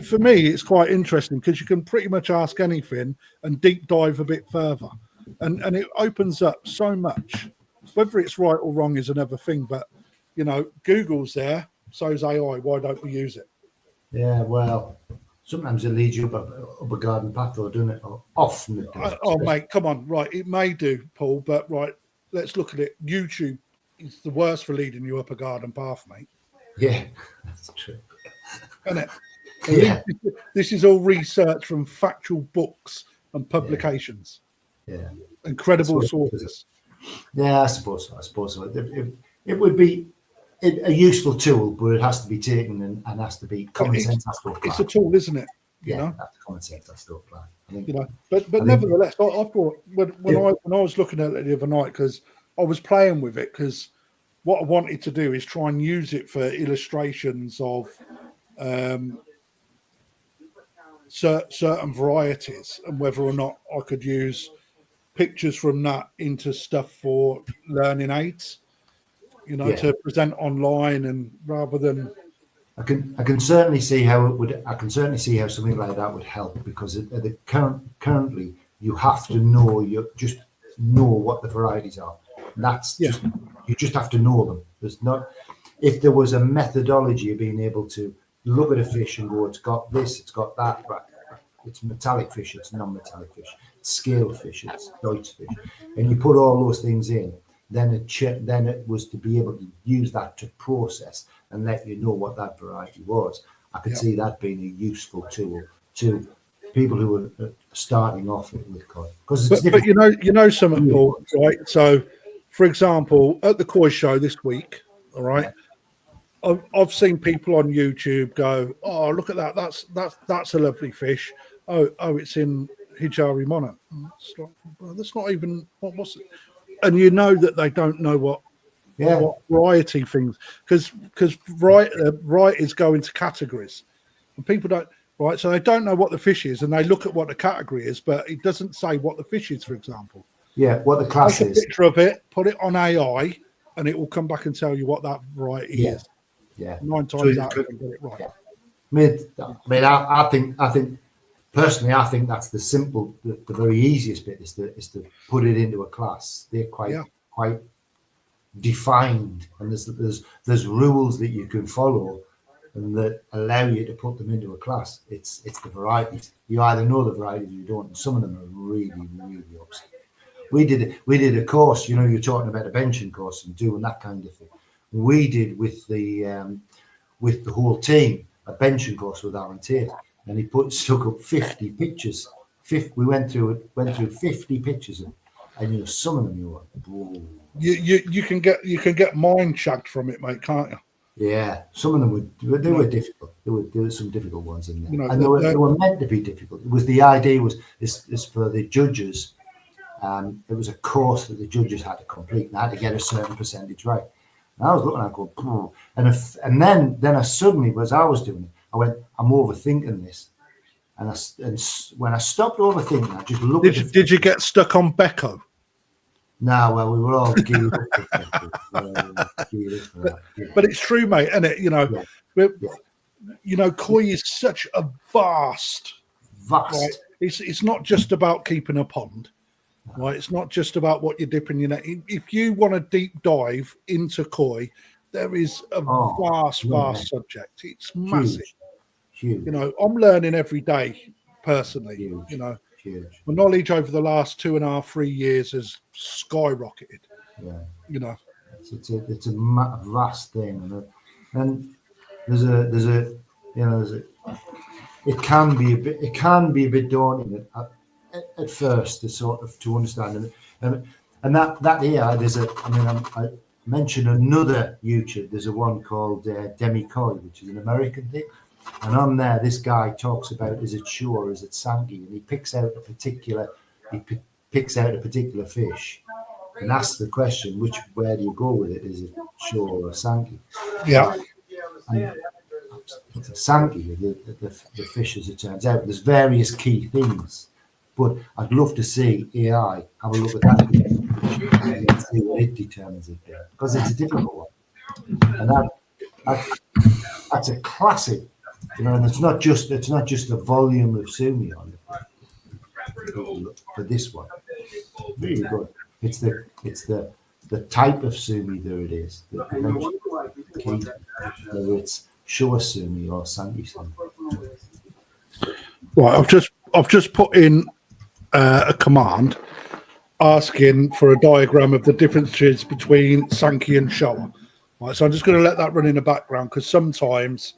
for me, it's quite interesting because you can pretty much ask anything and deep dive a bit further, and it opens up so much. Whether it's right or wrong is another thing, but Google's there, so's AI. Why don't we use it? Yeah, well, sometimes it leads you up a garden path, though, doesn't it? Or often it does. Oh, mate, come on, right? It may do, Paul, but right, let's look at it. YouTube is the worst for leading you up a garden path, mate. Yeah, that's true. Isn't it? Yeah. This is all research from factual books and publications. Yeah. Incredible sources. Yeah, I suppose so. It would be a useful tool, but it has to be taken and has to be common sense. Has to apply. It's a tool, isn't it? That's common sense has to apply. But nevertheless, I thought when I was looking at it the other night, because I was playing with it, because what I wanted to do is try and use it for illustrations of certain varieties, and whether or not I could use pictures from that into stuff for learning aids, to present online, and rather than I can certainly see how it would. I can certainly see how something like that would help, because currently you have to know just know what the varieties are. And that's just you just have to know them. There's not if there was a methodology of being able to look at a fish and go, it's got this, it's got that, right? It's metallic fish, it's non-metallic fish, it's scaled fish, it's Deutsch fish, and you put all those things in. Then it was to be able to use that to process and let you know what that variety was. I could see that being a useful tool to people who are starting off with koi. Because but something, Paul, right? So, for example, at the koi show this week, all right, I've seen people on YouTube go, "Oh, look at that! That's a lovely fish. Oh, it's in Hijari Mono. That's not even what's it?" And that they don't know what variety things, because writers go into categories, and people don't, right? So they don't know what the fish is, and they look at what the category is, but it doesn't say what the fish is, for example. Yeah, what the class Take is. a picture of it, put it on AI, and it will come back and tell you what that variety is. Yeah, 9 times out of 10 get it right. Yeah. I think personally, I think that's the very easiest bit is to put it into a class. They're quite defined, and there's rules that you can follow and that allow you to put them into a class. It's the varieties. You either know the varieties or you don't. And some of them are really, really upset. We did a course. You're talking about a benching course and doing that kind of thing. We did with the whole team a benching course with Aaron Tate, and he stuck up 50 pictures. We went through 50 pictures, and some of them you were, whoa. You can get mind shagged from it, mate, can't you? Yeah, some of them were difficult. There were some difficult ones in there, and they were meant to be difficult. It was the idea was this for the judges. It was a course that the judges had to complete, and had to get a certain percentage right. And I was looking at it going, and then I suddenly, as I was doing it, I went, I'm overthinking this. And when I stopped overthinking, I just looked. Did you get stuck on Becco? No, well, we were all geared up. But it's true, mate, isn't it? Koi is such a vast. Right? It's not just about keeping a pond. Right, it's not just about what you're dipping your net. If you want to deep dive into koi, there is a vast subject. It's massive. Huge. I'm learning every day personally. Huge. My knowledge over the last 2.5-3 years has skyrocketed. Yeah. It's a vast thing, and it can be a bit daunting at first to understand, and that here I mentioned another YouTube. There's a one called Demi Koi, which is an American thing, and on there this guy talks about, is it shore, is it sanky, and he picks out a particular fish and asks the question, where do you go with it? Is it shore or sanky? Yeah. And Sankey, the fish as it turns out. There's various key things, but I'd love to see AI have a look at that and see what it determines it there, because it's a difficult one, and that's a classic, you know. And it's not just the volume of sumi on it for this one. Really good. It's the type of sumi that it is. The key, whether it's Shua sumi or Sankey sumi. Right, I've just put in a command asking for a diagram of the differences between Sankey and Showa. Right, so I'm just going to let that run in the background, because sometimes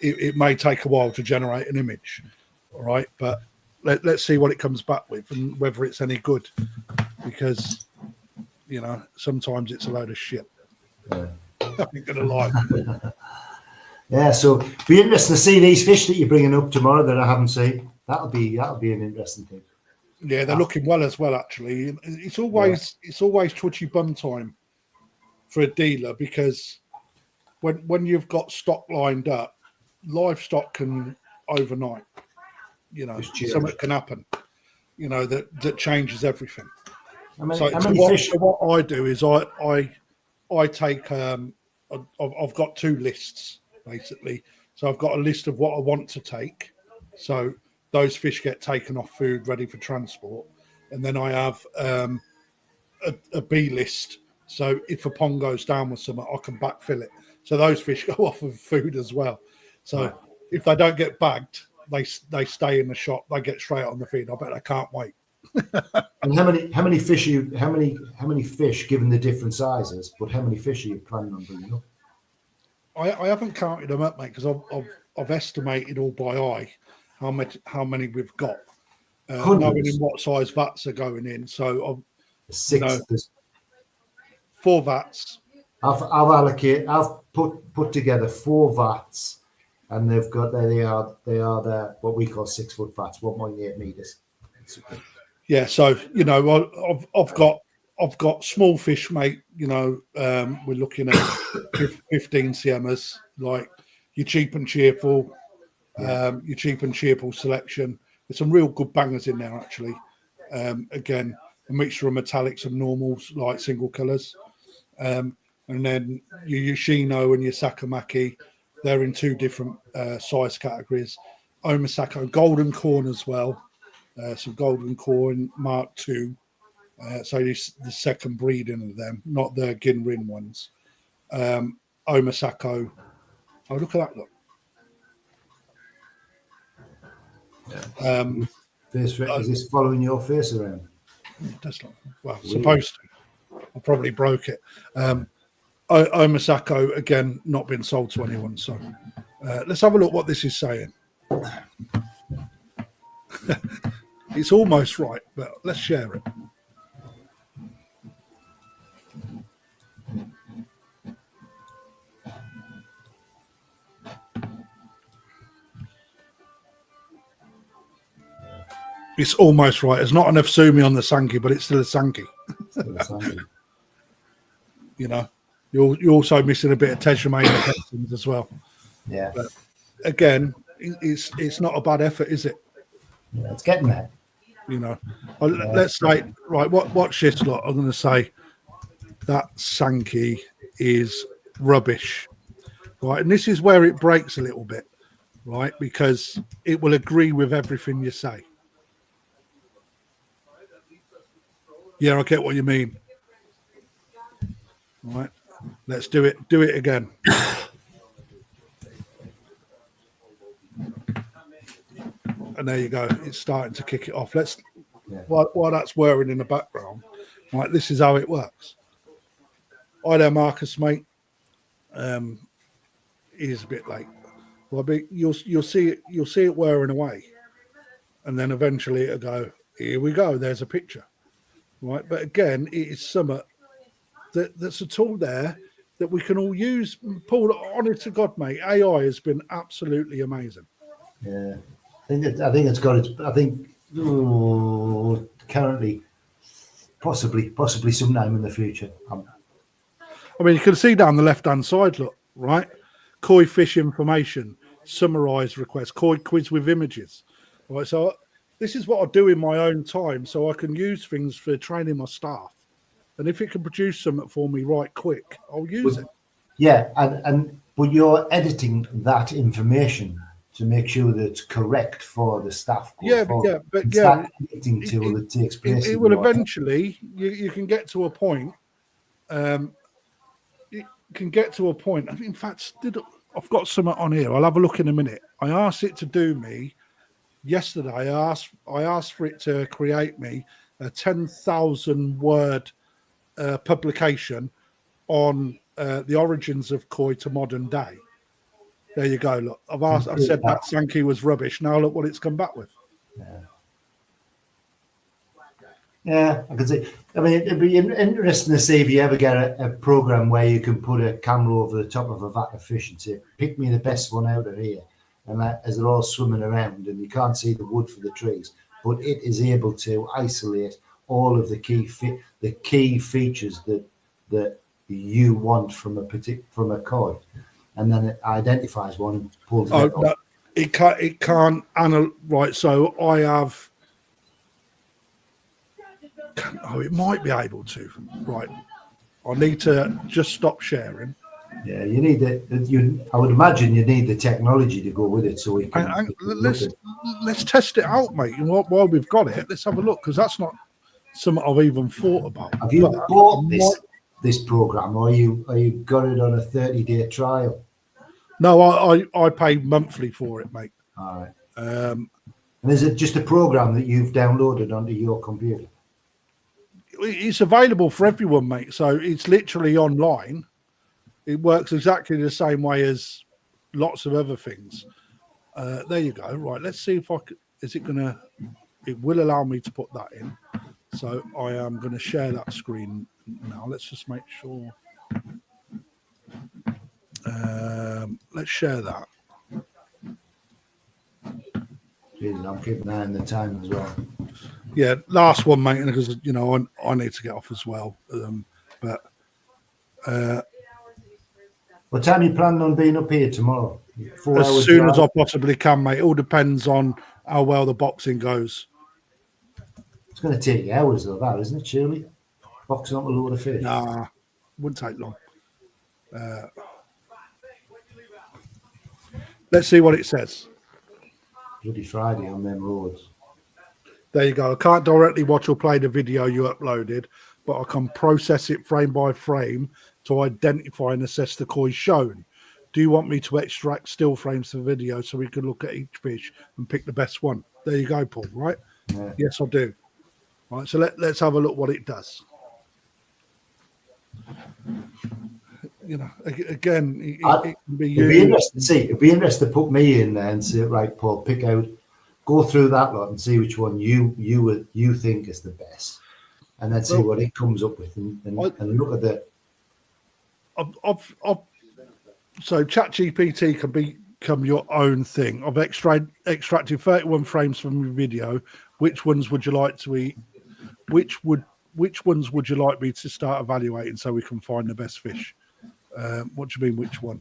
it may take a while to generate an image. All right, but let's see what it comes back with and whether it's any good, because you know sometimes it's a load of shit. Yeah. I ain't gonna lie. Yeah, so be interesting to see these fish that you're bringing up tomorrow that I haven't seen. That'll be an interesting thing. Yeah, they're looking well as well. Actually, it's always twitchy bum time for a dealer, because when you've got stock lined up, livestock can overnight. You know, something can happen. You know that changes everything. So what I do is I take I've got two lists basically. So I've got a list of what I want to take. So those fish get taken off food, ready for transport, and then I have a B list. So if a pond goes down with something, I can backfill it. So those fish go off of food as well. So if they don't get bagged, they stay in the shop. They get straight on the feed. I bet I can't wait. And how many fish given the different sizes? But how many fish are you planning on bringing up? I haven't counted them up, mate, because I've estimated all by eye how many we've got, knowing in what size vats are going in. So I've 4 vats. I've put together 4 vats, and they are the what we call 6 foot vats, 1.8 meters. Yeah, so you know I've got small fish, mate. You know, we're looking at 15 cmers, like your cheap and cheerful, selection. There's some real good bangers in there, actually. Again, a mixture of metallics and normals, like single colours. And then your Yoshino and your Sakamaki, they're in 2 different size categories. Omasako golden corn as well. Some golden corn Mark II. So the second breeding of them, not the Ginrin ones. Omasako. Oh, look at that look. Is this following your face around? That's not, well, supposed to. I probably broke it. Omasako, again, not been sold to anyone. So let's have a look what this is saying. It's almost right, but let's share it. It's almost right. There's not enough sumi on the Sankey, but it's still a Sankey. You know, you're also missing a bit of Tejime in the testings as well. Yeah. But again, it's not a bad effort, is it? Yeah, it's getting there. You know, let's say, right, watch this lot. I'm going to say that Sankey is rubbish, right? And this is where it breaks a little bit, right? Because it will agree with everything you say. Yeah, I get what you mean. Right, let's do it. Do it again. And there you go. It's starting to kick it off. While that's whirring in the background, right? This is how it works. Hi there, Marcus, mate. He's a bit late. Well, you'll see it whirring away, and then eventually it'll go. Here we go. There's a picture, right? But again, it is something that's a tool there that we can all use. Paul, honor to God, mate. AI has been absolutely amazing. Yeah. I think it's got its. I think currently, possibly sometime in the future. I mean, you can see down the left-hand side. Look, right, koi fish information, summarized requests, koi quiz with images. Right, so this is what I do in my own time, so I can use things for training my staff. And if it can produce something for me right quick, I'll use it. Yeah, but you're editing that information to make sure that it's correct for the staff. It's that editing tool that takes place. It will eventually. You can get to a point. It can get to a point. And in fact, I've got something on here. I'll have a look in a minute. I asked it to do me yesterday. I asked for it to create me a 10,000 word publication on the origins of koi to modern day. There you go. Look, I've said that Sankey was rubbish. Now look what it's come back with. Yeah, I can see. I mean, it'd be interesting to see if you ever get a program where you can put a camera over the top of a vat of fish and say, "Pick me the best one out of here." And as they're all swimming around, and you can't see the wood for the trees, but it is able to isolate all of the key features that you want from a koi, and then it identifies one and pulls it up. No, it can't right. So I have. Oh, it might be able to. Right. I need to just stop sharing. Yeah, you need it. I would imagine you need the technology to go with it, so we can. Let's test it out, mate. While we've got it, let's have a look, because that's not something I've even thought about. Have you bought this program, or you got it on a 30-day trial? No, I pay monthly for it, mate. All right. And is it just a program that you've downloaded onto your computer? It's available for everyone, mate. So it's literally online. It works exactly the same way as lots of other things. There you go. Right. Let's see if I could. Is it gonna? It will allow me to put that in. So I am going to share that screen now. Let's just make sure. Let's share that. Jesus, I'm keeping an eye on the time as well. Yeah, last one, mate, because I need to get off as well. What time are you planning on being up here tomorrow? 4 hours as soon drive? as I possibly can, mate. It all depends on how well the boxing goes. It's going to take you hours, though, that, isn't it, surely? Boxing up a load of fish. Nah, wouldn't take long. Let's see what it says. Bloody Friday on them roads. There you go. I can't directly watch or play the video you uploaded, but I can process it frame by frame to identify and assess the koi shown. Do you want me to extract still frames for the video so we can look at each fish and pick the best one? There you go, Paul, right? Yeah. Yes, I do. Right, so let's have a look what it does. Again, it can be used. It'd be interesting to put me in there and say, right, Paul, go through that lot and see which one you think is the best, and then see what it comes up with, and look at the. So ChatGPT can become your own thing. I've extracted 31 frames from your video. Which ones would you like to eat? Which ones would you like me to start evaluating so we can find the best fish? What do you mean, which one?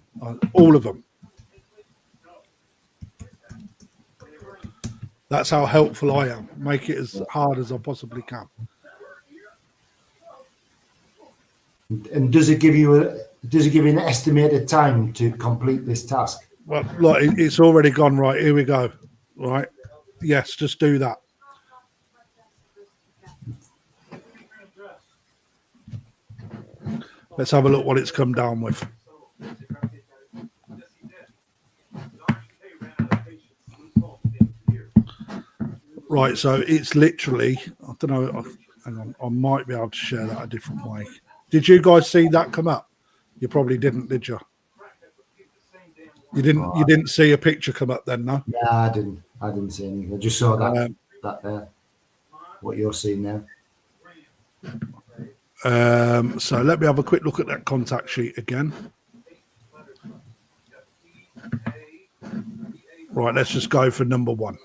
All of them. That's how helpful I am. Make it as hard as I possibly can. And does it give you an estimated time to complete this task? Well, look, it's already gone. Right, here we go. Right, yes, just do that. Let's have a look what it's come down with. Right, so it's literally, I don't know, hang on, I might be able to share that a different way. Did you guys see that come up? You probably didn't, did you? You didn't see a picture come up then, no? Yeah, I didn't see anything. I just saw that there. What you're seeing now. So let me have a quick look at that contact sheet again. Right, let's just go for number one.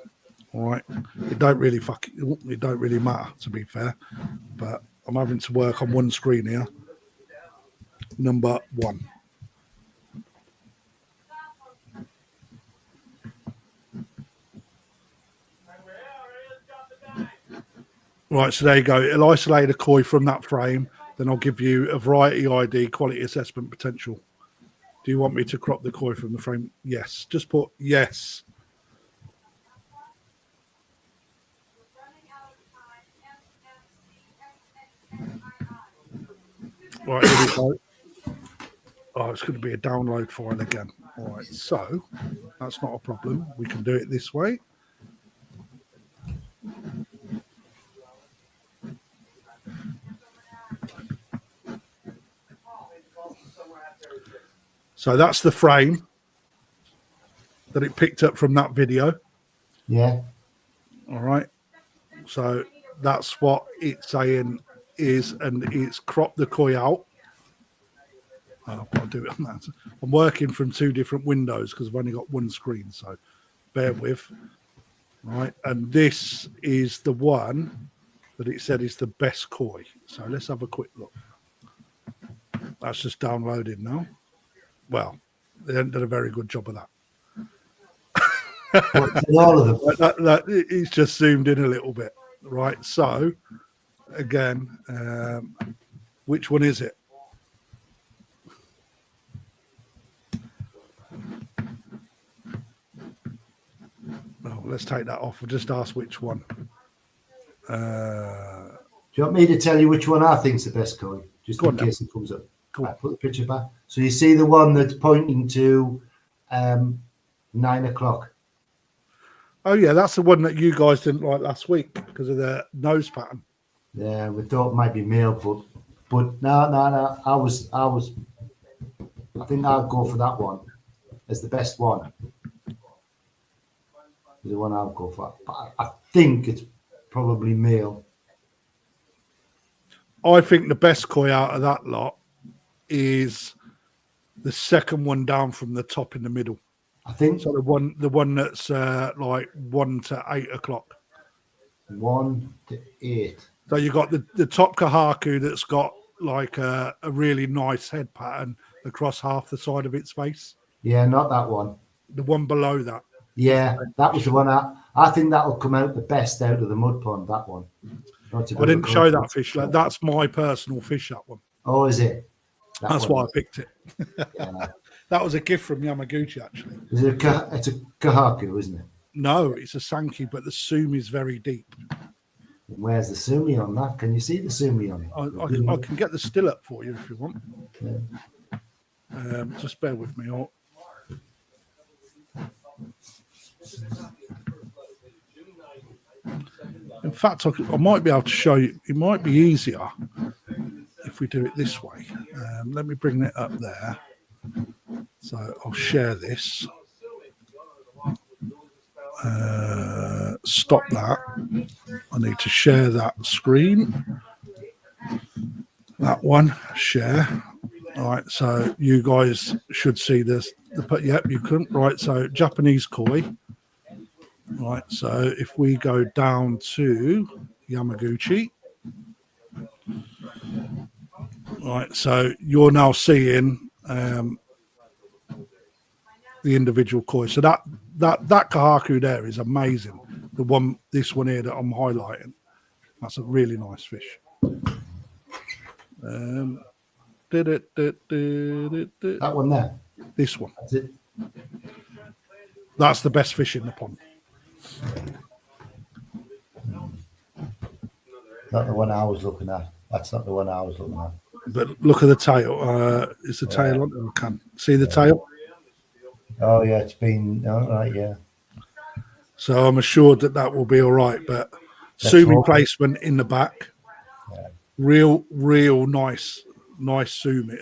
All right, it don't really matter, to be fair, but I'm having to work on one screen here. Number one. Right, so there you go. It'll isolate a koi from that frame. Then I'll give you a variety ID, quality assessment potential. Do you want me to crop the koi from the frame? Yes. Just put yes. Right, here we go. Oh, it's going to be a download file again. All right, so that's not a problem. We can do it this way. So that's the frame that it picked up from that video. Yeah. All right. So that's what it's saying is, and it's cropped the koi out. Oh, I've got to do it on that. I'm working from 2 different windows because I've only got one screen, so bear with. Right, and this is the one that it said is the best koi. So let's have a quick look. That's just downloaded now. Well, they haven't done a very good job of that. All of them. It's just zoomed in a little bit. Right, so again, which one is it? Oh, let's take that off. We'll just ask which one. Do you want me to tell you which one I think's the best koi? Just in case it comes up. Cool. Right, put the picture back. So you see the one that's pointing to 9 o'clock. Oh yeah, that's the one that you guys didn't like last week because of the nose pattern. Yeah, we thought it might be male, but no. I think I'll go for that one as the best one. The one I'll go for. But I think it's probably male. I think the best koi out of that lot is the second one down from the top in the middle. I think so. The one that's like 1 to 8 o'clock. 1 to 8. So you got the top kahaku that's got like a really nice head pattern across half the side of its face. Yeah, not that one. The one below that. Yeah, that was the one. I think that'll come out the best out of the mud pond. That one. I didn't show that fish. Like, that's my personal fish. That one. Oh, is it? That's why I picked it. Yeah. That was a gift from Yamaguchi, actually. It's a kahaku, isn't it? No, it's a sankey, but the sumi is very deep. Where's the sumi on that? Can you see the sumi on it? I can get the still up for you if you want. Yeah. Just bear with me. In fact, I might be able to show you. It might be easier if we do it this way. Let me bring it up there. So I'll share this. Stop that. I need to share that screen. That one, share. All right, so you guys should see this. Yep, you couldn't. Right, so Japanese koi. Right, so if we go down to Yamaguchi. Right, so you're now seeing the individual koi. So that kahaku there is amazing. This one here that I'm highlighting. That's a really nice fish. That one there. This one. That's it. That's the best fish in the pond. Not the one I was looking at. That's not the one I was looking at. But look at the tail. Is the tail on? I can see the tail. Oh yeah, it's been all right. Yeah. So I'm assured that will be all right. But sumi placement in the back, real nice sumi,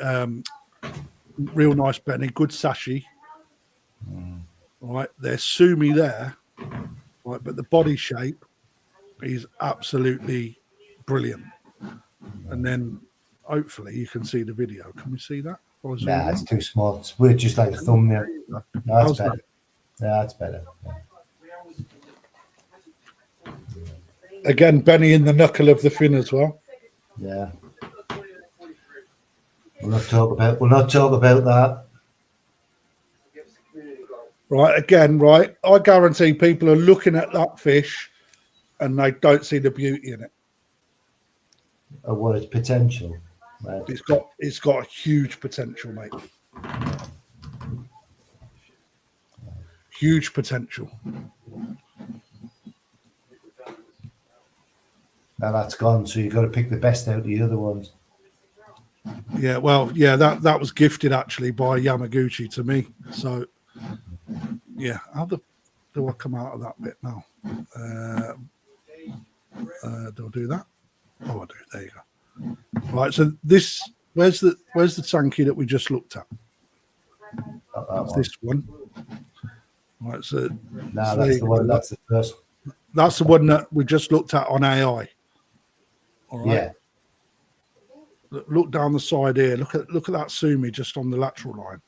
real nice Benny, good sashi. Right, there's sumi there, right, but the body shape is absolutely brilliant. And then hopefully you can see the video. Can we see that? Nah, it's too small. It's weird, just like a thumbnail. No, that's better. Yeah, that's better. Yeah. Again, Benny in the knuckle of the fin as well. Yeah. We'll not talk about that. Right, again, right. I guarantee people are looking at that fish and they don't see the beauty in it. what its potential. Right? It's got a huge potential, mate. Huge potential. Now that's gone, so you've got to pick the best out of the other ones. Yeah, well, yeah, that was gifted actually by Yamaguchi to me. So, yeah, how do I come out of that bit now? Do I do that? Oh, I do. There you go. Right. So this, where's the Sankey that we just looked at? It's this one. Right. So no, that's the one. That's the first. That's the one that we just looked at on AI. All right. Yeah. Look down the side here. Look at that Sumi just on the lateral line.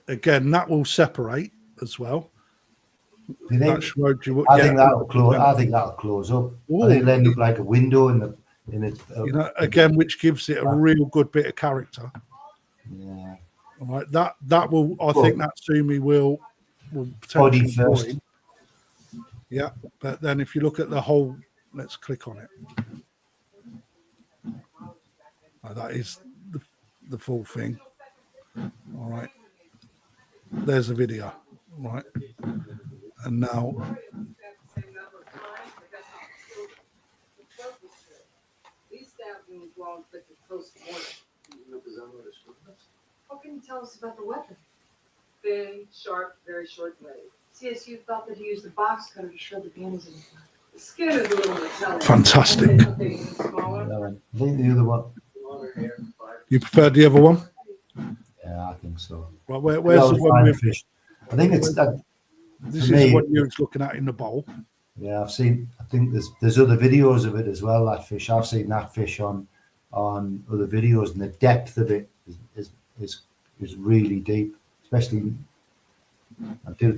Again, that will separate as well. You think? I think that'll close up. Ooh. I think it'll end up like a window in it. You know, again, which gives it a real good bit of character. Yeah. All right. That will. I think that Sumi will Body potentially first. join. Yeah, but then if you look at the whole, let's click on it. Oh, that is the full thing. All right. There's the video. Right. And now. What can you tell us about the weapon? Thin, sharp, very short blade. CSU thought that he used a box cutter to shred the panties in his mouth. The skin is a little metallic. Fantastic. I think the other one. You preferred the other one? Yeah, I think so. Right, where's the one with fish? I think it's that. This is the one you're looking at in the bowl. Yeah, I think there's other videos of it as well. That fish, I've seen that fish on other videos, and the depth of it is really deep. Especially, I do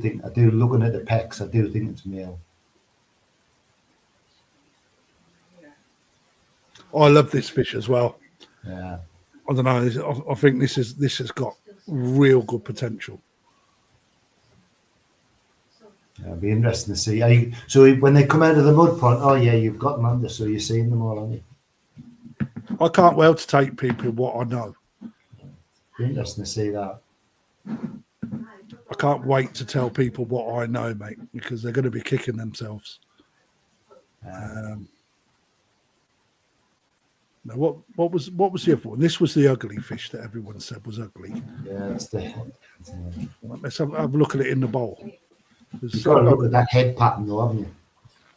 looking at the pecs. I do think it's male. Oh, I love this fish as well. Yeah, I don't know. I think this has got real good potential. yeah, it'll be interesting to see. So when they come out of the mud pond, oh yeah, you've got them under, so you're seeing them all, haven't you? I can't well to take people what I know. Be interesting to see that. I can't wait to tell people what I know, mate, because they're going to be kicking themselves. Now, what was the other one? This was the ugly fish that everyone said was ugly. Yeah, that's the. Let's have a look at it in the bowl. You've got to look at that head pattern, though, haven't you?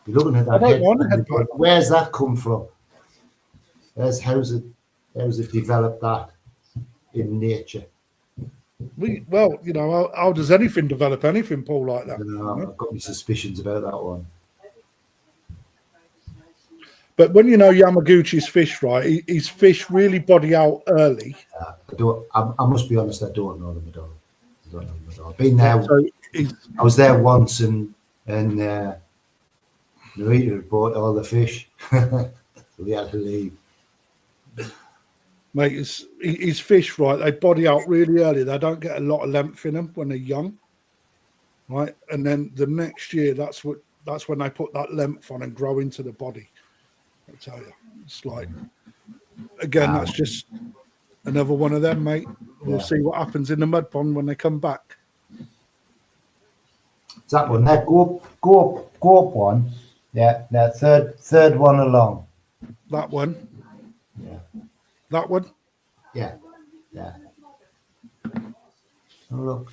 You're looking at that head pattern. Where's that come from? How's it developed that in nature? Well, you know, how does anything develop anything, Paul, like that? I've got my suspicions about that one. But when you know Yamaguchi's fish, right, his fish really body out early. I must be honest, I don't know them at all. I've been there. So I was there once, and Narita bought all the fish. So we had to leave. Mate, his fish, right, they body out really early. They don't get a lot of length in them when they're young, right? And then the next year, that's when they put that length on and grow into the body. I tell you, it's like, again, that's just another one of them, mate. We'll see what happens in the mud pond when they come back. It's that one, that go up one. Yeah, that third one along. That one. Yeah. That one. Yeah. Oh, look.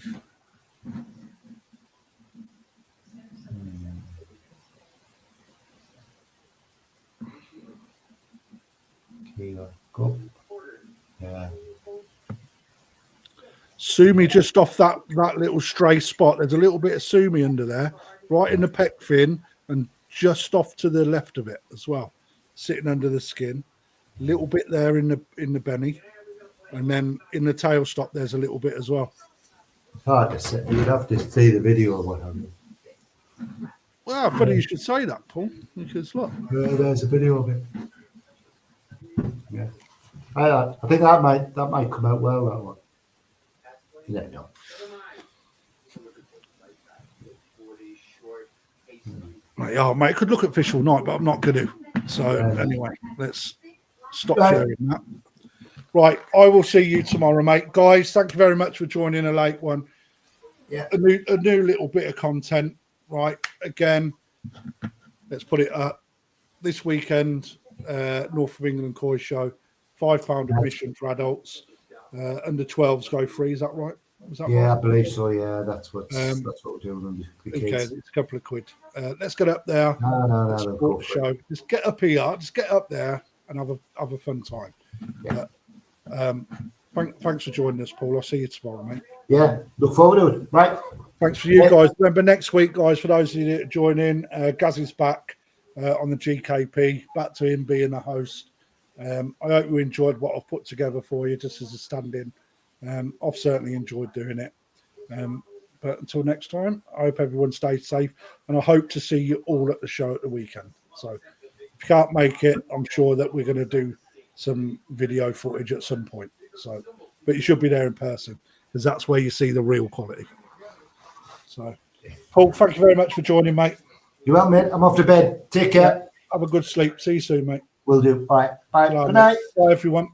Go. Yeah. Sumi just off that little stray spot. There's a little bit of Sumi under there, right in the pec fin, and just off to the left of it as well, sitting under the skin. A little bit there in the belly, and then in the tail stop there's a little bit as well. It's hard to say. You'd have to see the video of what happened. Well, funny you should say that, Paul, because look. There's a video of it. Yeah, I think that might come out well. That one. Yeah, no. Mate, I could look at fish all night, but I'm not going to. So anyway, let's stop sharing that. Right, I will see you tomorrow, mate. Guys, thank you very much for joining a late one. Yeah. A new little bit of content. Right, again, let's put it up. This weekend, North of England Koi Show, £5 admission for adults. Under 12s go free. Is that right? Was that right? I believe so. Yeah, that's what we're doing on the kids. Okay, it's a couple of quid. Let's get up there. No. Support the show. Just get up here. Just get up there and have a fun time. Yeah. Thanks for joining us, Paul. I'll see you tomorrow, mate. Yeah, look forward to it. Right. Thanks for you guys. Remember next week, guys, for those of you that join in, Gaz is back on the GKP. Back to him being the host. I hope you enjoyed what I've put together for you, just as a stand-in. I've certainly enjoyed doing it. But until next time, I hope everyone stays safe, and I hope to see you all at the show at the weekend. So if you can't make it, I'm sure that we're going to do some video footage at some point. So, but you should be there in person, because that's where you see the real quality. So, Paul, thank you very much for joining, mate. You're welcome, mate. I'm off to bed. Take care. Have a good sleep. See you soon, mate. Will do. All right. Bye. Bye, Good night. Bye, everyone.